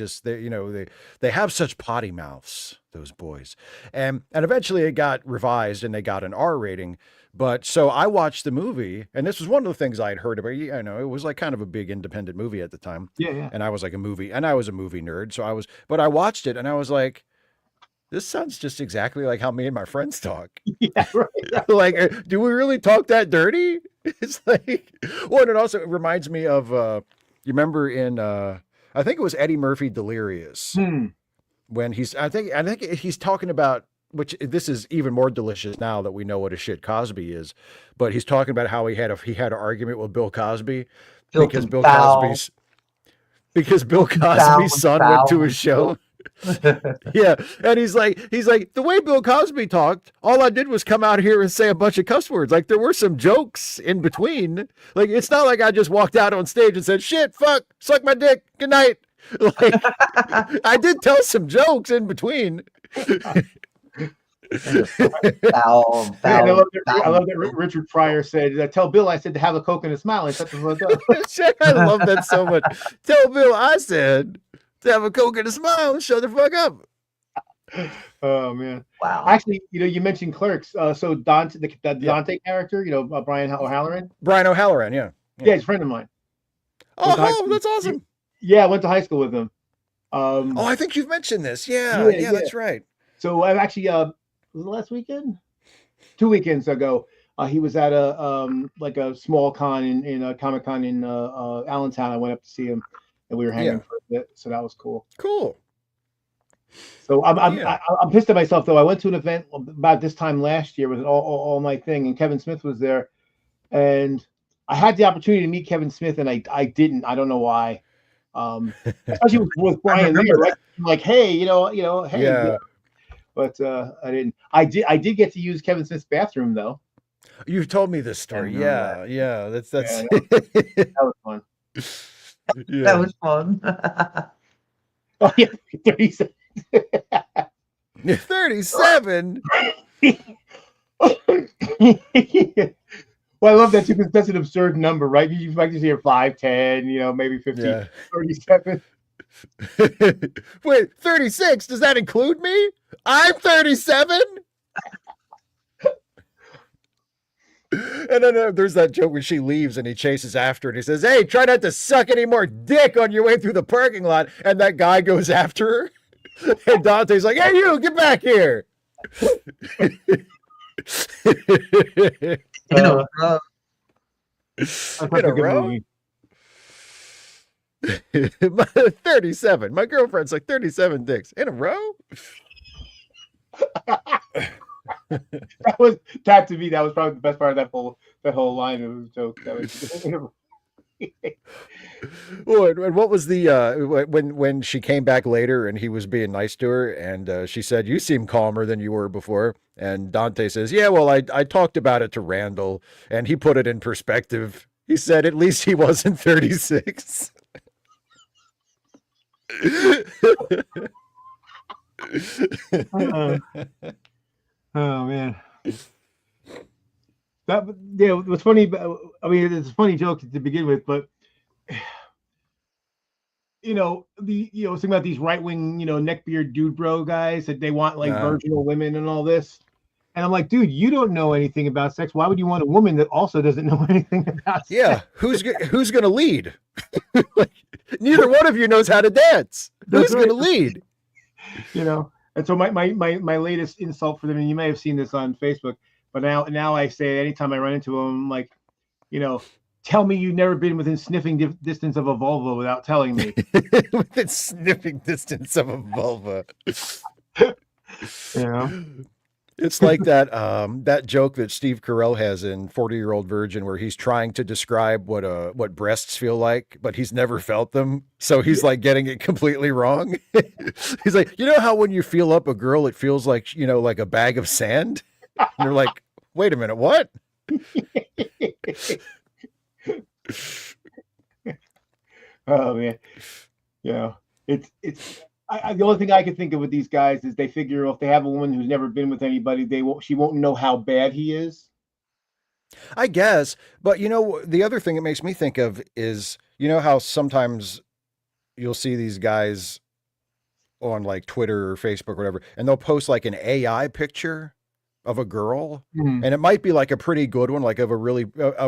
have such potty mouths, those boys. And eventually it got revised and they got an R rating. But so I watched the movie, and this was one of the things I had heard about. It was like kind of a big independent movie at the time. Yeah. And I was a movie nerd. But I watched it and I was like, this sounds just exactly like how me and my friends talk. Yeah, right. Like, do we really talk that dirty? It's like, well, and it also reminds me of, you remember in, I think it was Eddie Murphy Delirious, when I think he's talking about, which this is even more delicious now that we know what a shit Cosby is, but he's talking about how he had an argument with Bill Cosby because Bill Cosby's son went to his show. Yeah, and he's like, the way Bill Cosby talked, all I did was come out here and say a bunch of cuss words. Like, there were some jokes in between. Like, it's not like I just walked out on stage and said, "Shit, fuck, suck my dick, good night." Like, I did tell some jokes in between. I love that Richard Pryor said, "Tell Bill I said to have a Coke and a smile." And shut the fuck up. I love that so much. Tell Bill I said to have a Coke and a smile and shut the fuck up. Oh man! Wow. Actually, you mentioned Clerks. So Dante, the Dante character, Brian O'Halloran. Brian O'Halloran, yeah, he's a friend of mine. Oh, that's awesome. Yeah, I went to high school with him. I think you've mentioned this. Yeah, that's right. So I've actually was it last weekend? 2 weekends ago, he was at a like a small con in a Comic Con in Allentown. I went up to see him, and we were hanging for a bit. So that was cool. Cool. So I'm pissed at myself though. I went to an event about this time last year with an all night thing, and Kevin Smith was there, and I had the opportunity to meet Kevin Smith, and I didn't. I don't know why. Especially with Brian there, right? Like, hey, hey. Yeah. But I didn't. I did get to use Kevin Smith's bathroom though. You've told me this story. Yeah. That's that was fun. Yeah. That was fun. Oh yeah, 37. 37. Well, I love that too because that's an absurd number, right? You might just hear 5, 10, maybe 15, 37. Wait, 36? Does that include me? I'm 37? And then there's that joke when she leaves and he chases after her and he says, hey, try not to suck any more dick on your way through the parking lot. And that guy goes after her. And Dante's like, hey, you, get back here. In a row. In a row? 37. My girlfriend's like 37 dicks. In a row? That to me, that was probably the best part of that whole line of the joke. That was Well, and what was the when she came back later and he was being nice to her and she said, you seem calmer than you were before, and Dante says, yeah, well, I talked about it to Randall and he put it in perspective. He said at least he wasn't 36. Oh man, what's funny? I mean, it's a funny joke to begin with, but thinking about these right wing, neckbeard dude bro guys that they want like virginal women and all this, and I'm like, dude, you don't know anything about sex. Why would you want a woman that also doesn't know anything about sex? Yeah, who's gonna lead? Like, neither one of you knows how to dance. Who's gonna lead? And so my latest insult for them, and you may have seen this on Facebook, but now I say anytime I run into them, I'm like, tell me you've never been within sniffing distance of a vulva without telling me. Within sniffing distance of a vulva. It's like that joke that Steve Carell has in 40-Year-Old Virgin where he's trying to describe what breasts feel like, but he's never felt them. So he's like getting it completely wrong. He's like, you know how when you feel up a girl, it feels like, like a bag of sand? And you're like, wait a minute, what? Oh man. It's the only thing I can think of with these guys is they figure if they have a woman who's never been with anybody, she won't know how bad he is. I guess, but the other thing it makes me think of is, how sometimes you'll see these guys on like Twitter or Facebook or whatever, and they'll post like an AI picture of a girl, and it might be like a pretty good one, like of a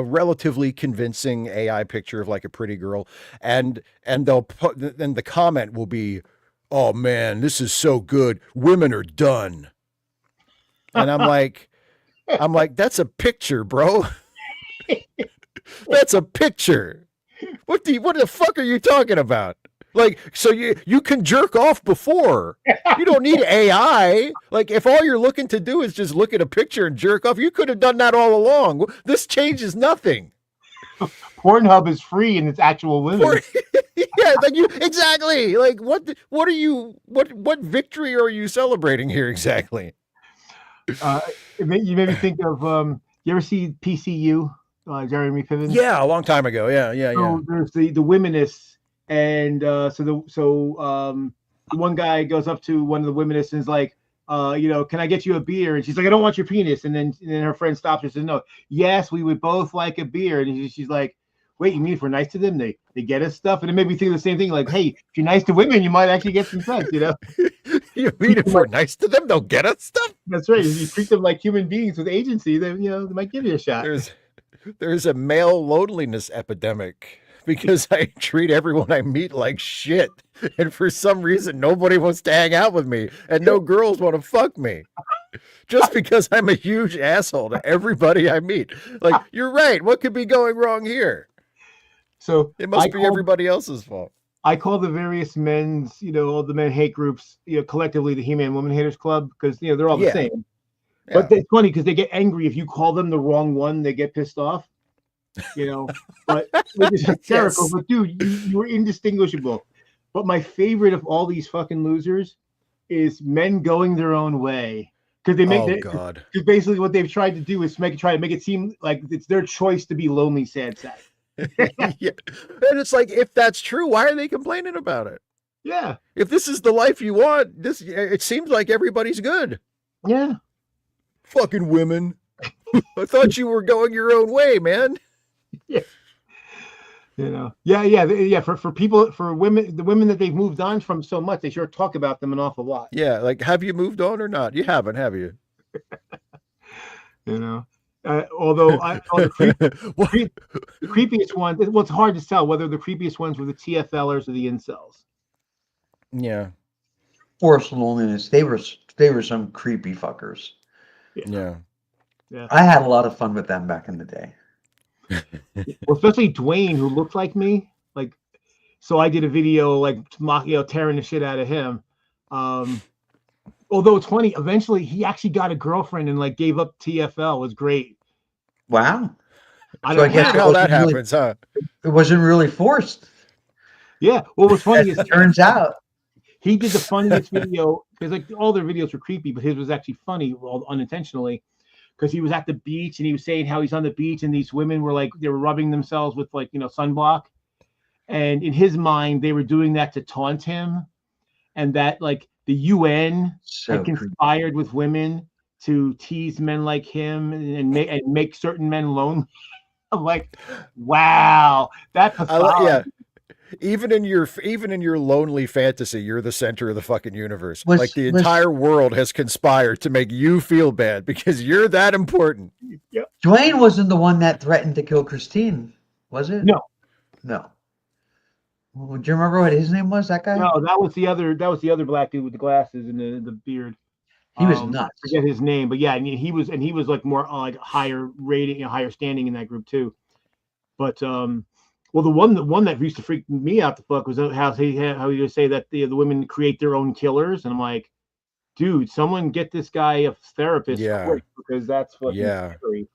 relatively convincing AI picture of like a pretty girl, and they'll put, then the comment will be, oh man, this is so good. Women are done. And I'm like, that's a picture, bro. That's a picture. What the fuck are you talking about? Like, so you can jerk off before. You don't need AI. Like, if all you're looking to do is just look at a picture and jerk off, you could have done that all along. This changes nothing. Pornhub is free and it's actual women. Yeah, like exactly. Like what victory are you celebrating here exactly? You made me think of you ever see PCU, Jeremy Piven? Yeah, a long time ago. Yeah. So there's the womenist, and the one guy goes up to one of the wominists and is like, can I get you a beer? And she's like, I don't want your penis. And then her friend stops her and says, no, yes, we would both like a beer. And she's like, wait, you mean if we're nice to them, they get us stuff? And it made me think of the same thing. Like, hey, if you're nice to women, you might actually get some sex, You mean if we're nice to them, they'll get us stuff? That's right. If you treat them like human beings with agency, then, they might give you a shot. There's a male loneliness epidemic. because I treat everyone I meet like shit. And for some reason, nobody wants to hang out with me and no girls want to fuck me. Just because I'm a huge asshole to everybody I meet. Like, you're right. What could be going wrong here? So it must be everybody else's fault. I call the various men's, all the men hate groups, collectively the He-Man Woman Haters Club, because they're all the same. Yeah. But it's funny because they get angry if you call them the wrong one. They get pissed off, But it's hysterical. Yes. But dude, you were indistinguishable. But my favorite of all these fucking losers is men going their own way. Because they make God. Because basically what they've tried to do is try to make it seem like it's their choice to be lonely, sad. Yeah. And it's like, if that's true, why are they complaining about it? Yeah. If this is the life you want, it seems like everybody's good. Yeah. Fucking women. I thought you were going your own way, man. Yeah. Yeah. For people, for women, the women that they've moved on from so much, they sure talk about them an awful lot. Yeah. Like, have you moved on or not? You haven't, have you? Although the creepiest one, well, it's hard to tell whether the creepiest ones were the TFLers or the incels. Yeah. Forced loneliness. They were some creepy fuckers. Yeah. I had a lot of fun with them back in the day. Well, especially Dwayne, who looked like me. So I did a video tearing the shit out of him. Although it's funny, eventually he actually got a girlfriend and gave up TFL. It was great. Wow. I guess how that happens, huh? It wasn't really forced. Yeah. Well, what's funny is it turns out he did the funniest video because all their videos were creepy, but his was actually funny, unintentionally, because he was at the beach and he was saying how he's on the beach and these women were they were rubbing themselves with sunblock, and in his mind they were doing that to taunt him, and that the UN had conspired with women to tease men like him and make certain men lonely. I'm like, wow, that's yeah. Even in your lonely fantasy, you're the center of the fucking universe. The entire world has conspired to make you feel bad because you're that important. Yep. Dwayne wasn't the one that threatened to kill Christine, was it? No. Well, do you remember what his name was? That guy? No, that was the other black dude with the glasses and the beard. He was nuts. I forget his name, but yeah, he was more higher rating, higher standing in that group too. But well, the one that used to freak me out the fuck was how he would say that the women create their own killers, and I'm like, dude, someone get this guy a therapist, quick, because that's fucking scary.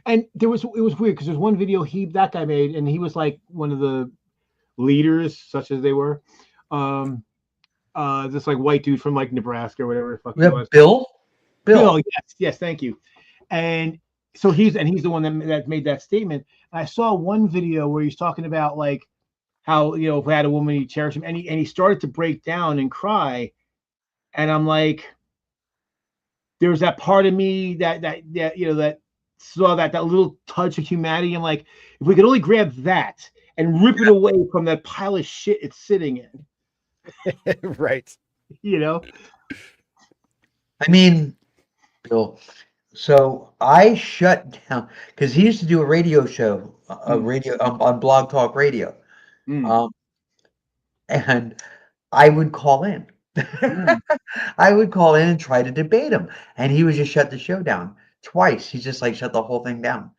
And it was weird because there's one video that guy made, and he was one of the leaders, such as they were. This white dude from Nebraska or whatever the fuck he was. Bill, yes, thank you. And so he's the one that made that statement. And I saw one video where he's talking about how if we had a woman, you cherish him, and he started to break down and cry, and I'm like, there's that part of me that saw that little touch of humanity. I'm like, if we could only grab that and rip it away from that pile of shit it's sitting in. Right. I mean, Bill, so I shut down because he used to do a radio show, on Blog Talk Radio. And I would call in. I would call in and try to debate him, and he would just shut the show down. Twice. He just shut the whole thing down.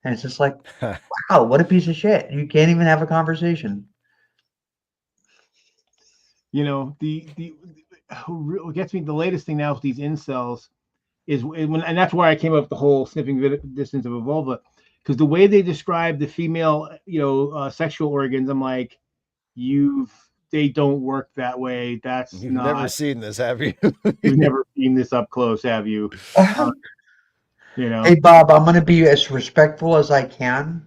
And it's just wow, what a piece of shit. You can't even have a conversation. What gets me, the latest thing now with these incels is and that's why I came up with the whole sniffing distance of a vulva, because the way they describe the female, sexual organs, I'm like, they don't work that way. You've never seen this, have you? You've never seen this up close, have you? Hey, Bob, I'm going to be as respectful as I can.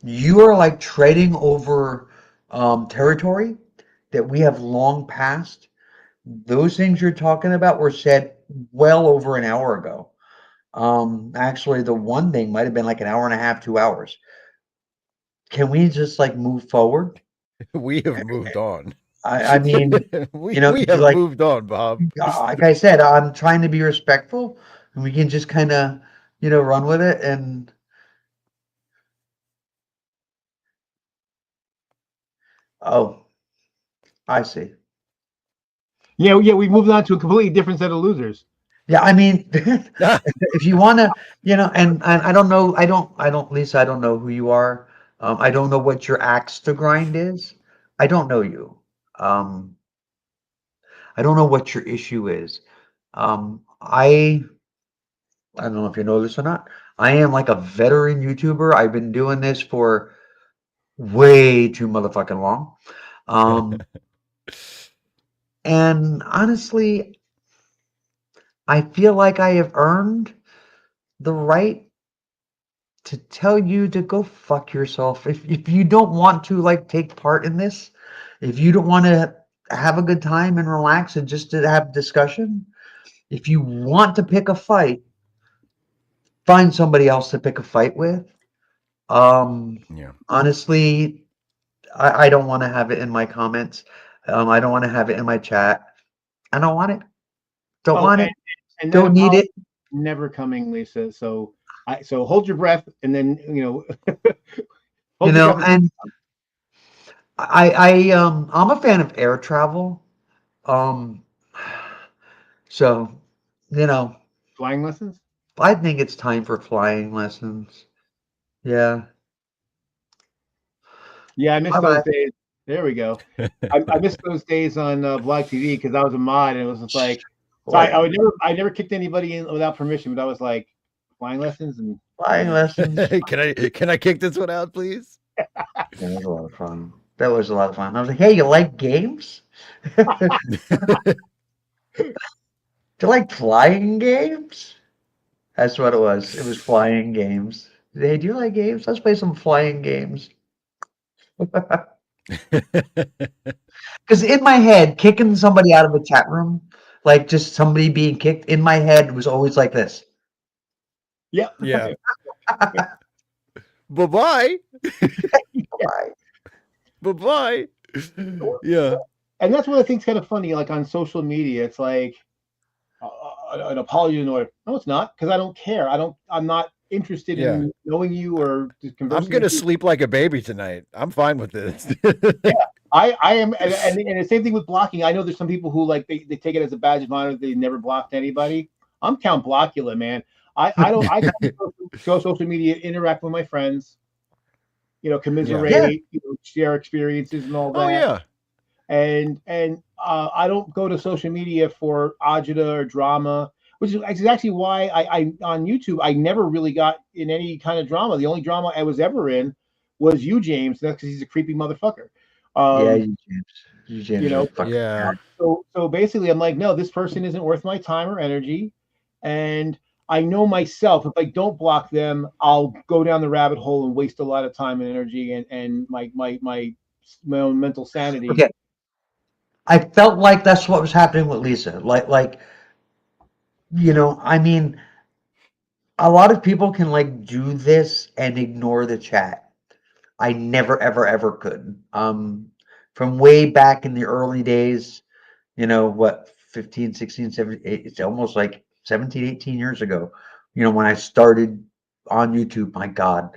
You are treading over territory that we have long passed. Those things you're talking about were said well over an hour ago. Actually, the one thing might have been an hour and a half, 2 hours. Can we just move forward? We have moved on. I mean, we have moved on, Bob. Like I said, I'm trying to be respectful, and we can just kind of, run with it. And Oh, I see. Yeah, we moved on to a completely different set of losers. Yeah, I mean, if you want to, and I don't know, Lisa, I don't know who you are. I don't know what your axe to grind is. I don't know you. Um, I don't know what your issue is. I don't know if you know this or not. I am like a veteran YouTuber. I've been doing this for way too motherfucking long. Um, and honestly, I feel like I have earned the right to tell you to go fuck yourself. If you don't want to like take part in this, if you don't want to have a good time and relax and just to have discussion, if you want to pick a fight, find somebody else to pick a fight with. Yeah. Honestly, I don't want to have it in my comments. I don't want to have it in my chat. I don't want it. Don't Oh, want it. and that Don't need apology it. never coming, Lisa. So hold your breath, and then You hold your know, breath. and I'm a fan of air travel. Um, so, you know, Flying lessons. I think it's time for flying lessons. Yeah. Yeah, I miss Bye bye. those days. There we go. I miss those days on Blog TV because I was a mod, and it was just like, so Boy, I never kicked anybody in without permission, but I was like, flying lessons, and flying lessons. Can I kick this one out, please? That was a lot of fun. That was a lot of fun. I was like, hey, you like games? Do you like flying games? That's what it was. It was flying games. Hey, do you like games? Let's play some flying games. Because in my head, kicking somebody out of a chat room, like just somebody being kicked, in my head was always like this. yeah, Yeah. Bye-bye. Bye. Bye-bye. Yeah. and that's what I think's kind of funny. Like on social media, it's like an apology in order. No, it's not, because I don't care. I'm not interested Yeah. in knowing you or just I'm conversing gonna with you. sleep like a baby tonight. I'm fine with this. I am, and the same thing with blocking. I know there's some people who like they take it as a badge of honor that they never blocked anybody. I'm Count Blockula, man. I don't I go social media, interact with my friends, Yeah. Yeah. commiserate, share experiences and all Oh that. yeah. And I don't go to social media for agita or drama, which is actually why I on YouTube I never really got in any kind of drama. The only drama I was ever in was you, James. That's because he's a creepy motherfucker. Yeah, Um, you James. You you James are know, fucking Yeah. weird. so basically, I'm like, no, this person isn't worth my time or energy, and I know myself. If I don't block them, I'll go down the rabbit hole and waste a lot of time and energy and my own mental sanity. Okay. I felt like that's what was happening with Lisa. I mean, a lot of people can like do this and ignore the chat. I never, ever, ever could. From way back in the early days, what, 15, 16, 17, it's almost like 17, 18 years ago, when I started on YouTube, my God,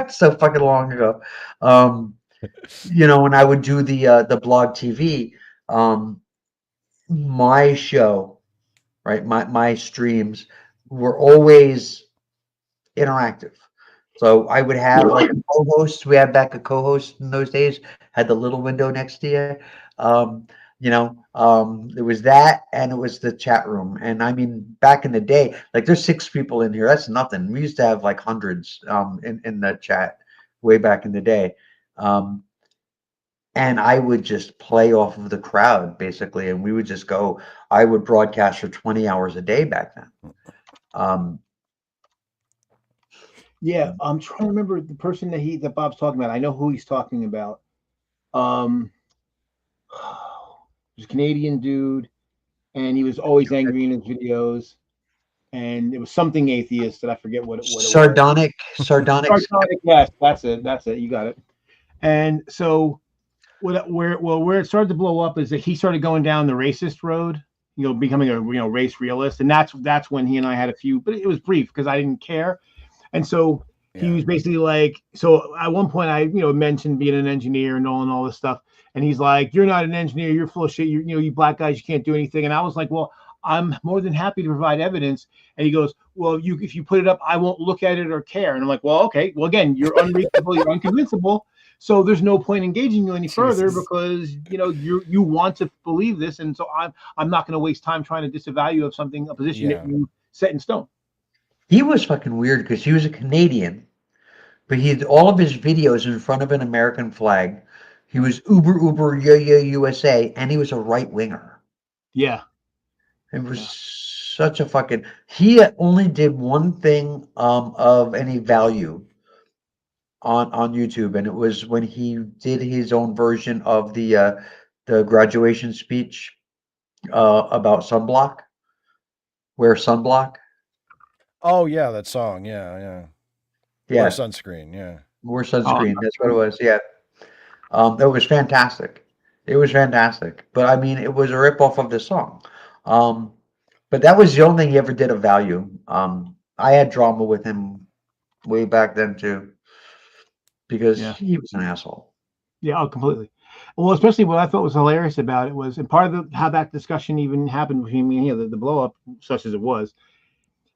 so fucking long ago. When I would do the blog TV, um, my show, right, my streams were always interactive. So I would have like a co-host. We had back a co-host in those days, had the little window next to you. There was that and it was the chat room. And I mean, back in the day, like there's 6 people in here. That's nothing. We used to have like hundreds in the chat way back in the day. Um, and I would just play off of the crowd basically, and we would just go. I would broadcast for 20 hours a day back then. Um, Yeah, I'm trying to remember the person that Bob's talking about. I know who he's talking about. Um, He's a Canadian dude, and he was always angry in his videos. And it was something atheist that I forget what it was. sardonic. Sardonic, yes, that's it. That's it. You got it. And so where it started to blow up is that he started going down the racist road, becoming a race realist, and that's when he and I had a few, but it was brief because I didn't care. And so he was basically like, so at one point I, mentioned being an engineer and all this stuff. And he's like, you're not an engineer. You're full of shit. You black guys, you can't do anything. And I was like, well, I'm more than happy to provide evidence. And he goes, well, if you put it up, I won't look at it or care. And I'm like, well, okay. Well, again, you're unreasonable. You're unconvincible. So there's no point engaging you any further because, you want to believe this. And so I'm not going to waste time trying to disavow you of something, a position that you set in stone. He was fucking weird because he was a Canadian, but he had all of his videos in front of an American flag. He was uber, yeah, USA, and he was a right winger. Yeah. It was such a fucking. He only did one thing of any value on YouTube, and it was when he did his own version of the graduation speech about sunblock. Wear sunblock. Oh yeah, that song. Yeah. Wear sunscreen. Yeah. Wear sunscreen. That's what it was. Yeah. That was fantastic. It was fantastic. But I mean, it was a ripoff of the song. But that was the only thing he ever did of value. I had drama with him way back then too, because he was an asshole. Yeah, completely. Well, especially what I thought was hilarious about it was, and part of how that discussion even happened between me and him, the blow up, such as it was,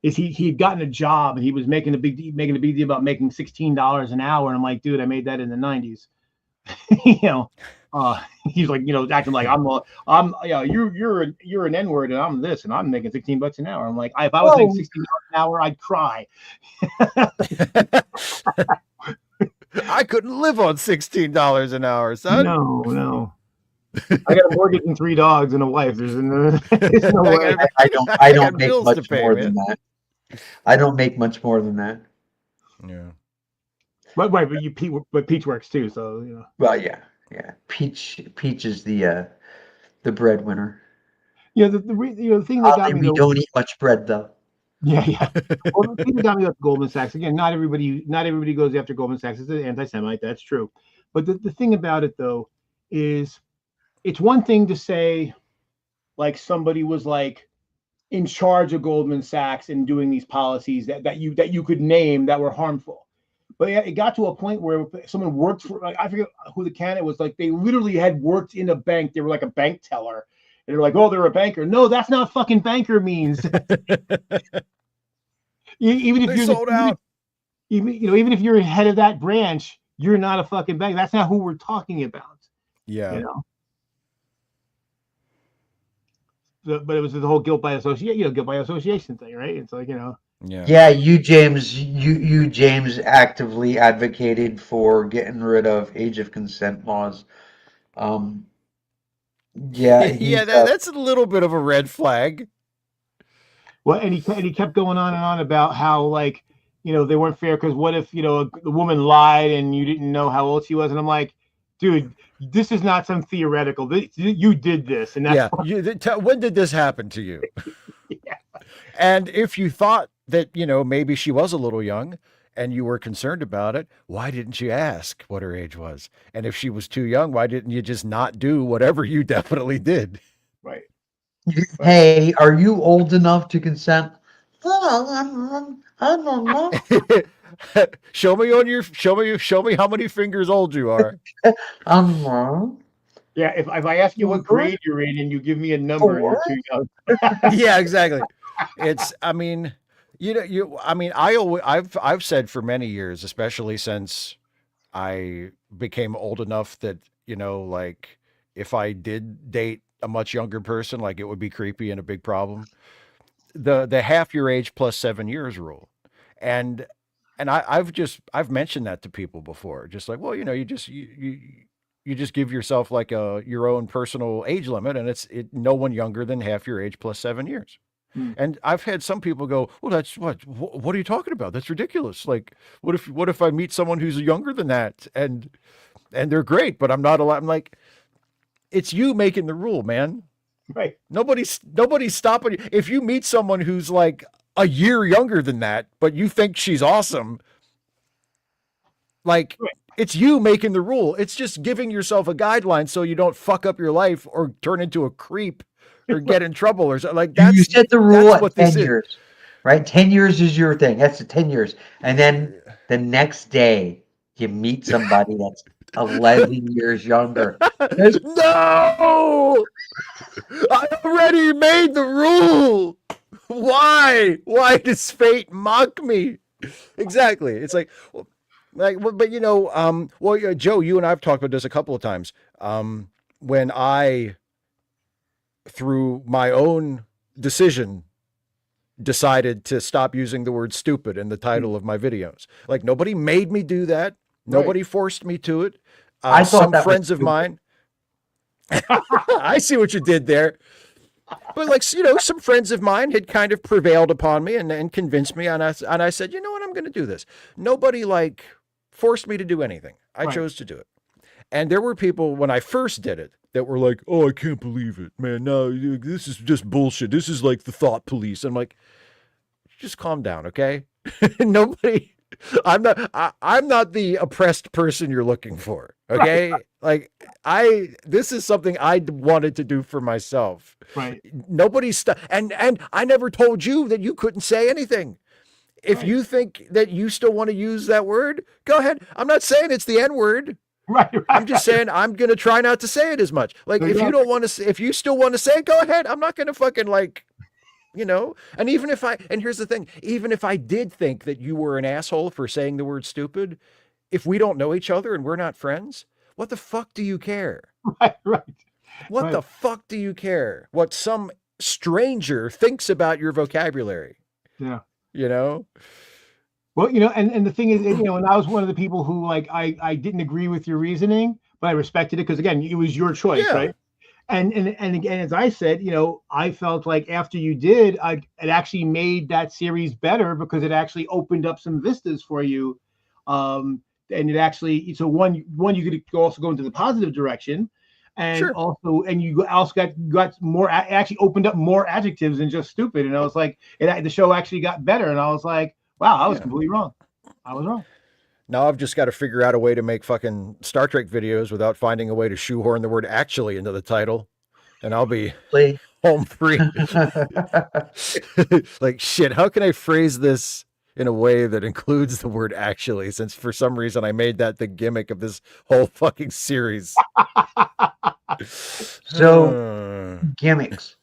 is he had gotten a job and he was making a big deal about making $16 an hour. And I'm like, dude, I made that in the 90s. He's like, acting like you're an N-word and I'm this and I'm making $16 an hour. I'm like, if I was making $16 an hour, I'd cry. I couldn't live on $16 an hour, son. No. I got a mortgage and 3 dogs and a wife. There's no way. I don't make much more than that. I don't make much more than that. Yeah. But Peach works too, so Well, yeah. Peach is the breadwinner. The thing that got me. We don't eat much bread though. Yeah. Well, the thing that got me with Goldman Sachs, again, not everybody goes after Goldman Sachs as an anti-Semite. That's true. But the thing about it though is, it's one thing to say, like somebody was like in charge of Goldman Sachs and doing these policies that you could name that were harmful. But yeah, it got to a point where someone worked for, I forget who the candidate was, like they literally had worked in a bank. They were like a bank teller. And they're like, oh, they're a banker. No, that's not what fucking banker means. Even if you're sold out. Even if you're head of that branch, you're not a fucking bank. That's not who we're talking about. Yeah. But it was the whole guilt by association thing, right? It's like, Yeah, you James actively advocated for getting rid of age of consent laws. That's a little bit of a red flag. Well, and he kept going on and on about how, like, they weren't fair because what if the woman lied and you didn't know how old she was, and I'm like, dude, this is not some theoretical. You did this, and that's when did this happen to you? Yeah. And if you thought that maybe she was a little young and you were concerned about it, why didn't you ask what her age was? And if she was too young, why didn't you just not do whatever you definitely did? Right. Hey, are you old enough to consent? I don't know. Show me how many fingers old you are. Yeah, if I ask you what grade you're in and you give me a number and you're too young. Yeah, exactly. It's, I've said for many years, especially since I became old enough that, like if I did date a much younger person, like it would be creepy and a big problem. The half your age plus 7 years rule. And I've mentioned that to people before, just like, well, you just give yourself like your own personal age limit, and it's no one younger than half your age plus 7 years. And I've had some people go, well, that's what are you talking about? That's ridiculous. Like, what if I meet someone who's younger than that and they're great, but I'm not allowed? I'm like, it's you making the rule, man. Right. Nobody's stopping you. If you meet someone who's like a year younger than that, but you think she's awesome, like, right. It's you making the rule. It's just giving yourself a guideline so you don't fuck up your life or turn into a creep or get in trouble or something. Like, you set the rule at 10 years. right? 10 years is your thing. That's the 10 years. And then the next day, you meet somebody that's 11 years younger. No! I already made the rule. Why? Why does fate mock me? Exactly. It's like, but well, yeah, Joe, you and I've talked about this a couple of times. When I, through my own decision, decided to stop using the word stupid in the title of my videos. Like, nobody made me do that. Nobody forced me to it. I thought Some that was friends of stupid. mine. I see what you did there. But like, some friends of mine had kind of prevailed upon me and convinced me. And I said, you know what, I'm going to do this. Nobody like forced me to do anything. I chose to do it. And there were people when I first did it that were like, oh, I can't believe it, man. No, this is just bullshit. This is like the thought police. I'm like, just calm down. Okay. Nobody, I'm not the oppressed person you're looking for. Okay. Like this is something I wanted to do for myself. Right. Nobody's and I never told you that you couldn't say anything. If you think that you still want to use that word, go ahead. I'm not saying it's the N word. Right. I'm just saying I'm going to try not to say it as much. Like if you don't want to, if you still want to say it, go ahead. I'm not going to fucking like, and even if and here's the thing, even if I did think that you were an asshole for saying the word stupid, if we don't know each other and we're not friends, what the fuck do you care? Right. What the fuck do you care? What some stranger thinks about your vocabulary? Yeah. Well, and the thing is, and I was one of the people who like I didn't agree with your reasoning, but I respected it because again, it was your choice, right? And again, as I said, I felt like after you did, it actually made that series better because it actually opened up some vistas for you, and it actually one you could also go into the positive direction, and you also got more actually opened up more adjectives than just stupid, and I was like, the show actually got better, and I was like, wow, I was completely wrong. I was wrong. Now I've just got to figure out a way to make fucking Star Trek videos without finding a way to shoehorn the word actually into the title. And I'll be home free. Like, shit, how can I phrase this in a way that includes the word actually, since for some reason I made that the gimmick of this whole fucking series. So, gimmicks.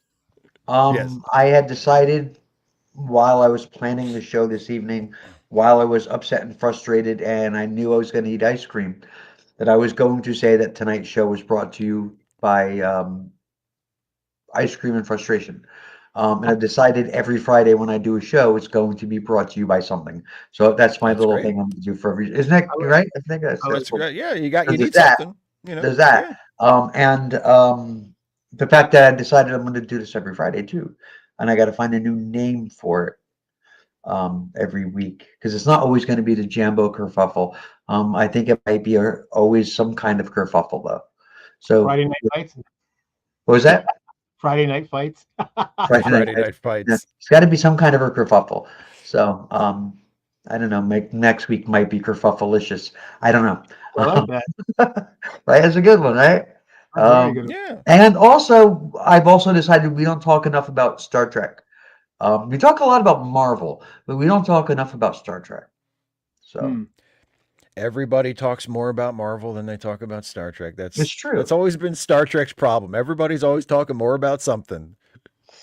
I had decided while I was planning the show this evening, while I was upset and frustrated and I knew I was going to eat ice cream, that I was going to say that tonight's show was brought to you by ice cream and frustration. And I've decided every Friday when I do a show, it's going to be brought to you by something. So that's my little thing I'm going to do for every. Isn't that right? I think that's great. Yeah, you need that, something. There's that. And the fact that I decided I'm going to do this every Friday too, and I got to find a new name for it every week because it's not always going to be the jambo-kerfuffle. I think it might be always some kind of kerfuffle though. So Friday night fights. What was that? Friday night fights. Friday night fights. Yeah, it's got to be some kind of a kerfuffle. So I don't know. Next week might be kerfuffleicious. I don't know. I like that. Right, that's a good one, right? Very good. Yeah. And also, I've also decided we don't talk enough about Star Trek. We talk a lot about Marvel, but we don't talk enough about Star Trek. So everybody talks more about Marvel than they talk about Star Trek. It's true. That's always been Star Trek's problem. Everybody's always talking more about something.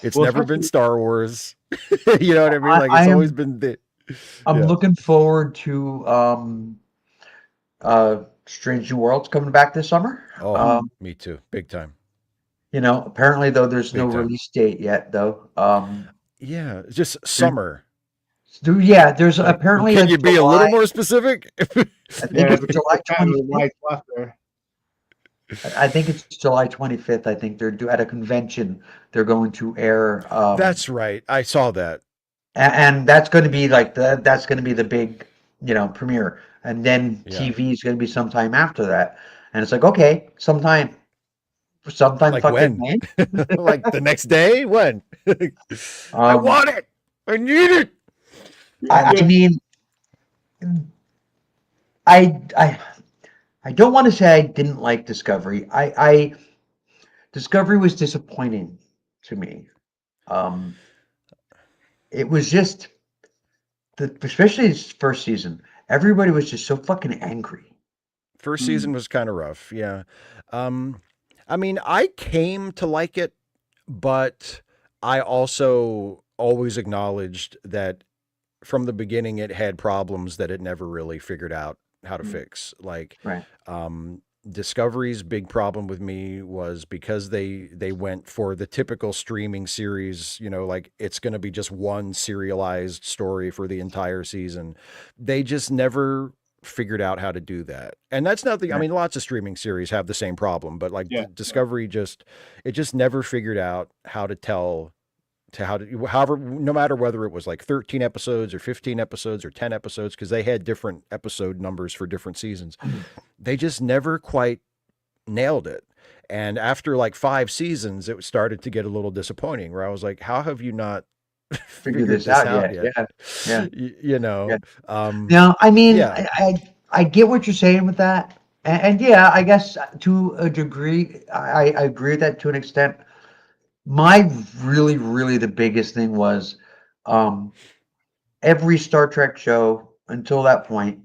It's never been Star Wars. You know what I mean? Like it's always been the. I'm looking forward to Strange New Worlds coming back this summer. Oh, me too. Big time. Apparently though there's no release date yet though. Yeah, it's just summer. Yeah, there's apparently. Can you be a little more specific? I think it's July 25th. I think it's July 25th. I think they're at a convention. They're going to air. That's right. I saw that. And that's going to be that's going to be the big, premiere. And then TV is going to be sometime after that. And it's like, okay, sometime like fucking when? Like the next day? When? I want it. I need it. I mean, I don't want to say I didn't like Discovery. Discovery was disappointing to me. it was just especially his first season, everybody was just so fucking angry. First season was kind of rough. Yeah. Um, I mean, I came to like it, but I also always acknowledged that from the beginning it had problems that it never really figured out how to fix. Like, Right. Discovery's big problem with me was because they went for the typical streaming series, like it's going to be just one serialized story for the entire season. They just never figured out how to do that. And that's not I mean, lots of streaming series have the same problem, but like Discovery it just never figured out how to tell however, no matter whether it was like 13 episodes or 15 episodes or 10 episodes, because they had different episode numbers for different seasons. They just never quite nailed it. And after like 5 seasons, it started to get a little disappointing, where I was like, how have you not Figured this out yet? Yeah. Now, I mean, I get what you're saying with that. And yeah, I guess to a degree, I agree with that to an extent. My really the biggest thing was every Star Trek show until that point,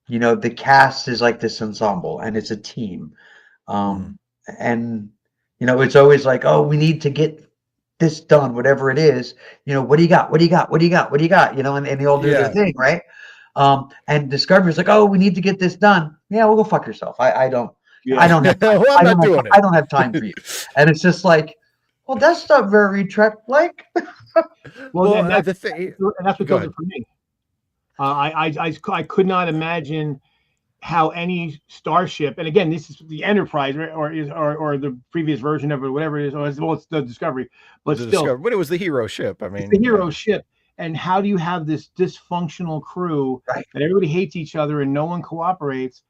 the cast is like this ensemble and it's a team. And it's always like, oh, we need to get this done, whatever it is. What do you got? What do you got? What do you got? What do you got? And they all do their thing, right? And Discovery's like, oh, we need to get this done. Yeah, well, go fuck yourself. I don't have time. Well, I don't have time for you. And it's just like, well, that's not very Trek-like. Well, and that's what does it for me. I could not imagine how any starship, and again, this is the Enterprise, right, or the previous version of it, whatever it is, well, it's the Discovery, but still, but it was the hero ship. I mean, it's the hero ship. And how do you have this dysfunctional crew that everybody hates each other and no one cooperates?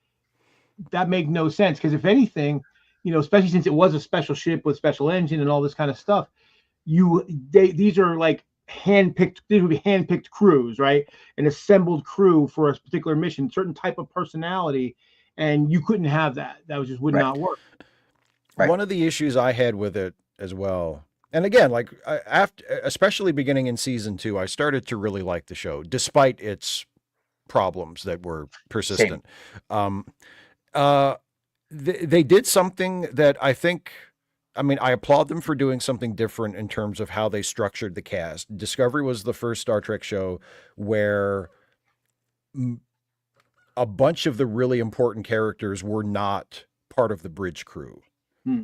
That makes no sense, because if anything, especially since it was a special ship with special engine and all this kind of stuff, these are like these would be handpicked crews, right? An assembled crew for a particular mission, certain type of personality, and you couldn't have that. That just would not work. One of the issues I had with it as well, and again, like especially beginning in season 2, I started to really like the show, despite its problems that were persistent. They did something that I applaud them for doing something different in terms of how they structured the cast. Discovery was the first Star Trek show where a bunch of the really important characters were not part of the bridge crew.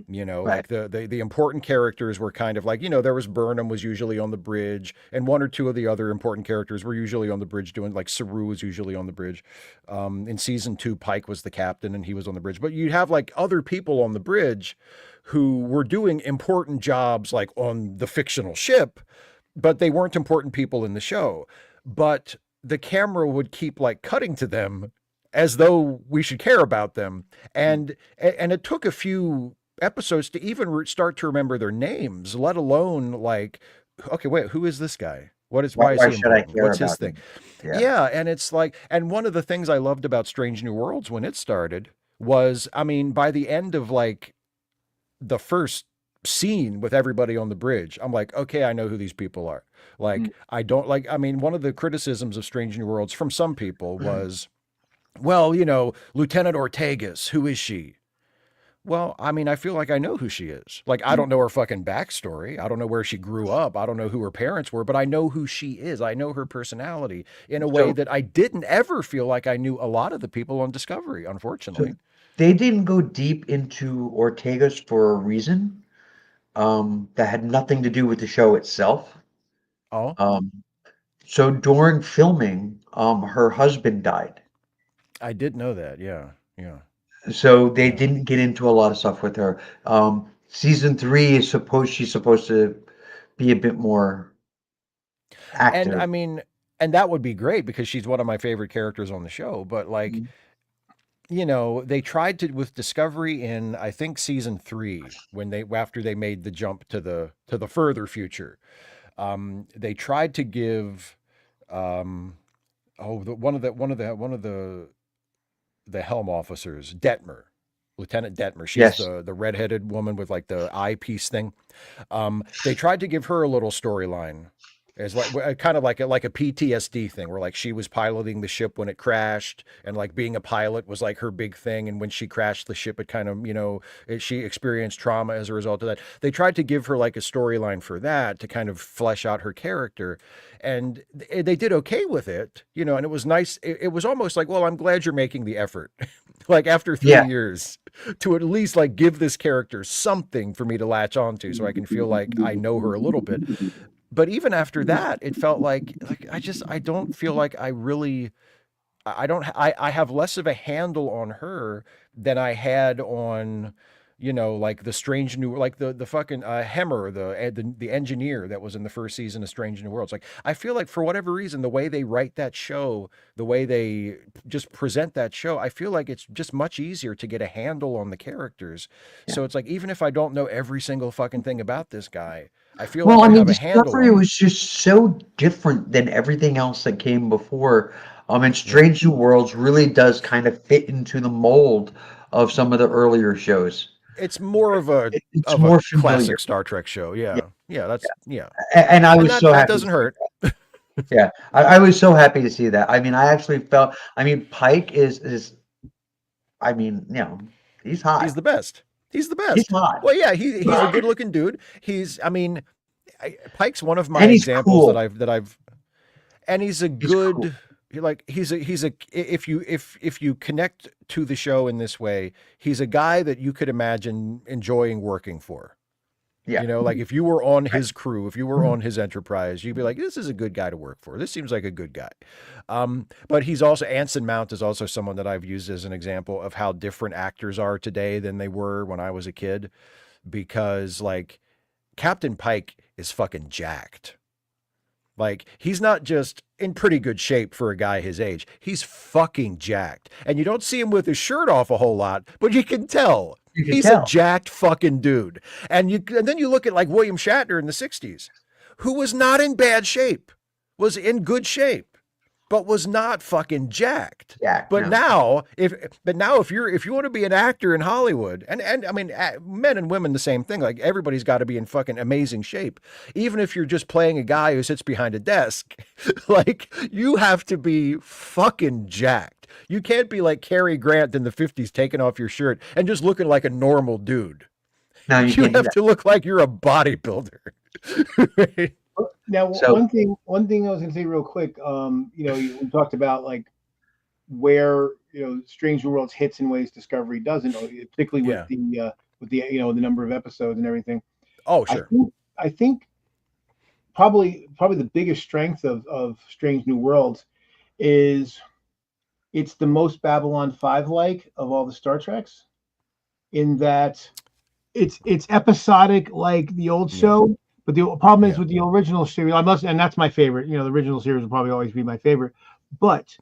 Like the important characters were kind of like, there was Burnham was usually on the bridge, and one or two of the other important characters were usually on the bridge doing, like Saru was usually on the bridge. In season 2, Pike was the captain and he was on the bridge, but you'd have like other people on the bridge who were doing important jobs like on the fictional ship, but they weren't important people in the show. But the camera would keep like cutting to them as though we should care about them. And it took a few episodes to even start to remember their names, let alone like, okay, wait, who is this guy? Why is he important? What's his thing? Yeah. And it's like, and one of the things I loved about Strange New Worlds when it started was, I mean, by the end of like the first scene with everybody on the bridge, I'm like, okay, I know who these people are. Like, I don't like, I mean, one of the criticisms of Strange New Worlds from some people was, well, Lieutenant Ortegas, who is she? Well, I mean, I feel like I know who she is. Like, I don't know her fucking backstory. I don't know where she grew up. I don't know who her parents were, but I know who she is. I know her personality in a way that I didn't ever feel like I knew a lot of the people on Discovery, unfortunately. So they didn't go deep into Ortegas for a reason that had nothing to do with the show itself. So during filming, her husband died. I did know that. Yeah. So they didn't get into a lot of stuff with her. Season 3 is she's supposed to be a bit more active. And I mean, and that would be great because she's one of my favorite characters on the show. But like, they tried to with Discovery in I think season 3 after they made the jump to the further future. They tried to give one of the helm officers, Detmer, Lieutenant Detmer. She's the redheaded woman with like the eyepiece thing. They tried to give her a little storyline It's like kind of like a PTSD thing where like she was piloting the ship when it crashed, and like being a pilot was like her big thing. And when she crashed the ship, it kind of, she experienced trauma as a result of that. They tried to give her like a storyline for that to kind of flesh out her character. And they did okay with it, and it was nice. It was almost like, well, I'm glad you're making the effort, like after 3 years, to at least like give this character something for me to latch onto so I can feel like I know her a little bit. But even after that, it felt like I don't feel like I really I have less of a handle on her than I had on, like the Strange New, like the fucking Hemmer, the engineer that was in the first season of Strange New Worlds. Like I feel like for whatever reason, the way they write that show, the way they just present that show, I feel like it's just much easier to get a handle on the characters. Yeah. So it's like even if I don't know every single fucking thing about this guy, I feel Well, like I I mean, have a handle Discovery on him. was just so different than everything else that came before. And Yeah. Strange New Worlds really does kind of fit into the mold of some of the earlier shows. It's more of a It's more familiar. classic Star Trek show. Yeah, Yeah. Yeah, that's yeah. and I And was that so happy to doesn't see hurt. that. Yeah, I was so happy to see that. I mean, I actually felt. I mean, Pike is. I mean, he's He's hot. the best. He's the He's best. hot, Well, yeah, he's a good-looking dude. I mean, Pike's one of my and he's examples cool. that I've and he's a He's cool. good like he's a if you connect to the show in this way, he's a guy that you could imagine enjoying working for. Yeah. Like if you were on Right. his crew, if you were on his enterprise, you'd be like, this is a good guy to work for. This seems like a good guy. But he's also, Anson Mount is also someone that I've used as an example of how different actors are today than they were when I was a kid. Because like Captain Pike is fucking jacked. Like he's not just in pretty good shape for a guy his age. He's fucking jacked. And you don't see him with his shirt off a whole lot, but you can tell. You can He's a tell. jacked fucking dude. And then you look at like William Shatner in the 60s, who was not in bad shape, was in good shape, but was not fucking jacked. Yeah. But No. now if you want to be an actor in Hollywood, and I mean men and women the same thing, like everybody's got to be in fucking amazing shape. Even if you're just playing a guy who sits behind a desk, like you have to be fucking jacked. You can't be like Cary Grant in the 50s taking off your shirt and just looking like a normal dude. No, you You can't do have that. to look like you're a bodybuilder. Right? Now, So one thing I was going to say real quick, we talked about like where Strange New Worlds hits in ways Discovery doesn't, particularly with Yeah. the number of episodes and everything. Oh, sure. I think probably the biggest strength of Strange New Worlds is it's the most Babylon 5 like of all the Star Treks, in that it's episodic like the old show. But the problem is with the original series, and that's my favorite. The original series will probably always be my favorite. But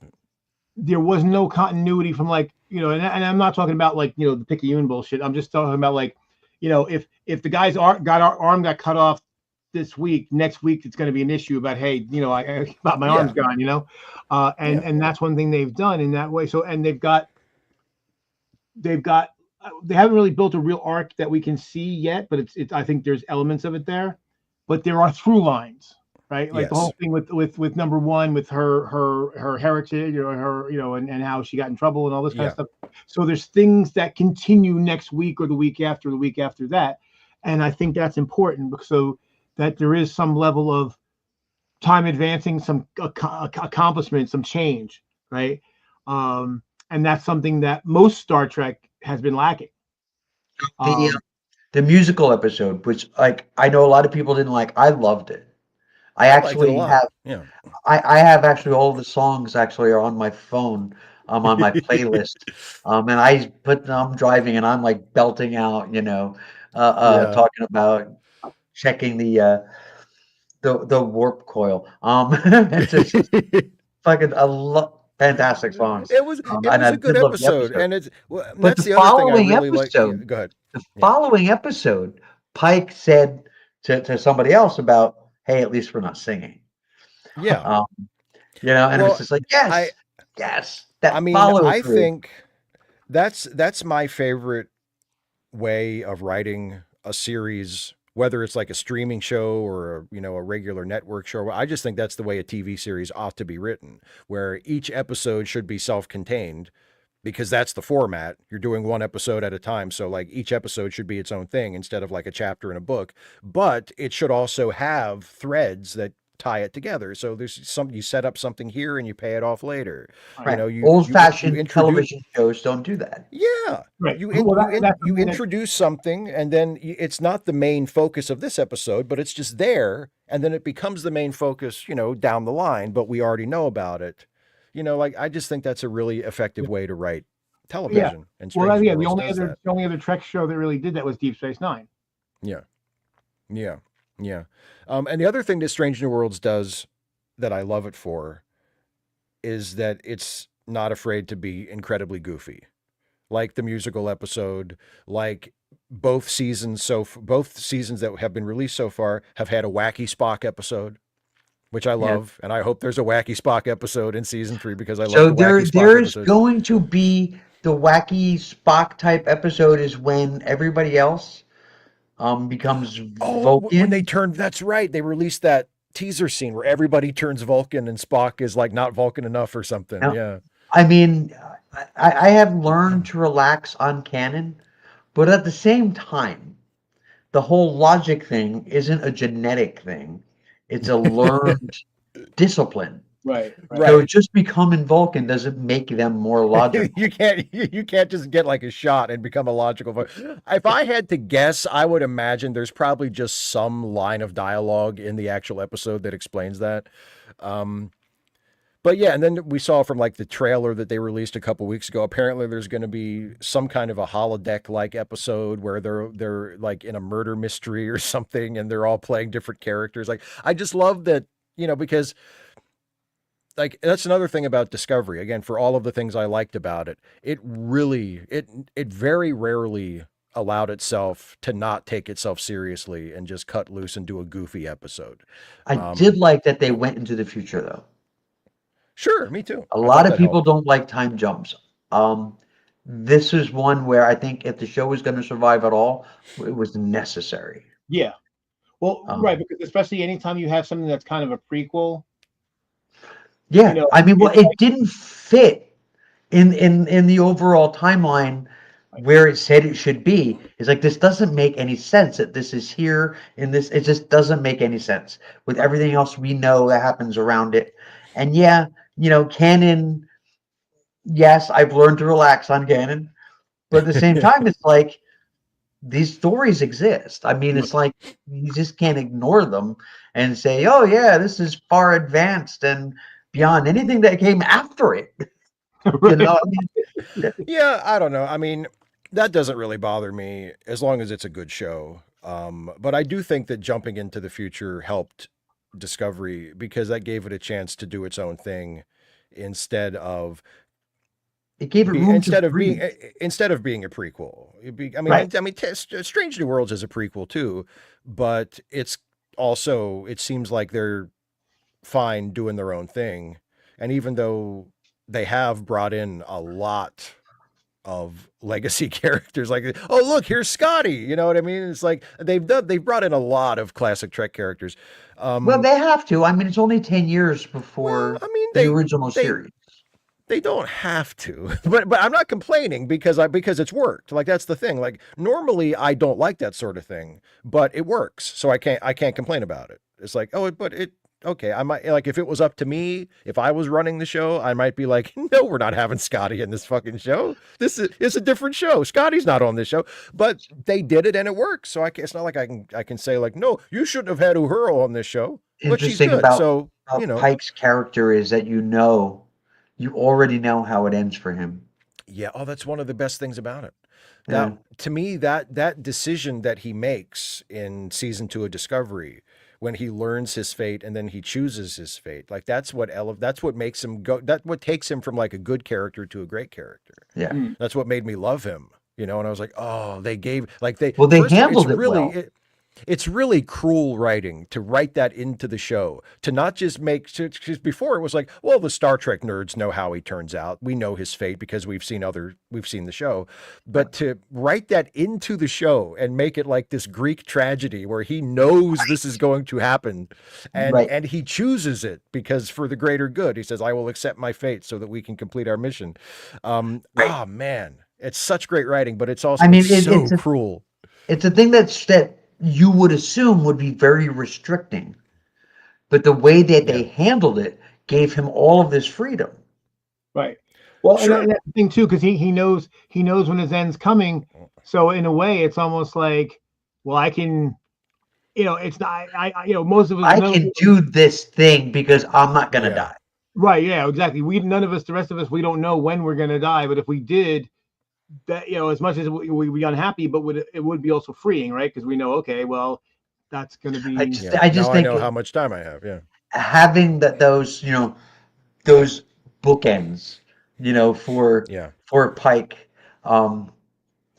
there was no continuity from like, and I'm not talking about like, the Picayune bullshit. I'm just talking about like, if the guy's arm got cut off this week, next week it's going to be an issue about, hey, I about my arm's gone, and that's one thing they've done in that way. So, and they haven't really built a real arc that we can see yet, but it's I think there's elements of it there. But there are through lines, right? Like the whole thing with number one, with her heritage, or her, and how she got in trouble and all this kind of stuff. So there's things that continue next week or the week after that. And I think that's important, so that there is some level of time advancing, some accomplishment, some change, right? And that's something that most Star Trek has been lacking. the musical episode, which like I know a lot of people didn't like, I loved it. I liked it a actually lot. have I have actually all the songs actually are on my phone, on my playlist. And I put I'm driving and I'm like belting out, talking about checking the warp coil. It's just fucking fantastic songs. It was And I a good did love the episode, episode. and But that's the other thing I really like. Yeah, go ahead. the following episode, Pike said to somebody else about, "Hey, at least we're not singing." Yeah. And it's just like, yes. That I mean, follow I through. think that's my favorite way of writing a series whether it's like a streaming show or a regular network show. I just think that's the way a TV series ought to be written, where each episode should be self-contained, because that's the format. You're doing one episode at a time. So like each episode should be its own thing instead of like a chapter in a book, but it should also have threads that tie it together. So there's you set up something here and you pay it off later. Right. You Old-fashioned introduce television shows don't do that. Yeah. Right. You Well, introduce something, and then it's not the main focus of this episode, but it's just there, and then it becomes the main focus, down the line, but we already know about it. Like I just think that's a really effective way to write television. And well, yeah, the only other Trek show that really did that was Deep Space Nine. Yeah. Yeah. Yeah. And the other thing that Strange New Worlds does that I love it for is that it's not afraid to be incredibly goofy, like the musical episode, like both seasons that have been released so far have had a wacky Spock episode, which I love, and I hope there's a wacky Spock episode in season 3 because I love the wacky Spock there's episodes. going to be the wacky Spock type episode is when everybody else becomes Vulcan. When they turn, that's right. They released that teaser scene where everybody turns Vulcan and Spock is like not Vulcan enough or something. Now, yeah. I mean, I have learned to relax on canon, but at the same time, the whole logic thing isn't a genetic thing. It's a learned discipline. Right. So just becoming Vulcan doesn't make them more logical. you can't just get like a shot and become a logical voice. If I had to guess, I would imagine there's probably just some line of dialogue in the actual episode that explains that. But yeah, and then we saw from like the trailer that they released a couple weeks ago, apparently there's going to be some kind of a holodeck-like episode where they're like in a murder mystery or something, and they're all playing different characters. Like, I just love that, because like that's another thing about Discovery. Again, for all of the things I liked about it, it very rarely allowed itself to not take itself seriously and just cut loose and do a goofy episode. I did like that they went into the future, though. Sure, me too. A lot of people don't like time jumps. This is one where I think if the show was going to survive at all, it was necessary. Yeah. Well, right, because especially anytime you have something that's kind of a prequel. Yeah, I mean, well, it didn't fit in the overall timeline where it said it should be. It's like, this doesn't make any sense that this is here in this. It just doesn't make any sense with everything else we know that happens around it. And yeah, canon, yes, I've learned to relax on canon, but at the same time, it's like these stories exist. I mean, it's like you just can't ignore them and say, oh yeah, this is far advanced and beyond anything that came after it. Yeah, I don't know. I mean, that doesn't really bother me as long as it's a good show. But I do think that jumping into the future helped Discovery because that gave it a chance to do its own thing instead of being a prequel. Strange New Worlds is a prequel too, but it seems like they're fine doing their own thing. And even though they have brought in a lot of legacy characters, like, oh look, here's Scotty, you know what I mean? It's like they've brought in a lot of classic Trek characters. Well, they have to. I mean, it's only 10 years before the original series. They don't have to, but I'm not complaining because it's worked. Like, that's the thing. Like, normally I don't like that sort of thing, but it works, so I can't complain about it. It's like, okay, I might, like, if it was up to me, if I was running the show, I might be like, no, we're not having Scotty in this fucking show. It's a different show. Scotty's not on this show, but they did it and it works. So it's not like I can say like, no, you shouldn't have had Uhura on this show. But she's good. About Pike's character is that you already know how it ends for him. Yeah. Oh, that's one of the best things about it. Now, to me, that decision that he makes in season 2 of Discovery, when he learns his fate and then he chooses his fate, like that's what makes him go. That's what takes him from like a good character to a great character. Yeah, that's what made me love him. And I was like, oh, they handled it really well. it's really cruel writing to write that into the show, to not just make, because before it was like, well, the Star Trek nerds know how he turns out. We know his fate because we've seen the show, but to write that into the show and make it like this Greek tragedy where he knows this is going to happen and he chooses it because for the greater good, he says, I will accept my fate so that we can complete our mission. Oh man, it's such great writing, but it's also so cruel. It's a thing that you would assume would be very restricting, but the way that they handled it gave him all of this freedom. Right. Well, and that's the thing too, because he knows when his end's coming. So in a way, it's almost like, well, I can, it's not, most of us. I can do this thing because I'm not gonna die. Right. Yeah. Exactly. None of us, the rest of us, we don't know when we're gonna die, but if we did, that as much as we be unhappy, but it would be also freeing, right? Because we know, okay, well, that's going to be. I just think I know how much time I have. Yeah, having those those bookends, for Pike,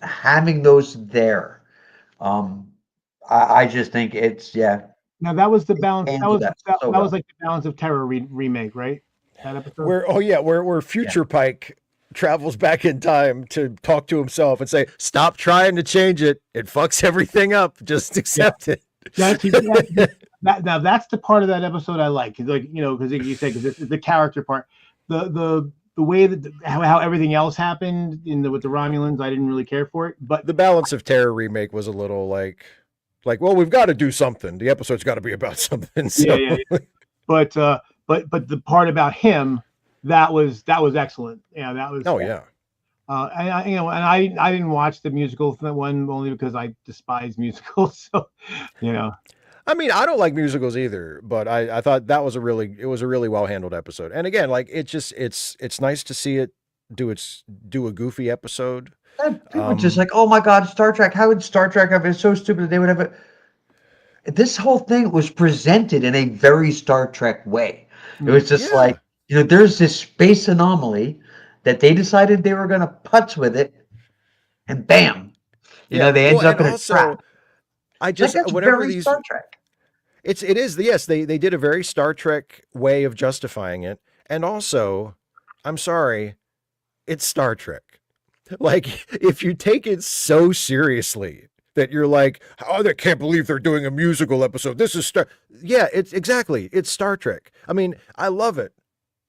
having those there, I just think it's Now that was the balance. That was like the Balance of Terror remake, right? That episode. Where Future Pike travels back in time to talk to himself and say, stop trying to change it. It fucks everything up. Just accept it. Now that's the part of that episode I like. Like, because you say, because it's the character part, the way that how everything else happened with the Romulans, I didn't really care for it. But the Balance of Terror remake was a little like, well, we've got to do something. The episode's got to be about something. So. Yeah. But the part about him, that was excellent. Yeah, that was. Oh yeah. And I didn't watch the musical one only because I despise musicals. So, I mean, I don't like musicals either, but I thought that was a really well handled episode. And again, like it's nice to see it do a goofy episode. People just like, oh my God, Star Trek! How would Star Trek have been so stupid that they would have it? This whole thing was presented in a very Star Trek way. It was just like, there's this space anomaly that they decided they were going to putz with it, and bam, they ended up in a trap. Whenever these Star Trek. It is they did a very Star Trek way of justifying it, and also, I'm sorry, it's Star Trek. Like, if you take it so seriously that you're like, oh, I can't believe they're doing a musical episode. This is it's Star Trek. I mean, I love it.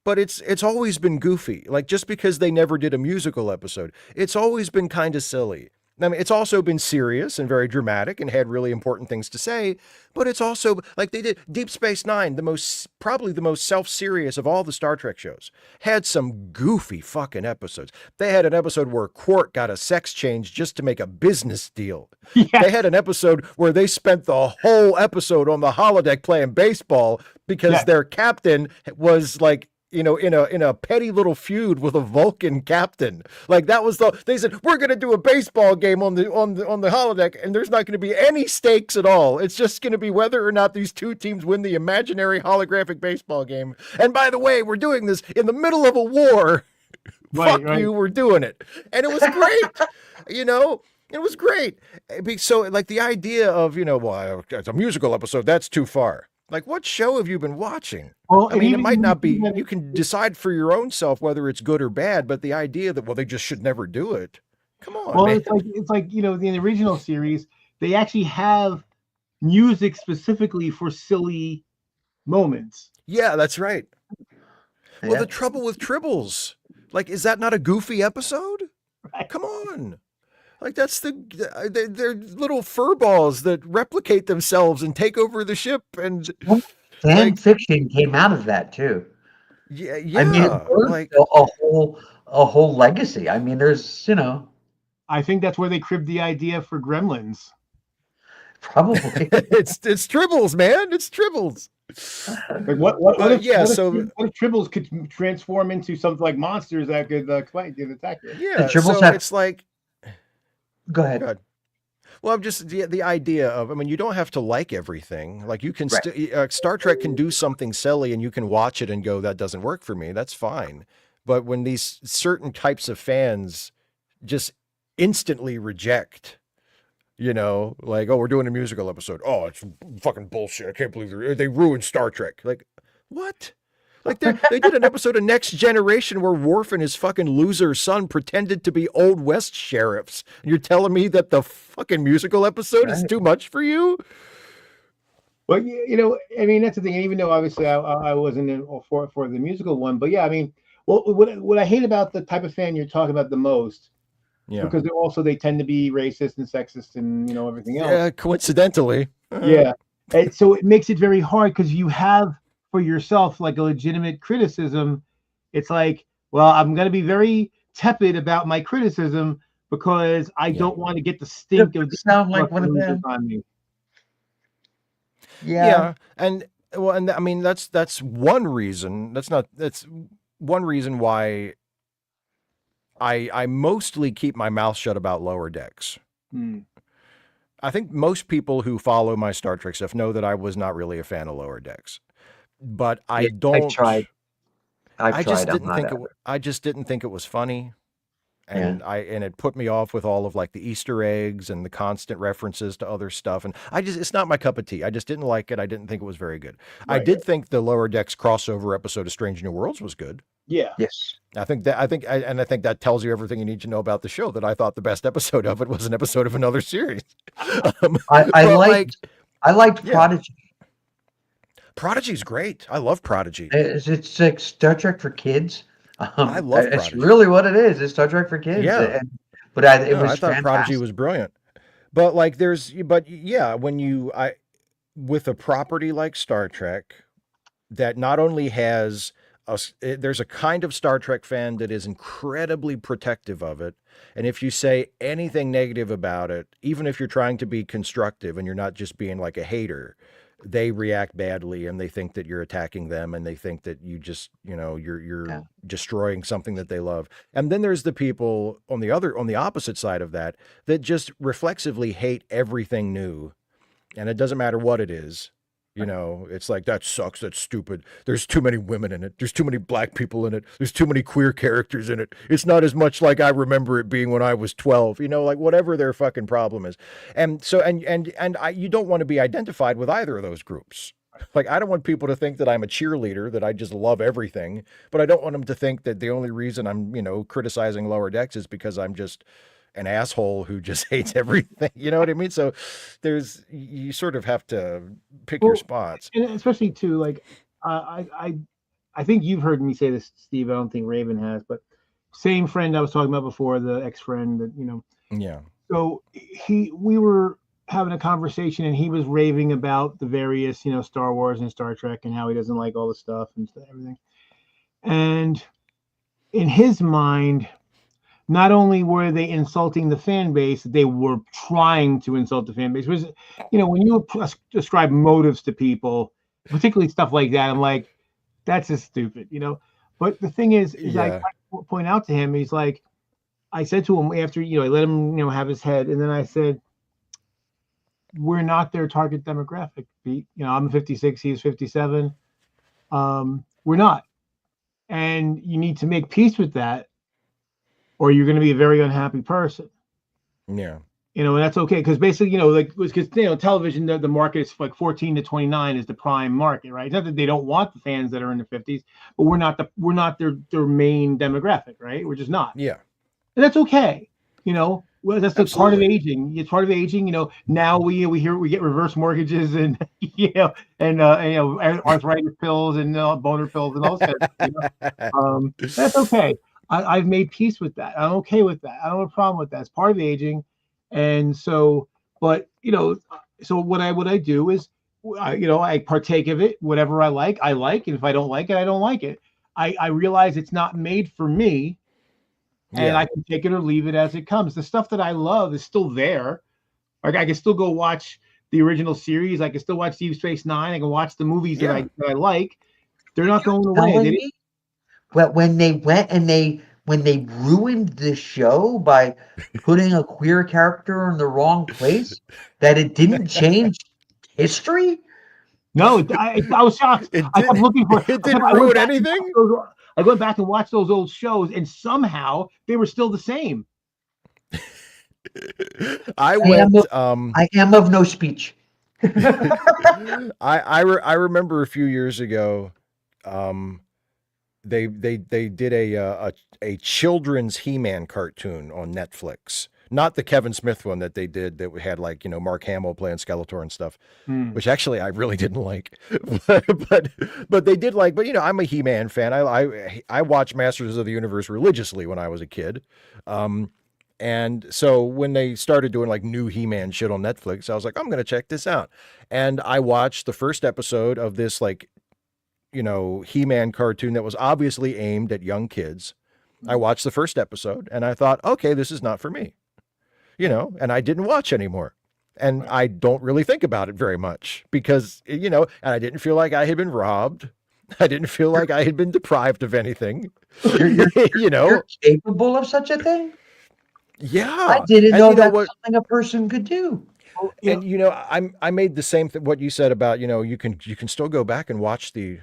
But it's always been goofy. Like, just because they never did a musical episode, it's always been kind of silly. I mean, it's also been serious and very dramatic and had really important things to say, but it's also like they did Deep Space Nine, probably the most self-serious of all the Star Trek shows, had some goofy fucking episodes. They had an episode where Quark got a sex change just to make a business deal. They had an episode where they spent the whole episode on the holodeck playing baseball because their captain was like, in a petty little feud with a Vulcan captain. Like, that was they said, we're going to do a baseball game on the holodeck, and there's not going to be any stakes at all. It's just going to be whether or not these two teams win the imaginary holographic baseball game. And by the way, we're doing this in the middle of a war. Fuck you, we're doing it. And it was great. It was great. So, like, the idea of, well, it's a musical episode, that's too far. Like, what show have you been watching? Well, I mean, it might not be, you can decide for your own self whether it's good or bad, but the idea that, well, they just should never do it. Come on, man. It's like, in the original series, they actually have music specifically for silly moments. Yeah, that's right. Well, the trouble with Tribbles, like, is that not a goofy episode? Right. Come on. Like, that's they're little fur balls that replicate themselves and take over the ship. And fan fiction came out of that too. Yeah. I mean, a whole legacy. I mean, there's, I think that's where they cribbed the idea for Gremlins. Probably. it's Tribbles, man. It's Tribbles. Like what if Tribbles could transform into something like monsters that could attack you? Yeah. The Tribbles it's like. Go ahead. Well, I'm just the idea of, I mean, you don't have to like everything. Like, you can Star Trek can do something silly and you can watch it and go, that doesn't work for me. That's fine. But when these certain types of fans just instantly reject, You know, like, oh, we're doing a musical episode. Oh, it's fucking bullshit. I can't believe they ruined Star Trek. Like, what? Like they did an episode of Next Generation where Worf and his fucking loser son pretended to be Old West sheriffs. And you're telling me that the fucking musical episode is too much for you? Well, you know, I mean, that's the thing. And even though obviously I wasn't for the musical one, but yeah, I mean, well, what I hate about the type of fan you're talking about the most, because they tend to be racist and sexist and everything else. Yeah, coincidentally. Yeah, and so it makes it very hard because you have for yourself like a legitimate criticism. It's like, well, I'm going to be very tepid about my criticism because I don't want to get the stink of sound like one of them on me. Yeah. And I mean, that's one reason. That's one reason why I mostly keep my mouth shut about Lower Decks. I think most people who follow my Star Trek stuff know that I was not really a fan of Lower Decks, but I don't. I've tried. I just didn't think it was funny. And it put me off with all of like the Easter eggs and the constant references to other stuff. And it's not my cup of tea. I just didn't like it. I didn't think it was very good. Right. I did think the Lower Decks crossover episode of Strange New Worlds was good. Yeah. Yes. I think that tells you everything you need to know about the show, that I thought the best episode of it was an episode of another series. I liked Prodigy. Prodigy's great. I love Prodigy. It's like Star Trek for kids. I love Prodigy. It's really what it is. It's Star Trek for kids. Yeah. I thought Prodigy was brilliant. But like with a property like Star Trek that not only has there's a kind of Star Trek fan that is incredibly protective of it. And if you say anything negative about it, even if you're trying to be constructive and you're not just being like a hater, they react badly and they think that you're attacking them and they think that you just, you're destroying something that they love. And then there's the people on the opposite side of that just reflexively hate everything new. And it doesn't matter what it is. It's like, that sucks. That's stupid. There's too many women in it. There's too many black people in it. There's too many queer characters in it. It's not as much like I remember it being when I was 12, like whatever their fucking problem is. And so, you don't want to be identified with either of those groups. Like, I don't want people to think that I'm a cheerleader, that I just love everything, but I don't want them to think that the only reason I'm, criticizing Lower Decks is because I'm just an asshole who just hates everything. You know what I mean? So you sort of have to pick your spots. And especially too, like, I think you've heard me say this, Steve. I don't think Raven has, but same friend I was talking about before, the ex-friend that, Yeah. So we were having a conversation and he was raving about the various, Star Wars and Star Trek and how he doesn't like all the stuff and everything. And in his mind, not only were they insulting the fan base, they were trying to insult the fan base. When you describe motives to people, particularly stuff like that, I'm like, that's just stupid, But the thing is I point out to him, he's like, I said to him after, I let him, have his head. And then I said, we're not their target demographic, Pete. I'm 56, he's 57. We're not. And you need to make peace with that, or you're going to be a very unhappy person. Yeah. And that's okay. Because basically, because television, the market is like 14 to 29 is the prime market, right? It's not that they don't want the fans that are in the 50s, but we're not their main demographic, right? We're just not. Yeah. And that's okay. Well, that's the part of aging. It's part of aging. Now we get reverse mortgages and arthritis pills and boner pills and all that. That's okay. I've made peace with that. I'm okay with that. I don't have a problem with that. It's part of aging. And so, but, so what I do is, I partake of it. Whatever I like. And if I don't like it, I don't like it. I realize it's not made for me, and I can take it or leave it as it comes. The stuff that I love is still there. Like, I can still go watch the original series. I can still watch Deep Space Nine. I can watch the movies that I like. They're not going away. But when they went and when they ruined the show by putting a queer character in the wrong place, that it didn't change history? No, I was shocked. I kept looking for it. Didn't ruin anything? I went back and watched those old shows, and somehow they were still the same. I went. I am of no speech. I remember a few years ago, they did a children's He-Man cartoon on Netflix. Not the Kevin Smith one that they did that had like, Mark Hamill playing Skeletor and stuff, which actually I really didn't like. but they did like, but I'm a He-Man fan. I watched Masters of the Universe religiously when I was a kid. And so when they started doing like new He-Man shit on Netflix, I was like, I'm going to check this out. And I watched the first episode of this like, He-Man cartoon that was obviously aimed at young kids. I watched the first episode and I thought, okay, this is not for me, and I didn't watch anymore. And I don't really think about it very much because, and I didn't feel like I had been robbed. I didn't feel like I had been deprived of anything. You're capable of such a thing? Yeah. I didn't know that's something a person could do. And I made the same thing. What you said about you can still go back and watch the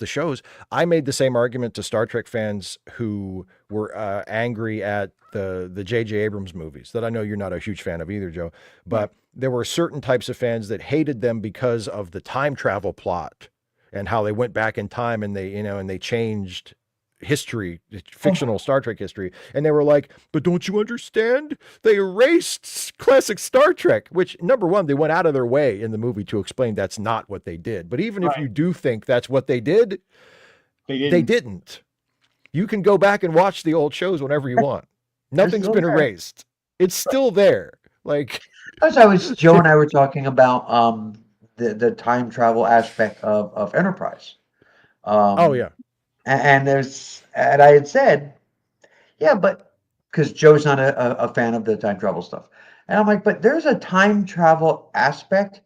shows. I made the same argument to Star Trek fans who were angry at the J.J. Abrams movies that I know you're not a huge fan of either, Joe. But there were certain types of fans that hated them because of the time travel plot and how they went back in time and they changed history, fictional Star Trek history. And they were like, but don't you understand? They erased classic Star Trek, which number one, they went out of their way in the movie to explain that's not what they did. But even if you do think that's what they did, they didn't. You can go back and watch the old shows whenever you want. Nothing's been erased. It's still there. Like, as Joe and I were talking about the time travel aspect of Enterprise. Oh yeah. And I had said, yeah, but because Joe's not a fan of the time travel stuff. And I'm like, but there's a time travel aspect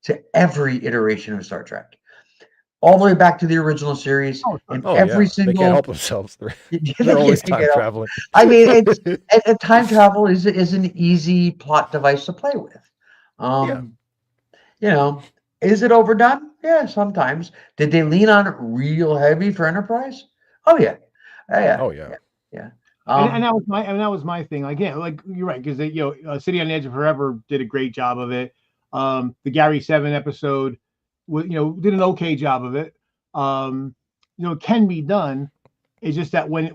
to every iteration of Star Trek. All the way back to the original series. Every single... They can't help themselves. They're always time traveling. I mean, time travel is an easy plot device to play with. Is it overdone? Yeah, sometimes. Did they lean on it real heavy for Enterprise? Oh yeah. Yeah. And that was my thing. Again, like you're right, because City on the Edge of Forever did a great job of it. The Gary 7 episode, did an okay job of it. It can be done. It's just that when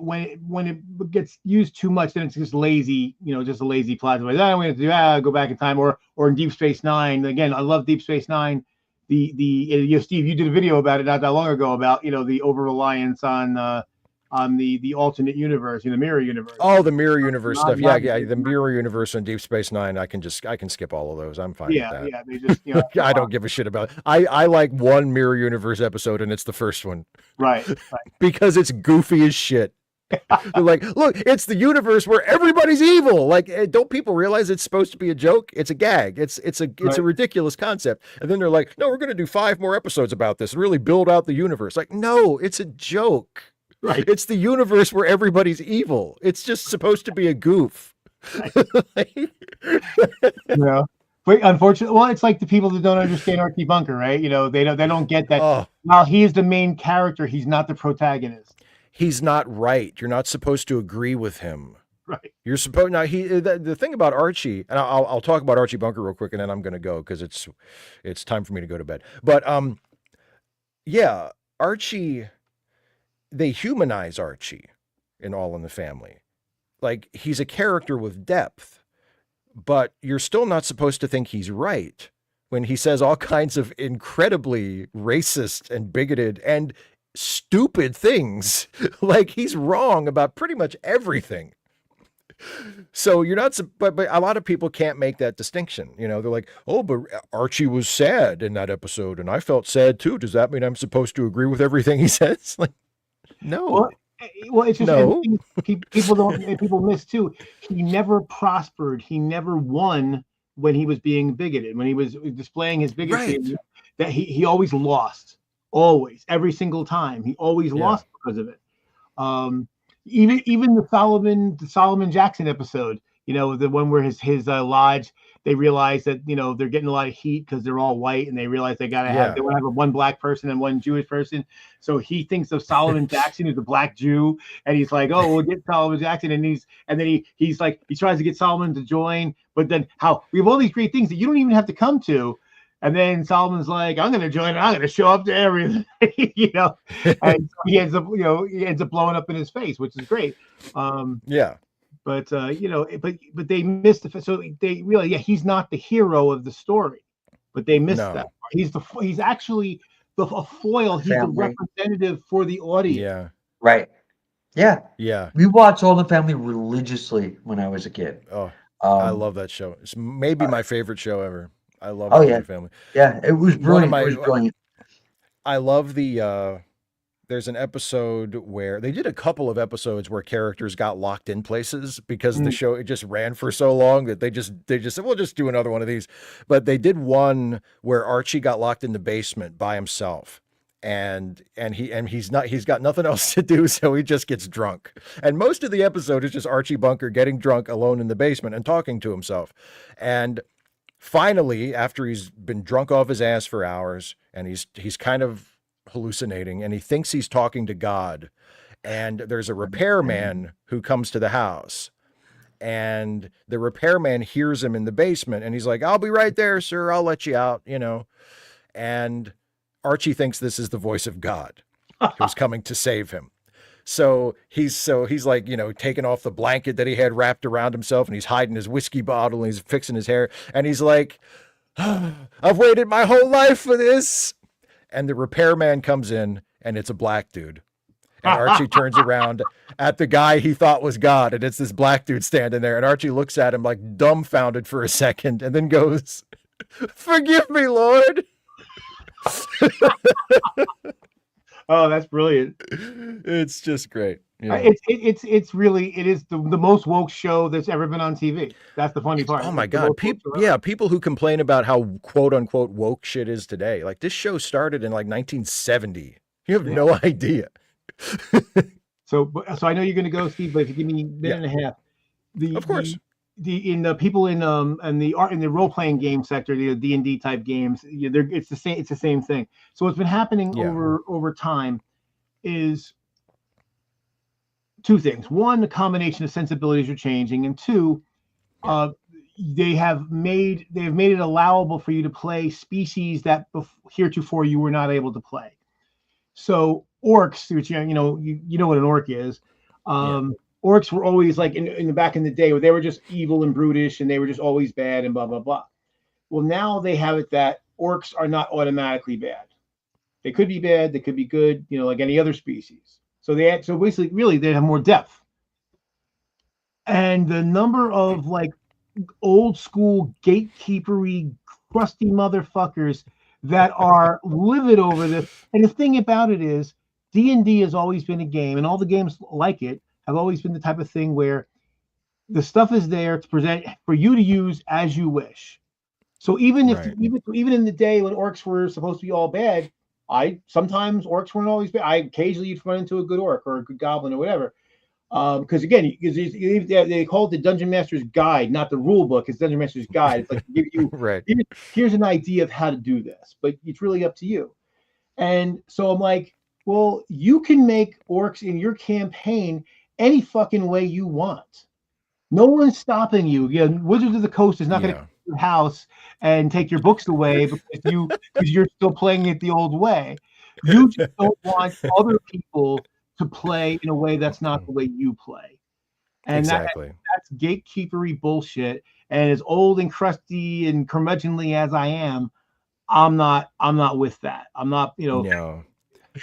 it gets used too much, then it's just lazy. Just a lazy plot device. I'm going to do go back in time, or in Deep Space Nine. Again, I love Deep Space Nine. Steve, you did a video about it not that long ago about the over reliance on the alternate universe, the mirror universe. Oh, the mirror universe stuff. The mirror universe and Deep Space Nine. I can skip all of those. I'm fine with that. Yeah. They just I don't give a shit about it. I like one mirror universe episode, and it's the first one. Right. Because it's goofy as shit. They're like, look, it's the universe where everybody's evil. Like, don't people realize it's supposed to be a joke? It's a gag. It's a ridiculous concept. And then they're like, no, we're going to do 5 more episodes about this and really build out the universe. Like, no, it's a joke. Right. It's the universe where everybody's evil. It's just supposed to be a goof. Yeah. But unfortunately, it's like the people that don't understand Archie Bunker, right? They don't get that. While he's the main character, he's not the protagonist. He's not right. You're not supposed to agree with him. Right. You're supposed the thing about Archie, and I'll talk about Archie Bunker real quick, and then I'm going to go because it's time for me to go to bed. But Archie, they humanize Archie in All in the Family. Like, he's a character with depth, but you're still not supposed to think he's right when he says all kinds of incredibly racist and bigoted and stupid things. Like, he's wrong about pretty much everything. So you're not, but a lot of people can't make that distinction. They're like, oh, but Archie was sad in that episode, and I felt sad too. Does that mean I'm supposed to agree with everything he says? Like, no. Well, it's just no. People miss too. He never prospered. He never won when he was being bigoted. When he was displaying his bigotry, right. That he always lost. Always, every single time, he always lost because of it. Even the Solomon Jackson episode, The one where his lodge, they realize that they're getting a lot of heat because they're all white, and they realize they want to have one black person and one Jewish person. So he thinks of Solomon Jackson, who's a black Jew, and he's like, oh, we'll get Solomon Jackson, and then he's like, he tries to get Solomon to join, but then we have all these great things that you don't even have to come to. And then Solomon's like, I'm going to join, and I'm going to show up to everything, and so he ends up blowing up in his face, which is great. But but they missed the, so they really, he's not the hero of the story, but they missed that. He's actually a foil. He's a representative for the audience. Yeah. Right. Yeah. Yeah. We watched All in the Family religiously when I was a kid. Oh, I love that show. It's maybe my favorite show ever. I love All in the Family. Yeah, it was brilliant. It was brilliant. I love there's an episode where they did a couple of episodes where characters got locked in places because the show, it just ran for so long that they just said, we'll just do another one of these. But they did one where Archie got locked in the basement by himself, and he's got nothing else to do, so he just gets drunk. And most of the episode is just Archie Bunker getting drunk alone in the basement and talking to himself. And finally, after he's been drunk off his ass for hours and he's kind of hallucinating and he thinks he's talking to God, and there's a repairman who comes to the house, and the repairman hears him in the basement, and he's like, I'll be right there, sir. I'll let you out, and Archie thinks this is the voice of God who's coming to save him. So he's like, taking off the blanket that he had wrapped around himself, and he's hiding his whiskey bottle, and he's fixing his hair, and he's like, I've waited my whole life for this. And the repairman comes in, and it's a black dude. And Archie turns around at the guy he thought was God, and it's this black dude standing there. And Archie looks at him like dumbfounded for a second, and then goes, forgive me, Lord. Oh, that's brilliant. It's just great. Yeah. It's really, it is the most woke show that's ever been on TV. That's the funny part. Oh my God. People who complain about how quote unquote woke shit is today. Like, this show started in like 1970. You have no idea. So I know you're going to go, Steve, but if you give me a minute and a half, of course. The people in the role playing game sector, the D&D type games, it's the same thing. So what's been happening over time is two things. One, the combination of sensibilities are changing, and two, they have made it allowable for you to play species that heretofore you were not able to play. So orcs, which you know what an orc is. Orcs were always like in the back in the day where they were just evil and brutish, and they were just always bad and blah blah blah. Well, now they have it that orcs are not automatically bad. They could be bad, they could be good, like any other species. So basically, really, they have more depth. And the number of like old school gatekeepery, crusty motherfuckers that are livid over this. And the thing about it is, D&D has always been a game, and all the games like it have always been the type of thing where the stuff is there to present for you to use as you wish. So even even in the day when orcs were supposed to be all bad, sometimes orcs weren't always bad. Occasionally you'd run into a good orc or a good goblin or whatever. Because again, they call it the Dungeon Master's Guide, not the rule book. It's Dungeon Master's Guide. It's like give you here's an idea of how to do this, but it's really up to you. And so I'm like, well, you can make orcs in your campaign any fucking way you want. No one's stopping you. Wizards of the Coast is not going to your house and take your books away because you're still playing it the old way. You just don't want other people to play in a way that's not the way you play. And exactly. That's gatekeepery bullshit. And as old and crusty and curmudgeonly as I am, I'm not with that. I'm not, No.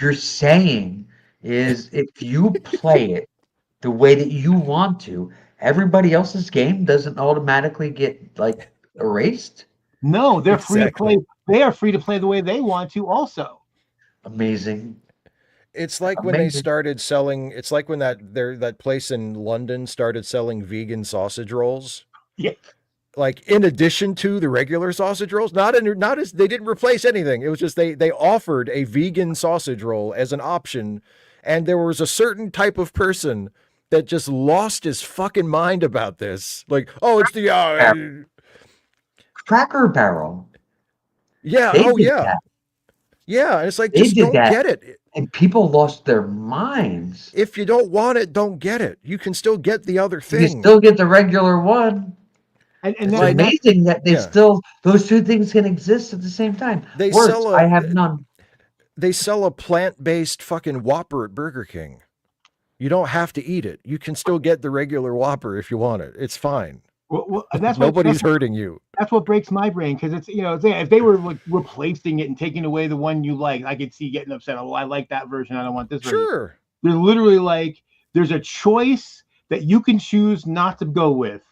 You're saying is if you play it the way that you want to, everybody else's game doesn't automatically get like erased? No, they're free to play. They are free to play the way they want to also. Amazing. It's like when they started selling, it's like when that place in London started selling vegan sausage rolls. Yeah. Like in addition to the regular sausage rolls, not as they didn't replace anything. It was just they offered a vegan sausage roll as an option, and there was a certain type of person that just lost his fucking mind about this. Like, oh, it's the Cracker Barrel. yeah, They oh did yeah. that. Yeah, it's like, They just did don't that, get it. and people lost their minds. If you don't want it, don't get it. You can still get the other You can thing. still get the regular one. And It's that, amazing that they yeah. still, those two things can exist at the same time. They Works, sell I have none. they sell a plant-based fucking Whopper at Burger King. You don't have to eat it. You can still get the regular Whopper if you want it. It's fine. and that's Nobody's hurting you. That's what breaks my brain, because it's, if they were like replacing it and taking away the one you like, I could see getting upset. Oh, I like that version. I don't want this version. Sure. They're literally like, there's a choice that you can choose not to go with.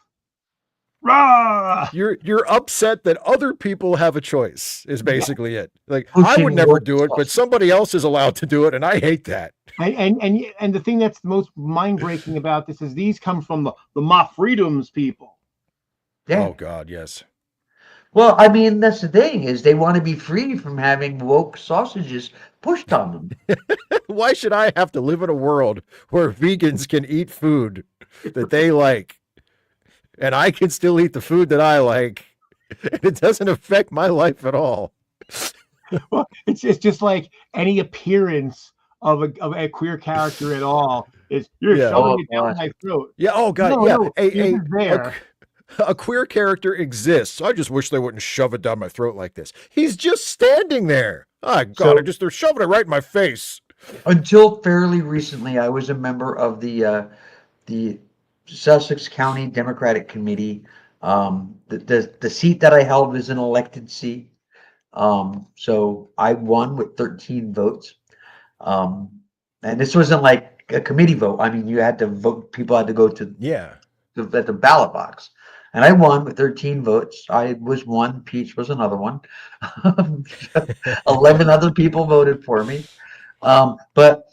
Rah! You're upset that other people have a choice is basically it. Like, I Pushing would never woke do it, but sauce. somebody else is allowed to do it, and I hate that. And the thing that's the most mind breaking about this is these come from the Ma Freedoms people. Yeah. Oh God, yes. Well, I mean, that's the thing, is they want to be free from having woke sausages pushed on them. Why should I have to live in a world where vegans can eat food that they like, and I can still eat the food that I like, and it doesn't affect my life at all? Well, it's just like any appearance of a queer character at all is, you're shoving it down my throat. Yeah. Oh God. No, yeah. no, a queer character exists. I just wish they wouldn't shove it down my throat like this. He's just standing there. Oh God, they're shoving it right in my face. Until fairly recently, I was a member of the Sussex County Democratic Committee. The seat that I held was an elected seat. So I won with 13 votes. And this wasn't like a committee vote. I mean, you had to vote. People had to go to at the ballot box. And I won with 13 votes. I was one. Peach was another one. 11 other people voted for me. But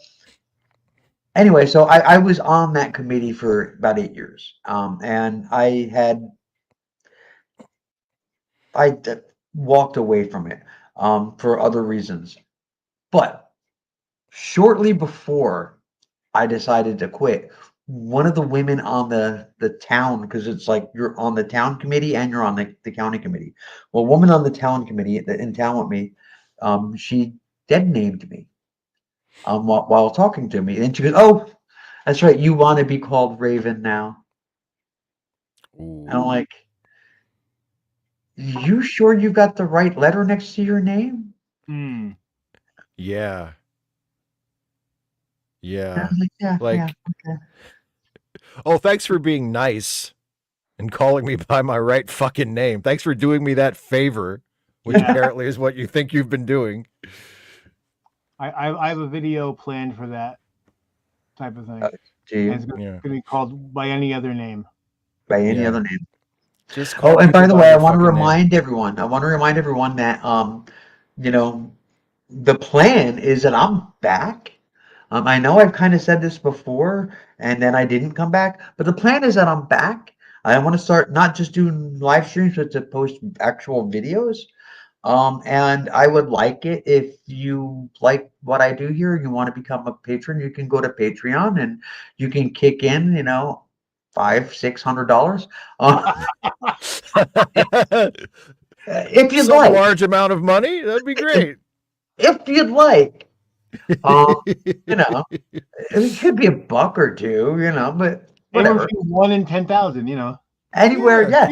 anyway, so I was on that committee for about 8 years. And I walked away from it for other reasons. But shortly before I decided to quit, one of the women on the town, because it's like you're on the town committee and you're on the county committee. Well, a woman on the town committee in town with me, she dead named me while talking to me. And she goes, "Oh, that's right, you want to be called Raven now." Ooh. And I'm like, "You sure you've got the right letter next to your name?" Yeah. Yeah. Like, yeah, like, yeah, okay. Oh, thanks for being nice and calling me by my right fucking name. Thanks for doing me that favor, which apparently is what you think you've been doing. I have a video planned for that type of thing. Do you? It's going to be called by any other name. By any other name. Just call and by the way, I want to fucking remind everyone. I want to remind everyone that the plan is that I'm back. I know I've kind of said this before, and then I didn't come back. But the plan is that I'm back. I want to start not just doing live streams, but to post actual videos. And I would like it if you like what I do here. You want to become a patron, you can go to Patreon and you can kick in, $500-$600. If you'd some like, large amount of money, that'd be great. If you'd like, it could be $1 or $2, but whatever. 1 in 10,000, Anywhere, yes.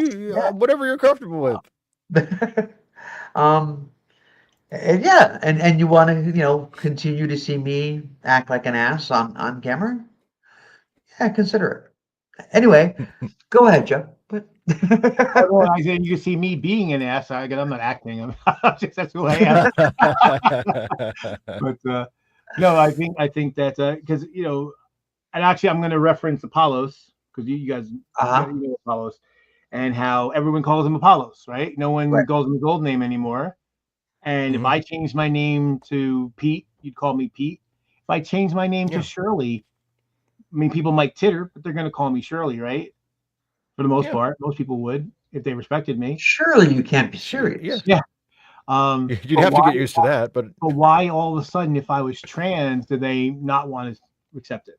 Whatever you're comfortable with. And you want to, continue to see me act like an ass on camera? Yeah, consider it. Anyway, go ahead, Joe. But I said you can see me being an ass. I'm not acting. That's who I am. But no, I think that because and actually I'm going to reference Apollos, because you guys know Apollos, and how everyone calls him Apollos, right? No one calls him his old name anymore. And if I change my name to Pete, you'd call me Pete. If I change my name to Shirley, I mean, people might titter, but they're going to call me Shirley, right? For the most part, most people would if they respected me. Surely you can't be serious. Yeah. You'd have to get used to that, but why all of a sudden, if I was trans, do they not want to accept it?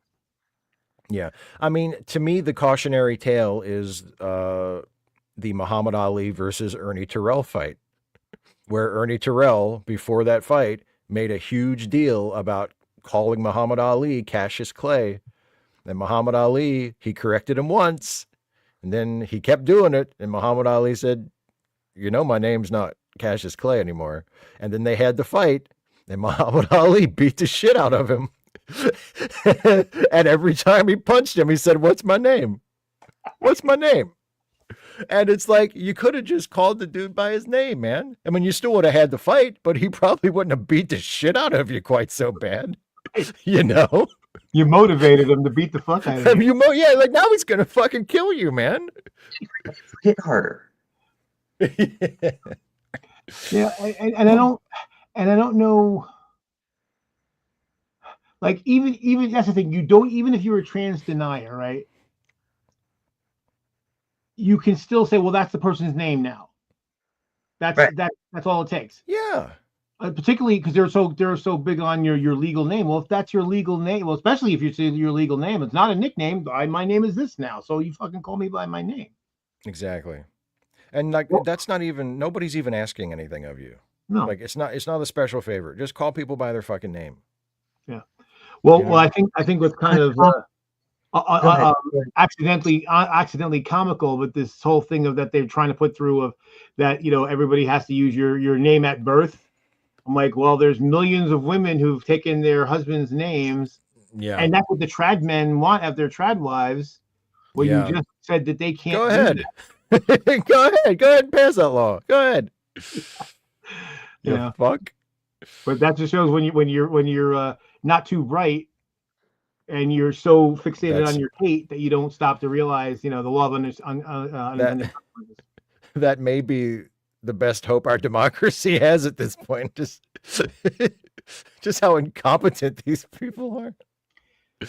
Yeah. I mean, to me, the cautionary tale is the Muhammad Ali versus Ernie Terrell fight, where Ernie Terrell, before that fight, made a huge deal about calling Muhammad Ali Cassius Clay. And Muhammad Ali, he corrected him once, and then he kept doing it. And Muhammad Ali said, you know, my name's not Cassius Clay anymore. And then they had the fight, and Muhammad Ali beat the shit out of him. And every time he punched him, he said, what's my name? What's my name? And it's like, you could have just called the dude by his name, man. I mean, you still would have had the fight, but he probably wouldn't have beat the shit out of you quite so bad. You know? You motivated him to beat the fuck out of you. Yeah, like now he's going to fucking kill you, man. Hit harder. Yeah, and I don't know. Like even that's the thing. You don't, even if you're a trans denier, right? You can still say, well, that's the person's name now. That's Right. that's all it takes. Yeah. Particularly because they're so big on your legal name. Well, if that's your legal name, well, especially if you say your legal name, it's not a nickname. My name is this now, so you fucking call me by my name. Exactly. And like that's not even, nobody's even asking anything of you. No. Like it's not a special favor. Just call people by their fucking name. Yeah. Well, You know? well, I think what's kind of accidentally comical, but this whole thing of that they're trying to put through of that, you know, everybody has to use your name at birth. I'm like, well, there's millions of women who've taken their husbands' names. Yeah. And that's what the trad men want of their trad wives. Well, Yeah. you just said that they can't. Go ahead. Go ahead and pass that law. Go ahead. Yeah. Fuck. But that just shows when you're not too bright and you're so fixated on your hate that you don't stop to realize, you know, the law of that may be the best hope our democracy has at this point. Just how incompetent these people are.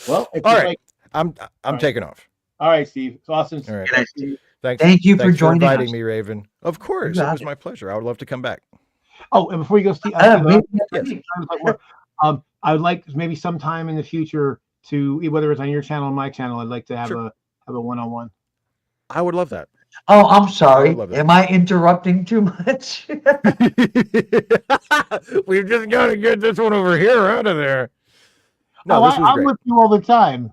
Well, all right. I'm taking off. All right, Steve. It's awesome. All right. Thanks. Thank you for joining inviting us. me, Raven. Of course, it was my pleasure. I would love to come back. Oh, and before you go, Steve, yes. I would like maybe sometime in the future to, whether it's on your channel or my channel, I'd like to have a one-on-one. I would love that. Oh, I'm sorry. Am I interrupting too much? We've just got to get this one over here out of there. No, this was great. With you all the time.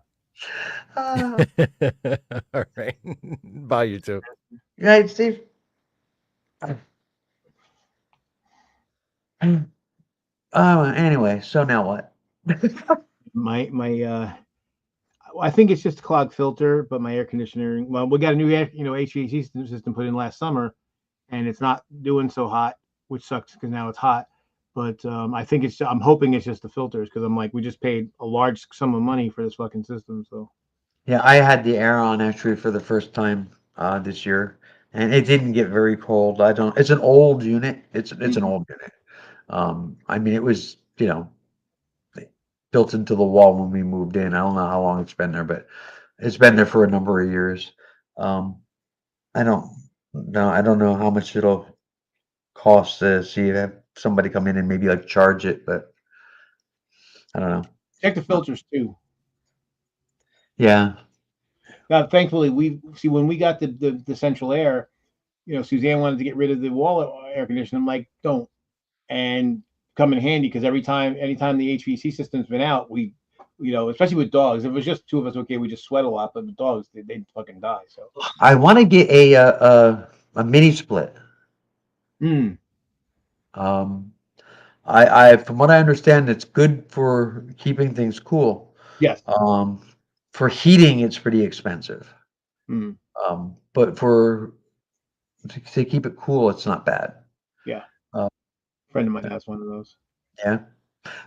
All right. Bye, you two. Good night, Steve. Anyway, so now what? I think it's just a clogged filter, but my air conditioning, well, we got a new HVAC system put in last summer, and it's not doing so hot, which sucks because now it's hot. But I think I'm hoping it's just the filters, because I'm like, we just paid a large sum of money for this fucking system. So yeah, I had the air on actually for the first time this year, and it didn't get very cold. It's an old unit. It's an old unit. I mean, it was, you know, built into the wall when we moved in. I don't know how long it's been there, but it's been there for a number of years. I don't know how much it'll cost to see if somebody come in and maybe like charge it, but I don't know. Check the filters too. Yeah. Now, thankfully, when we got the central air, you know, Suzanne wanted to get rid of the wall air conditioner. I'm like, don't. And come in handy, because anytime the HVAC system's been out, we, you know, especially with dogs, if it was just two of us, okay, we just sweat a lot, but the dogs, they'd fucking die. So I want to get a mini split. I from what I understand, it's good for keeping things cool. Yes. For heating, it's pretty expensive. But to keep it cool, it's not bad. Yeah. A friend of mine has one of those. Yeah.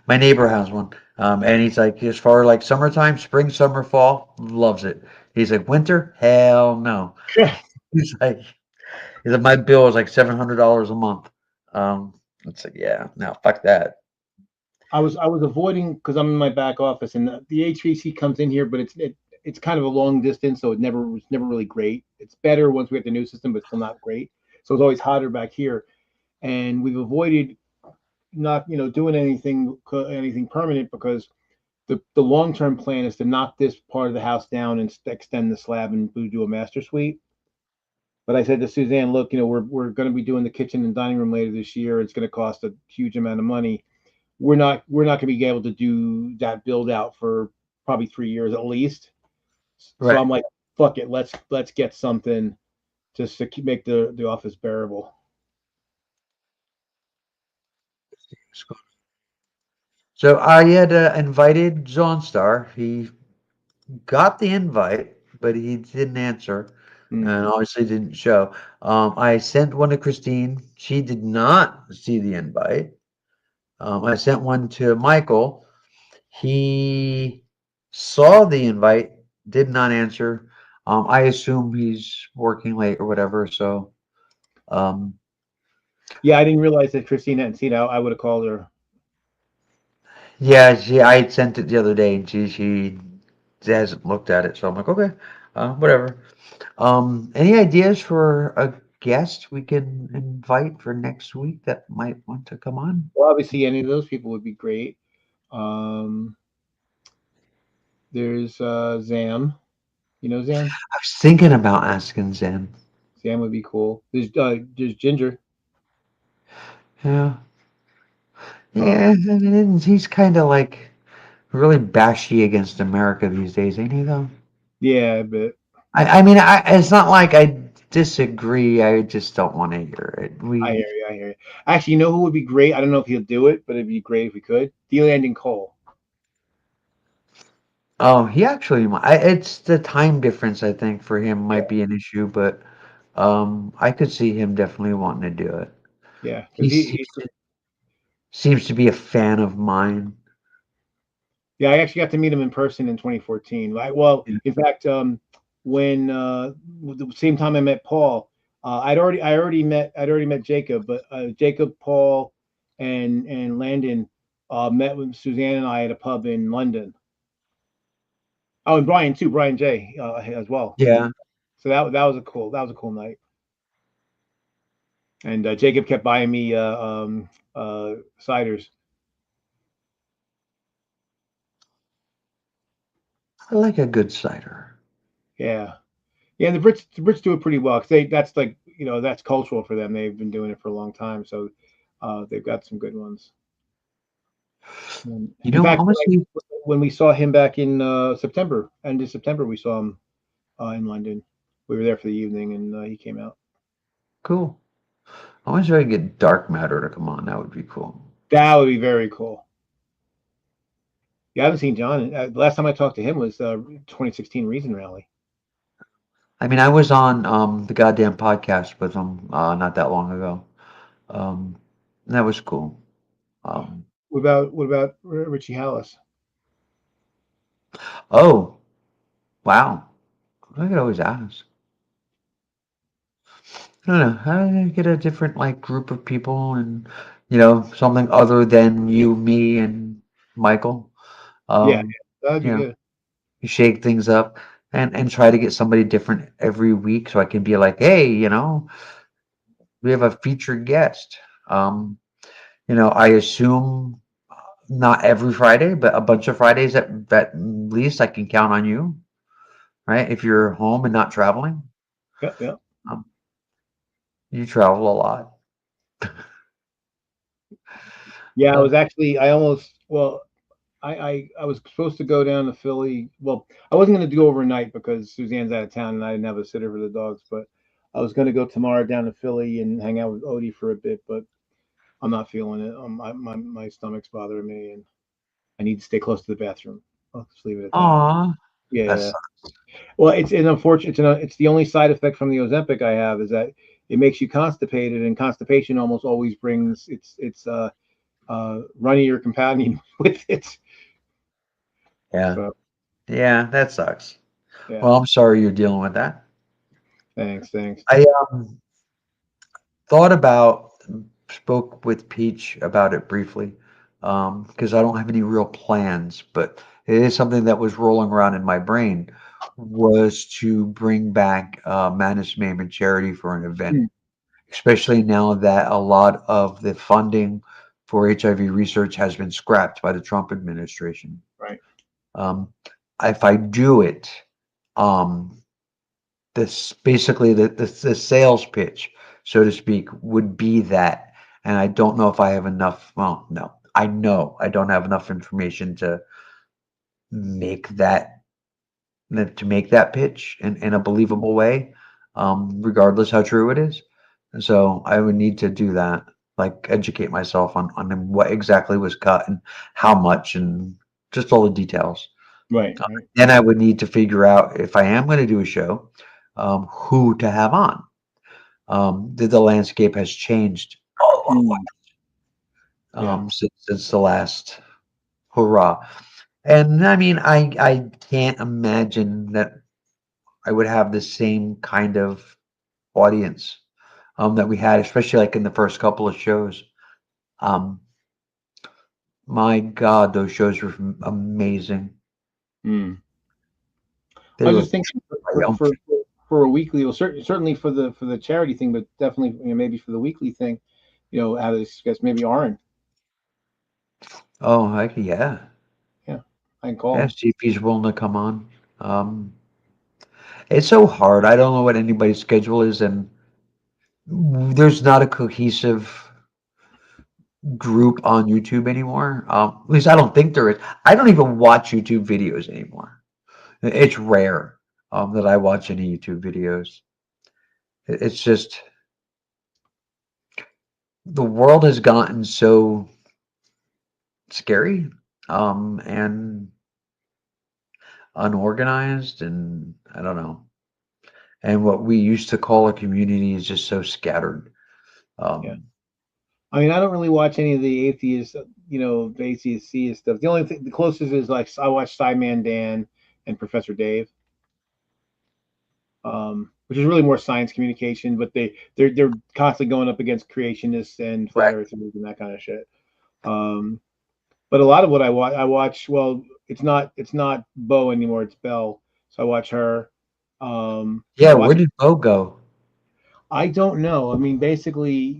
My neighbor has one. And he's like, as far like summertime, spring, summer, fall, loves it. He's like, winter? Hell no. He's like, my bill is like $700 a month. It's like, yeah, no, fuck that. I was avoiding, because I'm in my back office, and the HVAC comes in here, but it's kind of a long distance, so it's never really great. It's better once we get the new system, but still not great. So it's always hotter back here, and we've avoided not, you know, doing anything permanent, because the long term plan is to knock this part of the house down and extend the slab and do a master suite. But I said to Suzanne, look, we're going to be doing the kitchen and dining room later this year. It's going to cost a huge amount of money. We're not going to be able to do that build out for probably 3 years at least. So I'm like, fuck it, let's get something just to make the office bearable. So I had invited Zonstar. He got the invite, but he didn't answer, and obviously didn't show. I sent one to Christine. She did not see the invite. I sent one to Michael. He saw the invite, did not answer. I assume he's working late or whatever. So, yeah, I didn't realize that Christine hadn't seen it. I would have called her. yeah, I had sent it the other day, and she hasn't looked at it. So I'm like, okay, whatever. Any ideas for a guest we can invite for next week that might want to come on? Well, obviously, any of those people would be great. There's Zam. You know Zam? I was thinking about asking Zen. Zam would be cool. There's Ginger. Yeah. Yeah, I mean, he's kind of like really bashy against America these days, ain't he, though? Yeah, but I mean, it's not like I disagree. I just don't want to hear it. I hear you. I hear you. Actually, you know who would be great? I don't know if he'll do it, but it'd be great if we could. DeLanding Cole. Oh, he actually might. It's the time difference, I think, for him might be an issue, but I could see him definitely wanting to do it. Yeah, He because seems to be a fan of mine. yeah, I actually got to meet him in person in 2014. Well, in fact, when the same time I met Paul, I'd already met Jacob, but Jacob, Paul, and Landon met with Suzanne and I at a pub in London. Oh, and Brian too, Brian J as well. Yeah. So that was a cool night. And Jacob kept buying me ciders. I like a good cider. Yeah. Yeah, and the Brits do it pretty well because that's like that's cultural for them. They've been doing it for a long time, so they've got some good ones. In fact, Honestly, when we saw him back in September, end of September, we saw him in London. We were there for the evening, and he came out. cool. I wish I could get Dark Matter to come on. That would be cool. That would be very cool. Yeah, I haven't seen John. The last time I talked to him was 2016 Reason Rally. I mean, I was on the goddamn podcast with him not that long ago. That was cool. What about Richie Hallis? Oh, wow. I could always ask. I don't know. I get a different like group of people and something other than you, me, and Michael. Yeah, Um, that'd be you know, good. you shake things up and try to get somebody different every week so I can be like, hey, we have a featured guest. I assume not every Friday, but a bunch of Fridays at least I can count on you, right? If you're home and not traveling. Yeah. Um, you travel a lot. Yeah, I was actually. I was supposed to go down to Philly. Well, I wasn't going to go overnight because Suzanne's out of town and I didn't have a sitter for the dogs. But I was going to go tomorrow down to Philly and hang out with Odie for a bit. But I'm not feeling it. My stomach's bothering me, and I need to stay close to the bathroom. I'll just leave it at that. Aw, Yeah. that's Well, it's an unfortunate. It's the only side effect from the Ozempic I have is that it makes you constipated, and constipation almost always brings it's runnier companion with it. yeah, So that sucks. yeah. Well, I'm sorry you're dealing with that. Thanks. I thought about, spoke with Peach about it briefly, because I don't have any real plans, but it is something that was rolling around in my brain, was to bring back Manus Maiman Charity for an event, especially now that a lot of the funding for HIV research has been scrapped by the Trump administration. Right. If I do it, this basically the sales pitch, so to speak, would be that. And I don't know if I have enough. Well, no, I know I don't have enough information to make that pitch in a believable way, regardless how true it is. And so I would need to do that, like educate myself on what exactly was cut and how much and just all the details. Right. Right. Then I would need to figure out if I am going to do a show, who to have on. The landscape has changed Yeah. since the last hurrah. And I mean, I can't imagine that I would have the same kind of audience that we had, especially like in the first couple of shows. Um, my God, those shows were amazing. Mm. They I was were just thinking triumphant. for a weekly, well, certainly for the charity thing, but definitely maybe for the weekly thing, have this guess maybe Aaron. Oh, yeah. Yeah, I can call Yeah, him. see if he's willing to come on. It's so hard. I don't know what anybody's schedule is, and there's not a cohesive group on YouTube anymore. At least I don't think there is. I don't even watch YouTube videos anymore. It's rare that I watch any YouTube videos. It's just the world has gotten so scary and unorganized, and I don't know. And what we used to call a community is just so scattered. Yeah. Um, I mean, I don't really watch any of the the atheist theist stuff. The only thing, the closest is like I watch Cyman Dan and Professor Dave, which is really more science communication, but they're constantly going up against creationists and flat right. earthers and that kind of shit. Um, but a lot of what I watch. Well, it's not Bo anymore. It's Belle. So I watch her. Yeah, I where watch. did Bo go? I don't know. I mean, basically,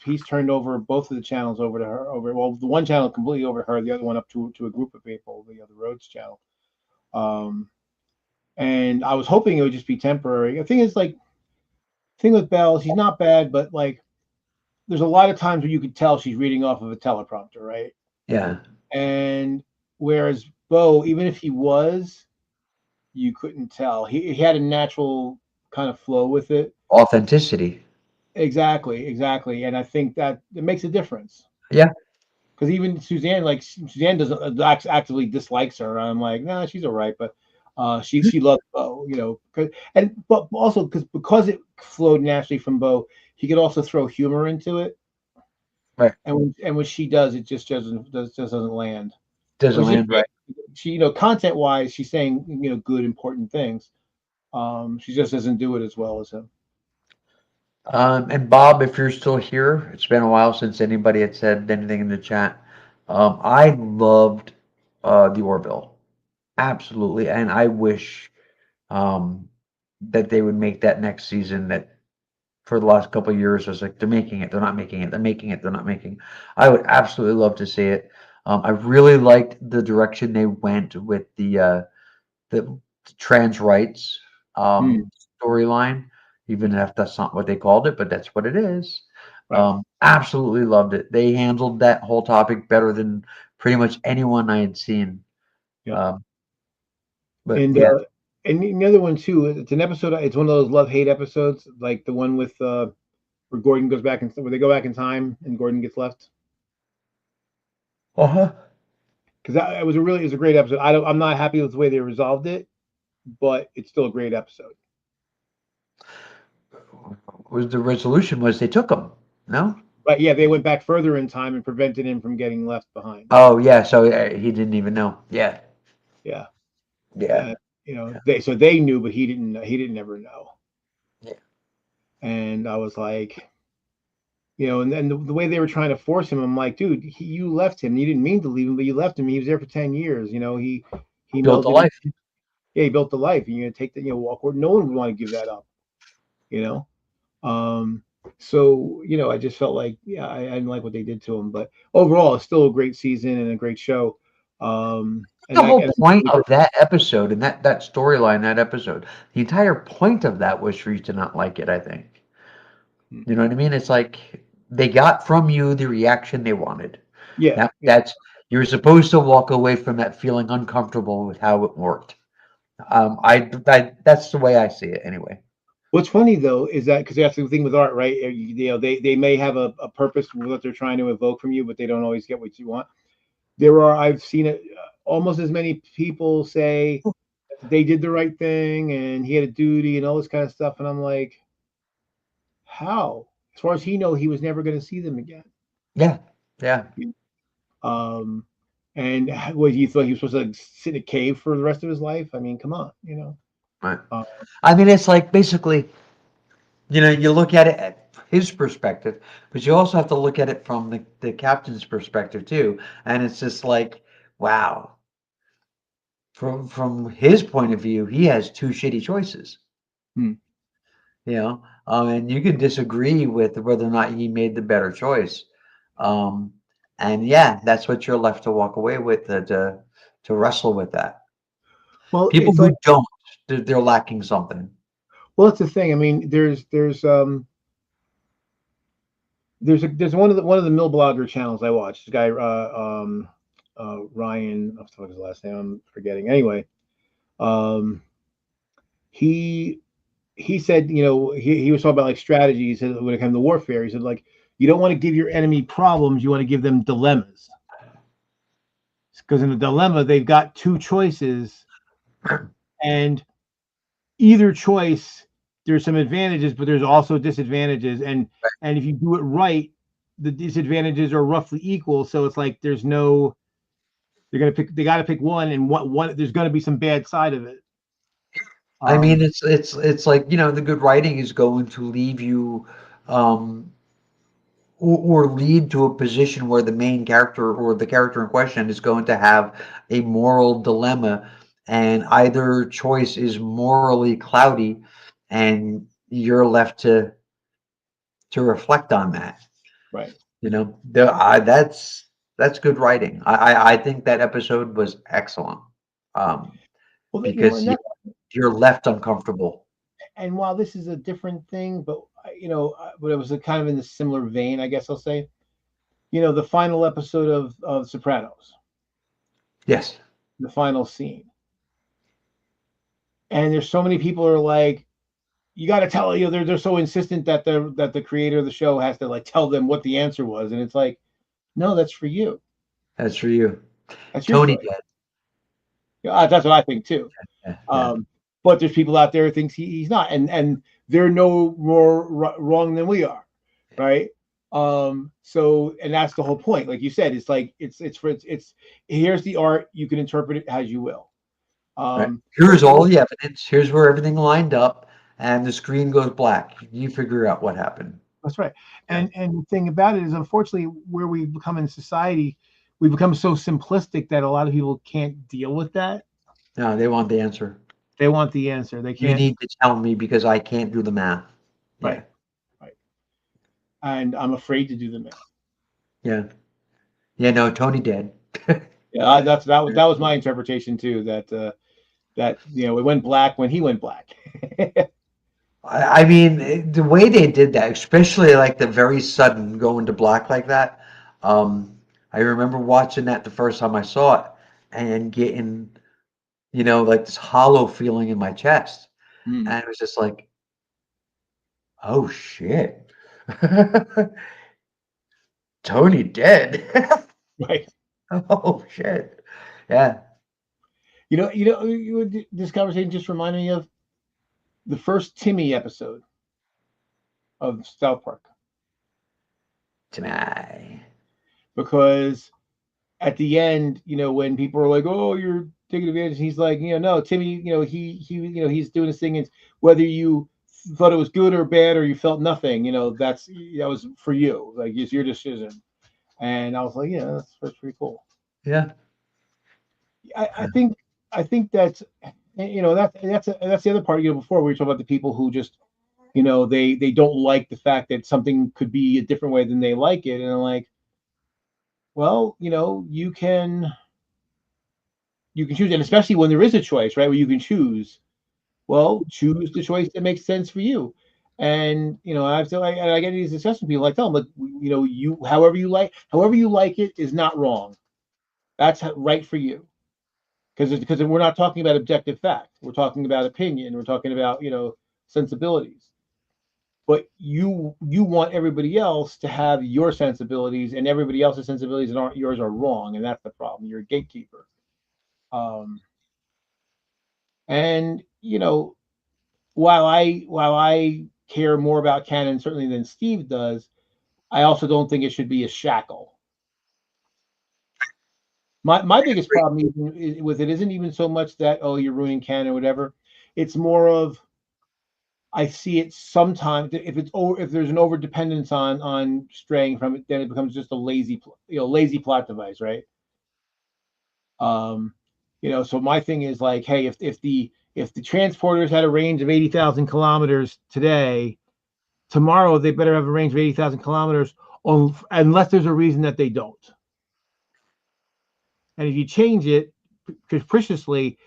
he's turned over both of the channels over to her. The one channel completely over to her, the other one up to a group of people, the other Rhodes channel. Um, and I was hoping it would just be temporary. The thing is, like, thing with Belle, she's not bad, but like, there's a lot of times where you could tell she's reading off of a teleprompter, right? Yeah, And whereas Bo, even if he was, you couldn't tell. He had a natural kind of flow with it. authenticity. Exactly. And I think that it makes a difference. Yeah, Because even Suzanne, like Suzanne doesn't actively dislikes her. I'm like, nah, she's all right, but she loves Bo, but also because it flowed naturally from Bo, he could also throw humor into it, right. and when she does, it just doesn't land. Doesn't But land right. she content wise, she's saying good important things. She just doesn't do it as well as him. And Bob, if you're still here, it's been a while since anybody had said anything in the chat. I loved the Orville, absolutely, and I wish um, that they would make that next season. That for the last couple of years was like they're making it, they're not making it, they're making it, they're not making. I would absolutely love to see it. I really liked the direction they went with the trans rights Mm, storyline, even if that's not what they called it, but that's what it is. right. Absolutely loved it. They handled that whole topic better than pretty much anyone I had seen. Yeah. Um, but And yeah, uh, and the other one too. It's an episode. It's one of those love hate episodes, like the one with where Gordon goes back where they go back in time and Gordon gets left. uh-huh. Because it was a great episode. I'm not happy with the way they resolved it, but it's still a great episode. Was the resolution was they took him? No. But yeah, they went back further in time and prevented him from getting left behind. Oh yeah, so he didn't even know. Yeah, Yeah, yeah, they knew, but he didn't. He didn't ever know. yeah. And I was like, and then the way they were trying to force him, I'm like, dude, you left him. You didn't mean to leave him, but you left him. He was there for 10 years. He Built a melded in. life. Yeah, he built the life. And you're gonna take the walk where no one would want to give that up. You know. So I just felt like I didn't like what they did to him, but overall, it's still a great season and a great show. And The whole and point of that episode and that storyline, that episode, the entire point of that was for you to not like it, I think. You know what I mean? It's like they got from you the reaction they wanted. yeah, That's you're supposed to walk away from that feeling uncomfortable with how it worked. That's the way I see it anyway. What's funny though is that because that's the thing with art, right? They may have a purpose for what they're trying to evoke from you, but they don't always get what you want. I've seen it almost as many people say they did the right thing and he had a duty and all this kind of stuff, and I'm like, how? As far as he know, he was never going to see them again. Yeah, yeah. Um, and what he thought he was supposed to like, sit in a cave for the rest of his life? I mean, come on, you know. Right. Uh, I mean, it's like basically, you look at it at his perspective, but you also have to look at it from the captain's perspective too. And it's just like, wow, from his point of view, he has two shitty choices. hmm. And you can disagree with whether or not he made the better choice. Um, and yeah, that's what you're left to walk away with to wrestle with that. Well, People it's who like, don't, they're lacking something. well, that's the thing. I mean, there's one of the mill blogger channels I watch. This guy, Ryan, what's his last name? I'm forgetting. Anyway, um, he he said, he was talking about like strategies when it comes to warfare. He said like you don't want to give your enemy problems, you want to give them dilemmas. Because in the dilemma, they've got two choices, and either choice there's some advantages, but there's also disadvantages, and if you do it right, the disadvantages are roughly equal. So it's like they got to pick one, and one there's going to be some bad side of it. I mean, it's like, the good writing is going to leave you, um, or lead to a position where the main character or the character in question is going to have a moral dilemma, and either choice is morally cloudy, and you're left to reflect on that. Right. That's good writing. I think that episode was excellent, Well, because and you're left uncomfortable. and while this is a different thing, but but it was a kind of in the similar vein, I guess I'll say. The final episode of Sopranos, Yes. the final scene, and there's so many people are like, you got to tell, they're so insistent that the creator of the show has to like tell them what the answer was, and it's like, no, that's for you. That's for you. That's your Tony choice. did. That's what I think too. Yeah. But there's people out there who thinks he's not, and they're no more wrong than we are, right? So, and that's the whole point. Like you said, it's like it's here's the art. You can interpret it as you will. Right. Here's all the evidence. Here's where everything lined up, and the screen goes black. You figure out what happened. That's right. And the thing about it is, unfortunately, where we've become in society, we've become so simplistic that a lot of people can't deal with that. No, they want the answer. They want the answer. They can't. You need to tell me because I can't do the math. Right. Right. And I'm afraid to do the math. Yeah. Yeah. No, Tony did. Yeah, that was my interpretation too. That it went black when he went black. I mean, the way they did that, especially like the very sudden going to black like that. I remember watching that the first time I saw it and getting, like this hollow feeling in my chest. And it was just like, oh shit. Tony dead. Right. Oh shit. Yeah. This conversation just reminded me of the first Timmy episode of South Park. Tonight. Because at the end, when people are like, "Oh, you're taking advantage," he's like, "No, Timmy, he's doing his thing. And whether you thought it was good or bad or you felt nothing, that was for you. Like it's your decision." And I was like, "Yeah, that's pretty cool." Yeah. I think that's that's the other part. Before we were talking about the people who just they don't like the fact that something could be a different way than they like it, and I'm like, well, you You can choose, and especially when there is a choice, right, where you can choose. Well, choose the choice that makes sense for you. And I get these discussions with people. I tell them, like, you however you like it is not wrong. That's right for you. Because we're not talking about objective fact. We're talking about opinion. We're talking about sensibilities. But you want everybody else to have your sensibilities, and everybody else's sensibilities that aren't yours are wrong, and that's the problem. You're a gatekeeper. And while I care more about canon certainly than Steve does, I also don't think it should be a shackle. My biggest problem with it isn't even so much that you're ruining canon or whatever. It's more of I see it sometimes if there's an over dependence on straying from it, then it becomes just a lazy plot device, right? So my thing is like, hey, if the transporters had a range of 80,000 kilometers today, tomorrow they better have a range of 80,000 kilometers, unless there's a reason that they don't. And if you change it capriciously,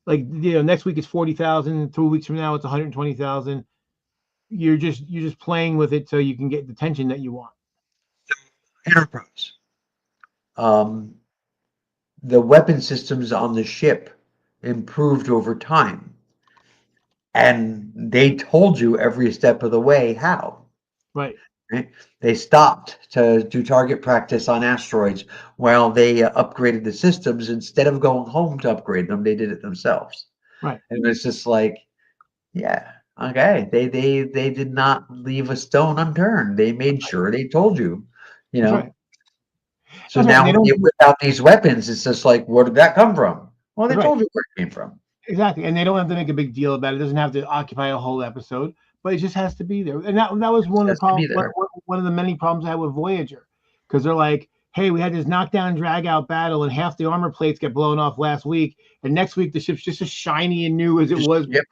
like next week it's 40,000, 2 weeks from now it's 120,000. You're just playing with it so you can get the tension that you want. Enterprise. The weapon systems on the ship improved over time, and they told you every step of the way how. Right. They stopped to do target practice on asteroids while they upgraded the systems. Instead of going home to upgrade them, they did it themselves. Right. And it's just like, yeah, okay. They did not leave a stone unturned. They made sure they told you, That's right. So That's now right. without these weapons, it's just like, where did that come from? Well, they That's told you where it came from. Exactly. And they don't have to make a big deal about it. It doesn't have to occupy a whole episode, but it just has to be there. And that was one of the problems, one of the many problems I had with Voyager, because they're like, hey, we had this knockdown, drag out battle, and half the armor plates get blown off last week, and next week the ship's just as shiny and new as it was. Yep.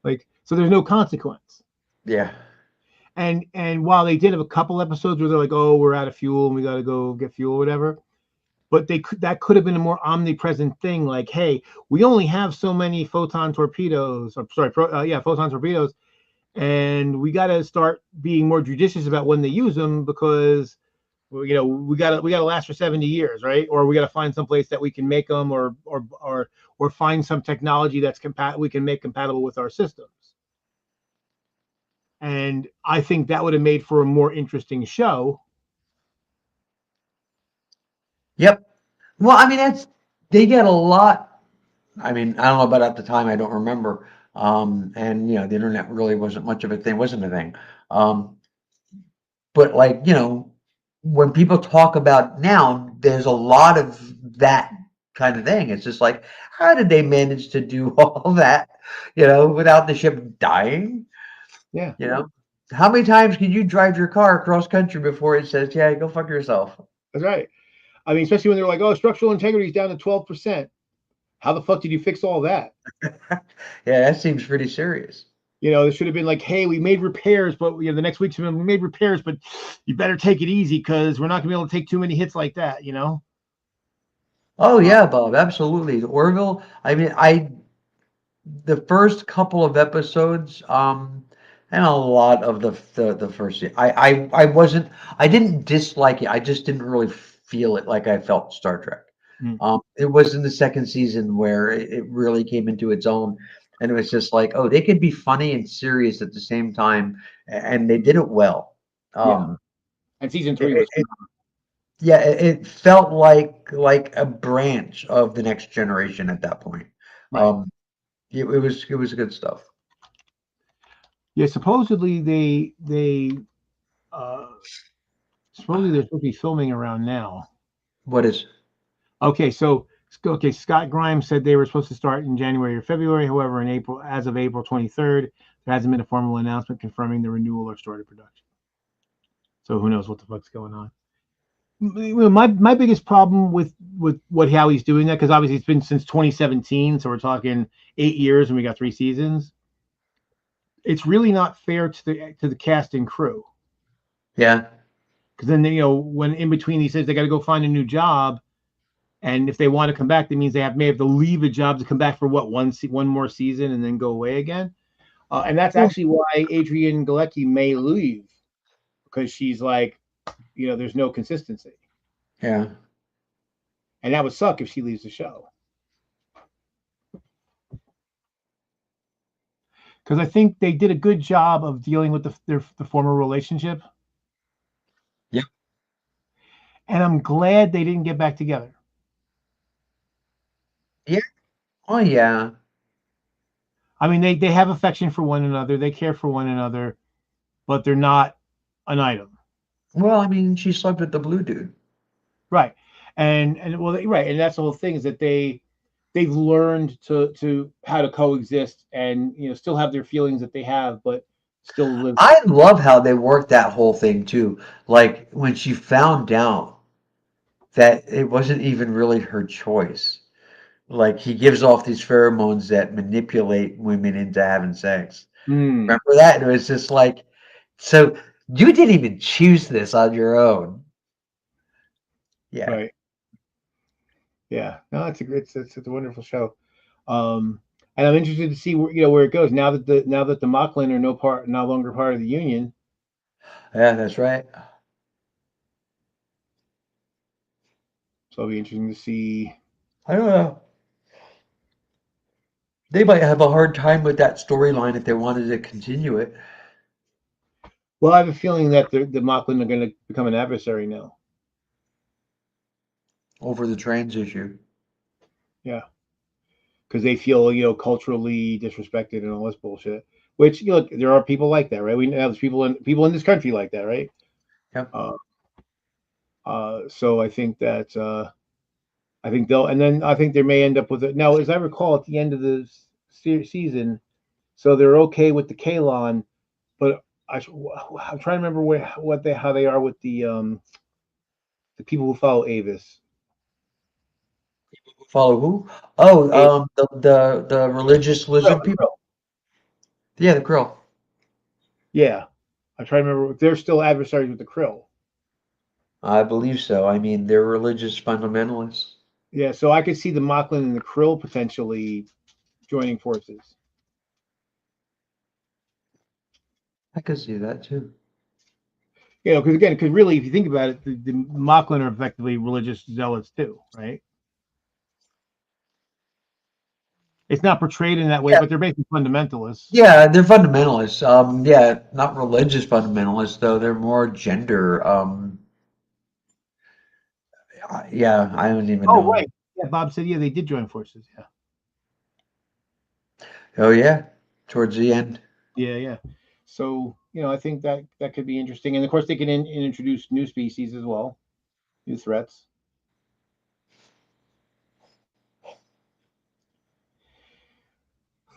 Like, so there's no consequence. Yeah. And while they did have a couple episodes where they're like, oh, we're out of fuel and we got to go get fuel or whatever, but that could have been a more omnipresent thing. Like, hey, we only have so many photon torpedoes, photon torpedoes, and we got to start being more judicious about when they use them, because we got to last for 70 years, right? Or we got to find some place that we can make them, or find some technology that's we can make compatible with our systems. And I think that would have made for a more interesting show. Yep. Well, I mean, they get a lot. I mean, I don't know about at the time. I don't remember. And the internet really wasn't much of a thing. Wasn't a thing. But like, when people talk about now, there's a lot of that kind of thing. It's just like, how did they manage to do all that, without the ship dying? Yeah. How many times can you drive your car across country before it says, yeah, go fuck yourself? That's right. I mean, especially when they're like, oh, structural integrity is down to 12%. How the fuck did you fix all that? Yeah, that seems pretty serious. It should have been like, hey, we made repairs, but the next week we made repairs, but you better take it easy because we're not gonna be able to take too many hits like that, Oh yeah, Bob, absolutely. Orville, I mean, the first couple of episodes, and a lot of the first season, I didn't dislike it. I just didn't really feel it like I felt Star Trek. It was in the second season where it really came into its own, and it was just like, oh, they could be funny and serious at the same time, and they did it well. And season 3 was it felt like a branch of the Next Generation at that point. Right. It was good stuff. Yeah, supposedly they're supposed to be filming around now. What is? Okay, Scott Grimes said they were supposed to start in January or February. However, as of April 23rd, there hasn't been a formal announcement confirming the renewal or start of production. So who knows what the fuck's going on? My biggest problem with how he's doing that, because obviously it's been since 2017, so we're talking 8 years and we got 3 seasons. It's really not fair to the cast and crew. Yeah. Because then when in between he says they got to go find a new job, And if they want to come back, that means they may have to leave a job to come back for what, one more season and then go away again. And that's actually why Adrienne Galecki may leave, because she's like, there's no consistency. Yeah. And that would suck if she leaves the show. Because I think they did a good job of dealing with the former relationship. Yeah. And I'm glad they didn't get back together. Yeah. Oh, yeah. I mean, they have affection for one another. They care for one another, but they're not an item. Well, I mean, she slept with the blue dude. Right. And right. And that's the whole thing, is that they've learned to how to coexist and, still have their feelings that they have, but still live. I love how they worked that whole thing too. Like when she found out that it wasn't even really her choice. Like he gives off these pheromones that manipulate women into having sex. Mm, Remember that? It was just like, so you didn't even choose this on your own. Yeah. right. Yeah. No, it's a wonderful show. And I'm interested to see where it goes now that the Mocklin are no longer part of the Union. Yeah, that's right. So it'll be interesting to see. I don't know. They might have a hard time with that storyline if they wanted to continue it. Well, I have a feeling that the Mocklin are going to become an adversary now. Over the trans issue. Yeah, because they feel culturally disrespected and all this bullshit. Which look, there are people like that, right? We know there's people in this country like that, right? Yep. So I think that I think they'll, and then I think they may end up with it. Now, as I recall, at the end of the season, so they're okay with the Kalon, but I'm trying to remember how they are with the people who follow Avis. Follow who? Oh, Avis. the religious lizard people. Yeah, the Krill. Yeah, I'm trying to remember. They're still adversaries with the Krill. I believe so. I mean, they're religious fundamentalists. Yeah, so I could see the Mocklin and the Krill potentially joining forces. I could see that too. Because really, if you think about it, the Mocklin are effectively religious zealots too, right? It's not portrayed in that way, Yeah. but they're basically fundamentalists. Yeah, they're fundamentalists. Yeah, not religious fundamentalists though. They're more gender. Yeah, I don't even Oh, know. right. Yeah, Bob said, yeah, they did join forces. Yeah. Oh yeah, towards the end. Yeah, yeah. So, I think that could be interesting. And of course, they can introduce new species as well, new threats.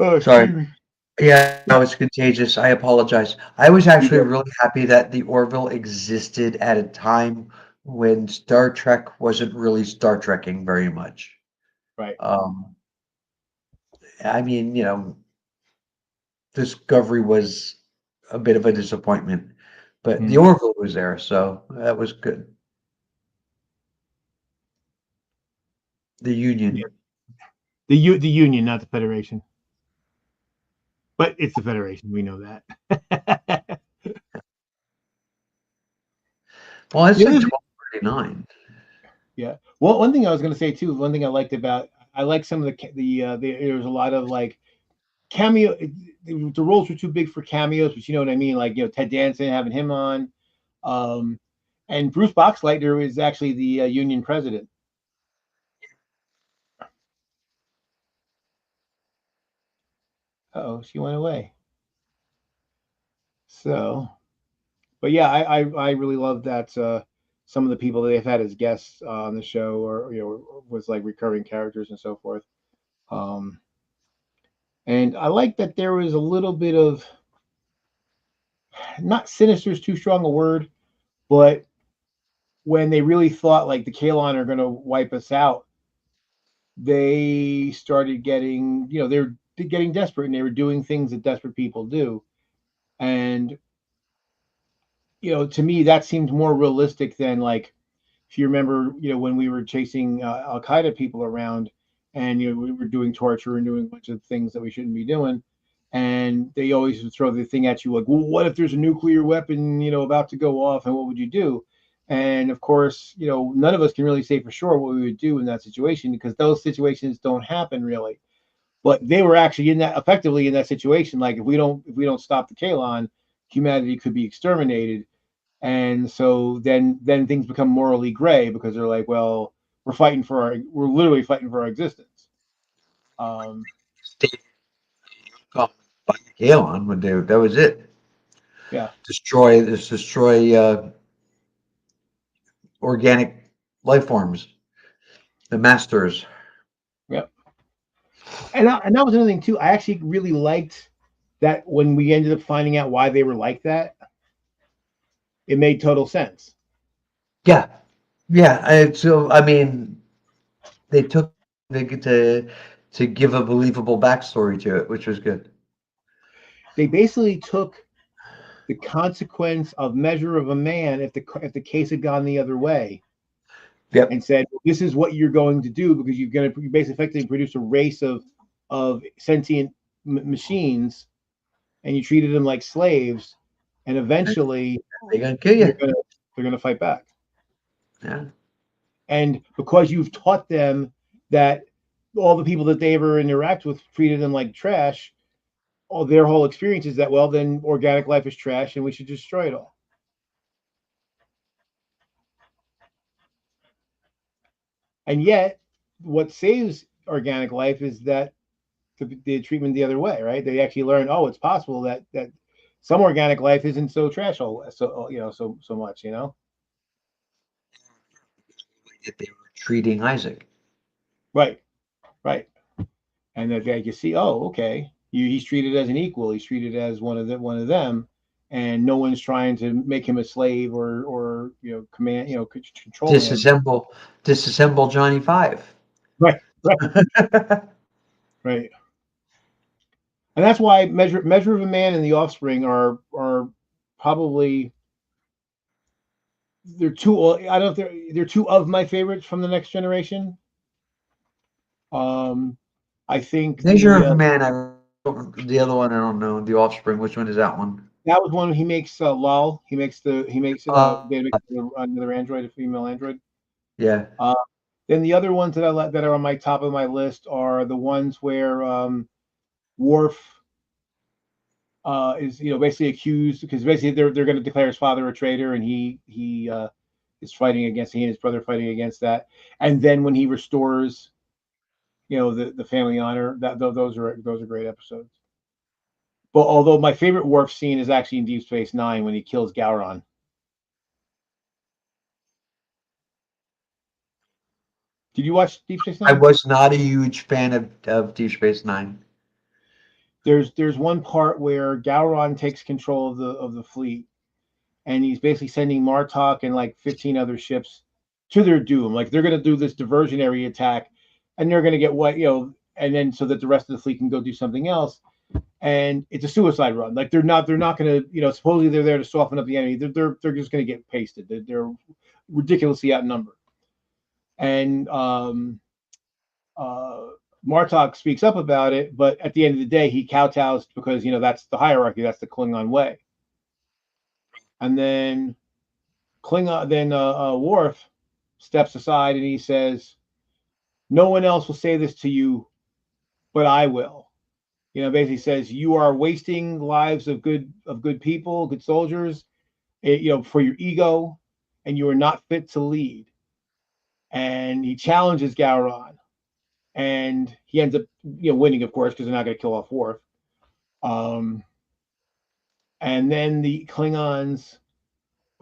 Oh, Sorry. excuse me. Yeah, that was contagious. I apologize. I was You actually go. really happy that the Orville existed at a time when Star Trek wasn't really Star Trekking very much. Right. I mean, Discovery was a bit of a disappointment, but the Mm. Orville was there, so that was good. The Yeah. Union. The Union, not the Federation. But it's the Federation. We know that. Well, it's like Yeah. 1239. Yeah. Well, one thing I was going to say too. One thing I like some of there was a lot of like cameo. The roles were too big for cameos, but you know what I mean. Like Ted Danson, having him on, um, and Bruce Boxleitner is actually the Union president. Oh, she went away. So, but yeah, I really love that some of the people that they've had as guests on the show, or was like recurring characters and so forth. Um, and I like that there was a little bit of, not sinister is too strong a word, but when they really thought like the Kalon are going to wipe us out, they started getting, they're getting desperate, and they were doing things that desperate people do. And to me, that seemed more realistic than like if you remember, when we were chasing Al Qaeda people around, and we were doing torture and doing a bunch of things that we shouldn't be doing, and they always would throw the thing at you like, well, what if there's a nuclear weapon, about to go off, and what would you do? And of course, none of us can really say for sure what we would do in that situation, because those situations don't happen really. But they were actually effectively in that situation. Like if we don't stop the Kalon, humanity could be exterminated. And so then things become morally gray, because they're like, well, we're literally fighting for our existence. Kalon would do. That was it. Yeah. Destroy organic life forms, the masters. Yeah. And that was another thing too. I actually really liked that when we ended up finding out why they were like that, it made total sense. Yeah, yeah. So I mean, they took to give a believable backstory to it, which was good. They basically took the consequence of Measure of a Man if the case had gone the other way, Yep. and said, well, this is what you're going to do, because you basically effectively produce a race of sentient machines, and you treated them like slaves, and eventually They're gonna kill you. they're gonna fight back. Yeah. And because you've taught them that all the people that they ever interact with treated them like trash, all their whole experience is that, well, then organic life is trash and we should destroy it all. And yet, what saves organic life is that the treatment the other way, right? They actually learn, oh, it's possible that some organic life isn't so trash, so much, They were treating Isaac. Right, right. And that they can see, oh, okay, he's treated as an equal. He's treated as one of them, and no one's trying to make him a slave or command, control him. Disassemble Johnny Five. Right, right, right. And that's why Measure of a Man and The Offspring are probably, they're two. I don't know if they're two of my favorites from the Next Generation. I think Measure of a Man. The other one I don't know. The Offspring. Which one is that one? that was one he makes Lol. He makes another android, a female android. Yeah. Then the other ones that I like that are on my top of my list are the ones where Worf is basically accused, because basically they're going to declare his father a traitor, and he is fighting against, he and his brother fighting against that. And then when he restores the family honor, those are great episodes. But although my favorite Worf scene is actually in Deep Space Nine when he kills Gowron. Did you watch Deep Space I Nine? was not a huge fan of Deep Space Nine. There's one part where Gowron takes control of the fleet, and he's basically sending Martok and like 15 other ships to their doom. Like they're going to do this diversionary attack, and they're going to get and then so that the rest of the fleet can go do something else. And it's a suicide run. Like they're not going to, supposedly they're there to soften up the enemy. They're just going to get pasted. They're ridiculously outnumbered. And Martok speaks up about it, but at the end of the day, he kowtows because that's the hierarchy, that's the Klingon way. And then Worf steps aside and he says, "No one else will say this to you, but I will." Basically says you are wasting lives of good people, good soldiers, for your ego, and you are not fit to lead. And he challenges Gowron, and he ends up winning, of course, because they're not going to kill off Worf. And then the Klingons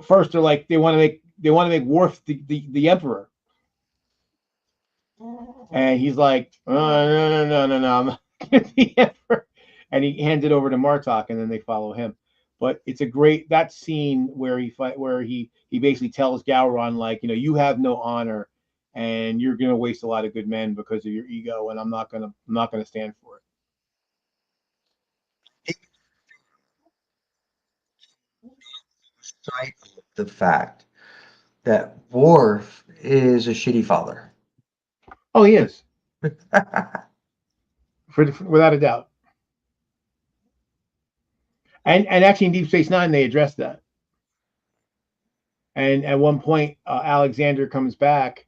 first are like they want to make Worf the emperor, and he's like, oh, no, I'm not going to be emperor, and he hands it over to Martok, and then they follow him. But it's a great that scene where he basically tells Gowron, like, you have no honor, and you're going to waste a lot of good men because of your ego, and I'm not going to stand for it. The fact that Worf is a shitty father. Oh, he is, without a doubt. And actually, in Deep Space Nine, they addressed that. And at one point, Alexander comes back,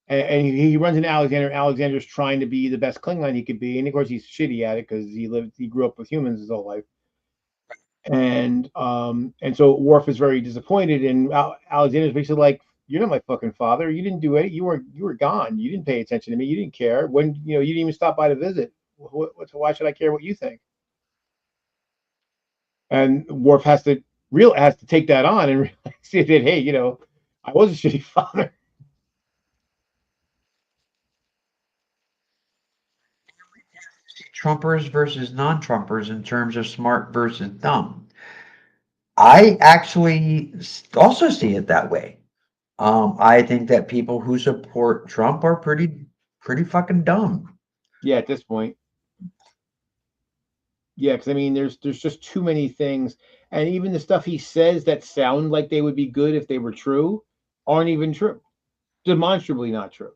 and he runs into Alexander. Alexander's trying to be the best Klingon he could be, and of course, he's shitty at it because he grew up with humans his whole life. And so Worf is very disappointed, and Alexander's basically like, "You're not my fucking father. You didn't do it. You were gone. You didn't pay attention to me. You didn't care. When you didn't even stop by to visit. Why should I care what you think?" And Worf has to take that on and realize that, hey, I was a shitty father. Trumpers versus non-Trumpers in terms of smart versus dumb. I actually also see it that way. I think that people who support Trump are pretty fucking dumb. Yeah, at this point. Yeah, because I mean, there's just too many things, and even the stuff he says that sound like they would be good if they were true, aren't even true. Demonstrably not true.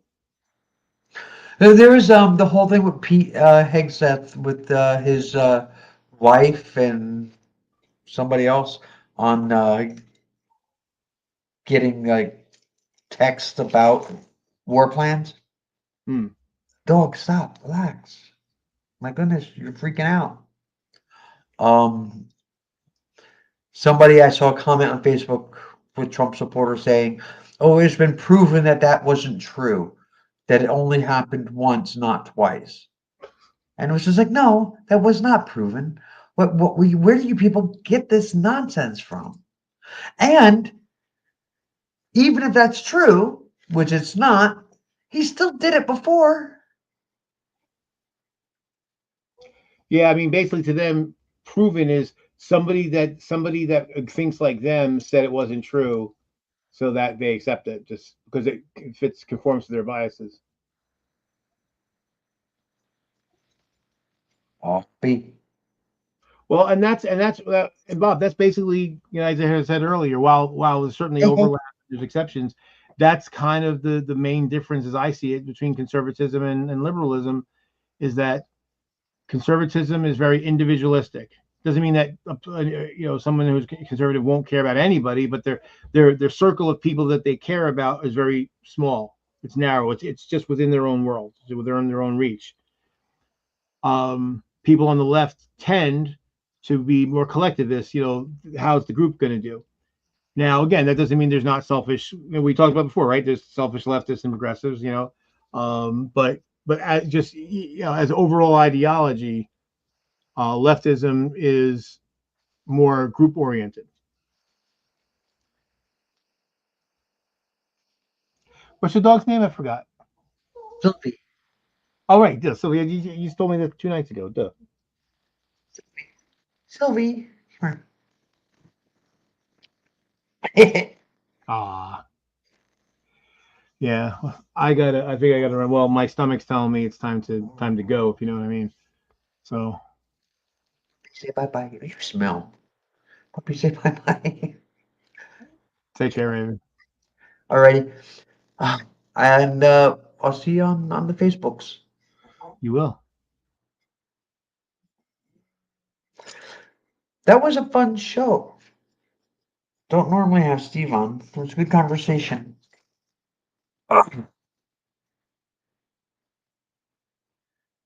There was the whole thing with Pete Hegseth with his wife and somebody else on getting like text about war plans. Hmm. Dog, stop, relax. My goodness, you're freaking out. Um, Somebody I saw a comment on Facebook with Trump supporters saying, "Oh, it's been proven that that wasn't true, that it only happened once, not twice." And it was just like, no, that was not proven. Where do you people get this nonsense from? And even if that's true, which it's not, he still did it before. Yeah, I mean, basically to them, proven is somebody that thinks like them said it wasn't true, so that they accept it just because it conforms to their biases. Offbeat. Well, and Bob, that's basically, as I said earlier. While there's certainly Hey, hey. overlap, there's exceptions. That's kind of the main difference, as I see it, between conservatism and liberalism, is that conservatism is very individualistic. Doesn't mean that someone who's conservative won't care about anybody, but their circle of people that they care about is very small. It's narrow. It's just within their own world, within their own reach. People on the left tend to be more collectivist. How's the group going to do? Now, again, that doesn't mean there's not selfish. We talked about before, right? There's selfish leftists and progressives. But as overall ideology, leftism is more group oriented. What's your dog's name? I forgot. Sylvie. Oh, right. Duh. So you told me that 2 nights ago. Duh. Sylvie. Ah. Yeah. I think I gotta run. Well, my stomach's telling me it's time to go, if you know what I mean. So Say bye-bye. You smell. Puppy, say bye-bye. take care, Raven. Alrighty. And I'll see you on the Facebooks. You will. That was a fun show. Don't normally have Steve on. It was a good conversation. The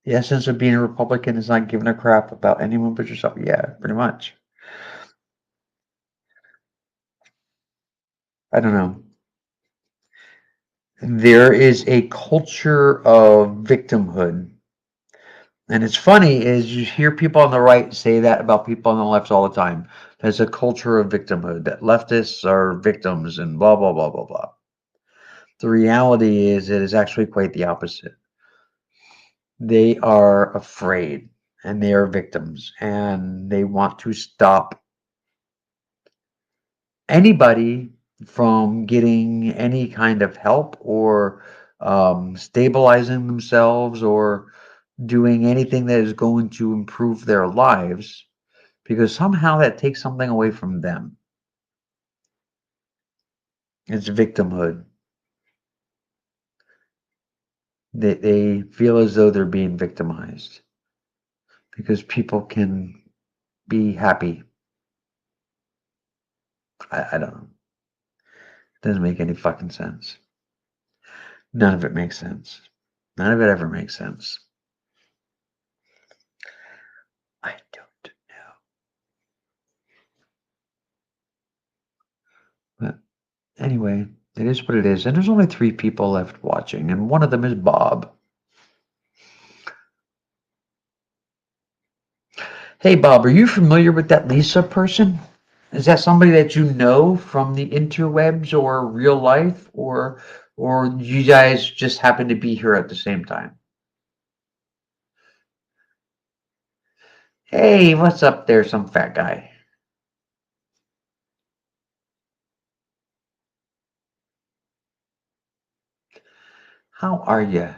essence of being a Republican is not giving a crap about anyone but yourself. Yeah, pretty much. I don't know. There is a culture of victimhood. And it's funny is you hear people on the right say that about people on the left all the time. There's a culture of victimhood, that leftists are victims and blah, blah, blah, blah, blah. The reality is it is actually quite the opposite. They are afraid and they are victims and they want to stop anybody from getting any kind of help or stabilizing themselves or doing anything that is going to improve their lives because somehow that takes something away from them. It's victimhood. They feel as though they're being victimized because people can be happy. I don't know. It doesn't make any fucking sense. None of it makes sense. None of it ever makes sense. I don't know. But anyway, it is what it is. And there's only 3 people left watching, and one of them is Bob. Hey, Bob, are you familiar with that Lisa person? Is that somebody that you know from the interwebs or real life, or you guys just happen to be here at the same time? Hey, what's up there, some fat guy? How are you?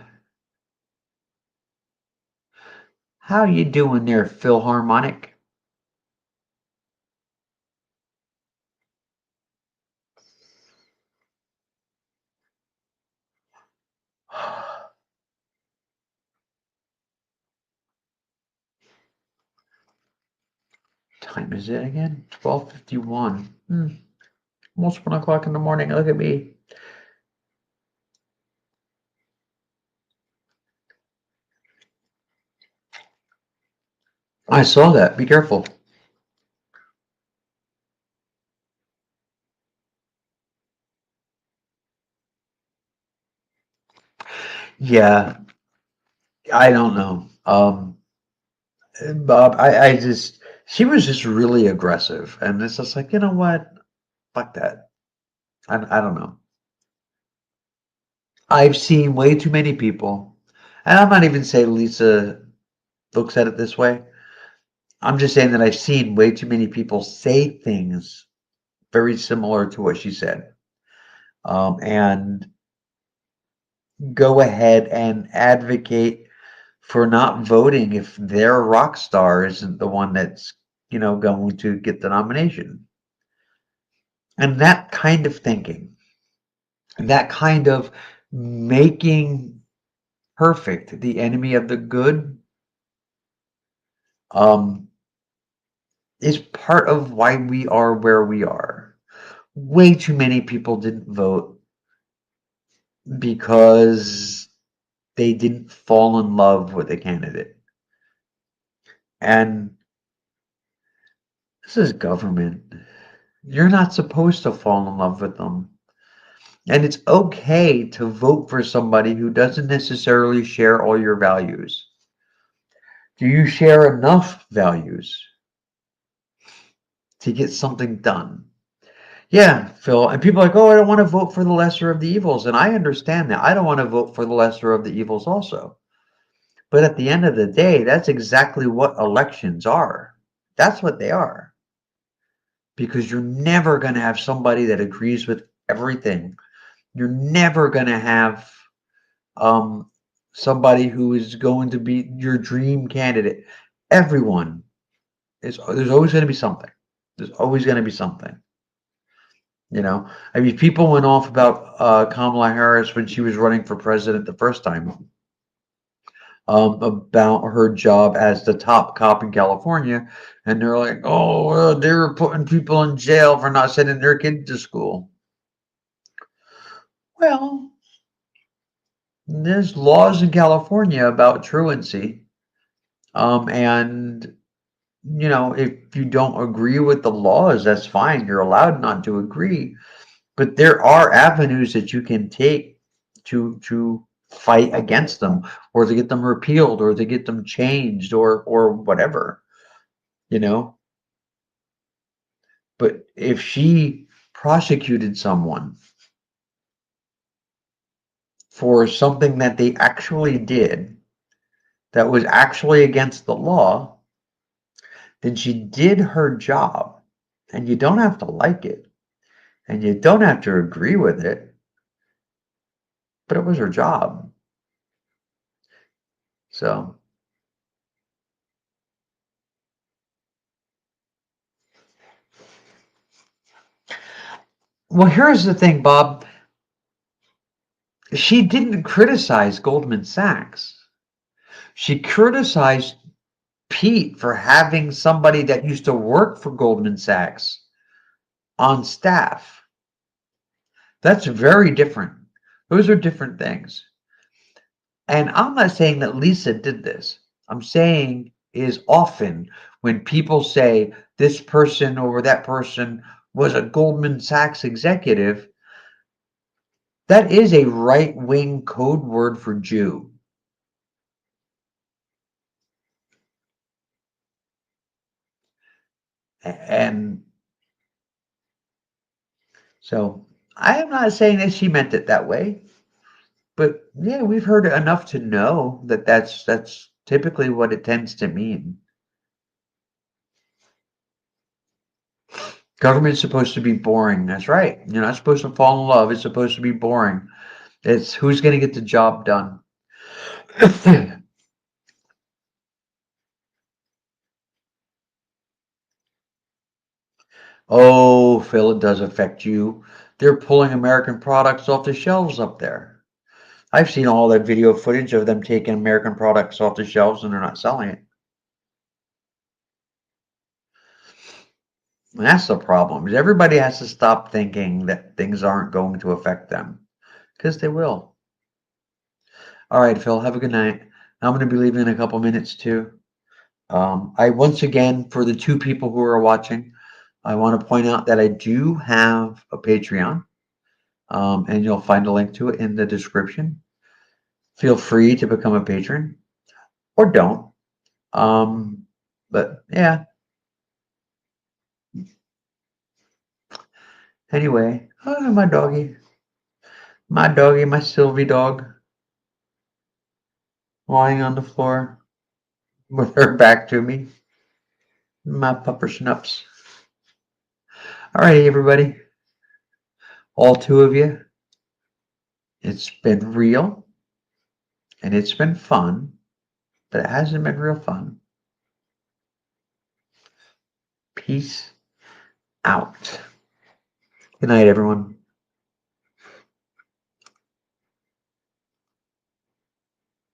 How you doing there, Philharmonic? Time is it again? 12:51. Almost 1 o'clock in the morning. Look at me. I saw that. Be careful. Yeah, I don't know. Bob, I just, she was just really aggressive. And it's just like, you know what? Fuck that. I don't know. I've seen way too many people, and I'm not even saying Lisa looks at it this way. I'm just saying that I've seen way too many people say things very similar to what she said, and go ahead and advocate for not voting if their rock star isn't the one that's, going to get the nomination. And that kind of thinking, that kind of making perfect the enemy of the good, um, is part of why we are where we are. Way too many people didn't vote because they didn't fall in love with a candidate. And this is government. You're not supposed to fall in love with them. And it's okay to vote for somebody who doesn't necessarily share all your values. Do you share enough values to get something done? Yeah, Phil. And people are like, oh, I don't want to vote for the lesser of the evils. And I understand that. I don't want to vote for the lesser of the evils also. But at the end of the day, that's exactly what elections are. That's what they are. Because you're never going to have somebody that agrees with everything. You're never going to have um, somebody who is going to be your dream candidate. Everyone there's always going to be something. There's always going to be something. I mean, people went off about Kamala Harris when she was running for president the first time, about her job as the top cop in California, and they're like, "Oh, well, they were putting people in jail for not sending their kids to school." Well, there's laws in California about truancy, and if you don't agree with the laws, that's fine. You're allowed not to agree. But there are avenues that you can take to fight against them, or to get them repealed, or to get them changed, or whatever, you know. But if she prosecuted someone for something that they actually did that was actually against the law, then she did her job. And you don't have to like it, and you don't have to agree with it, but it was her job. So, Well, here's the thing, Bob. She didn't criticize Goldman Sachs. She criticized Pete for having somebody that used to work for Goldman Sachs on staff. That's very different. Those are different things. And I'm not saying that Lisa did this. I'm saying is often when people say this person or that person was a Goldman Sachs executive, that is a right-wing code word for Jew. And so I am not saying that she meant it that way, but yeah, we've heard it enough to know that that's typically what it tends to mean. Government's supposed to be boring. That's right. You're not supposed to fall in love. It's supposed to be boring. It's who's going to get the job done. Oh, Phil, it does affect you. They're pulling American products off the shelves up there. I've seen all that video footage of them taking American products off the shelves and they're not selling it. And that's the problem. Is everybody has to stop thinking that things aren't going to affect them, because they will. All right, Phil, have a good night. I'm going to be leaving in a couple minutes too. I once again, for the 2 people who are watching, I want to point out that I do have a Patreon, and you'll find a link to it in the description. Feel free to become a patron, or don't. But yeah. Anyway, oh, my doggy, my Sylvie dog, lying on the floor with her back to me. My pupper schnups. All right, everybody, all 2 of you. It's been real, and it's been fun, but it hasn't been real fun. Peace out. Good night, everyone.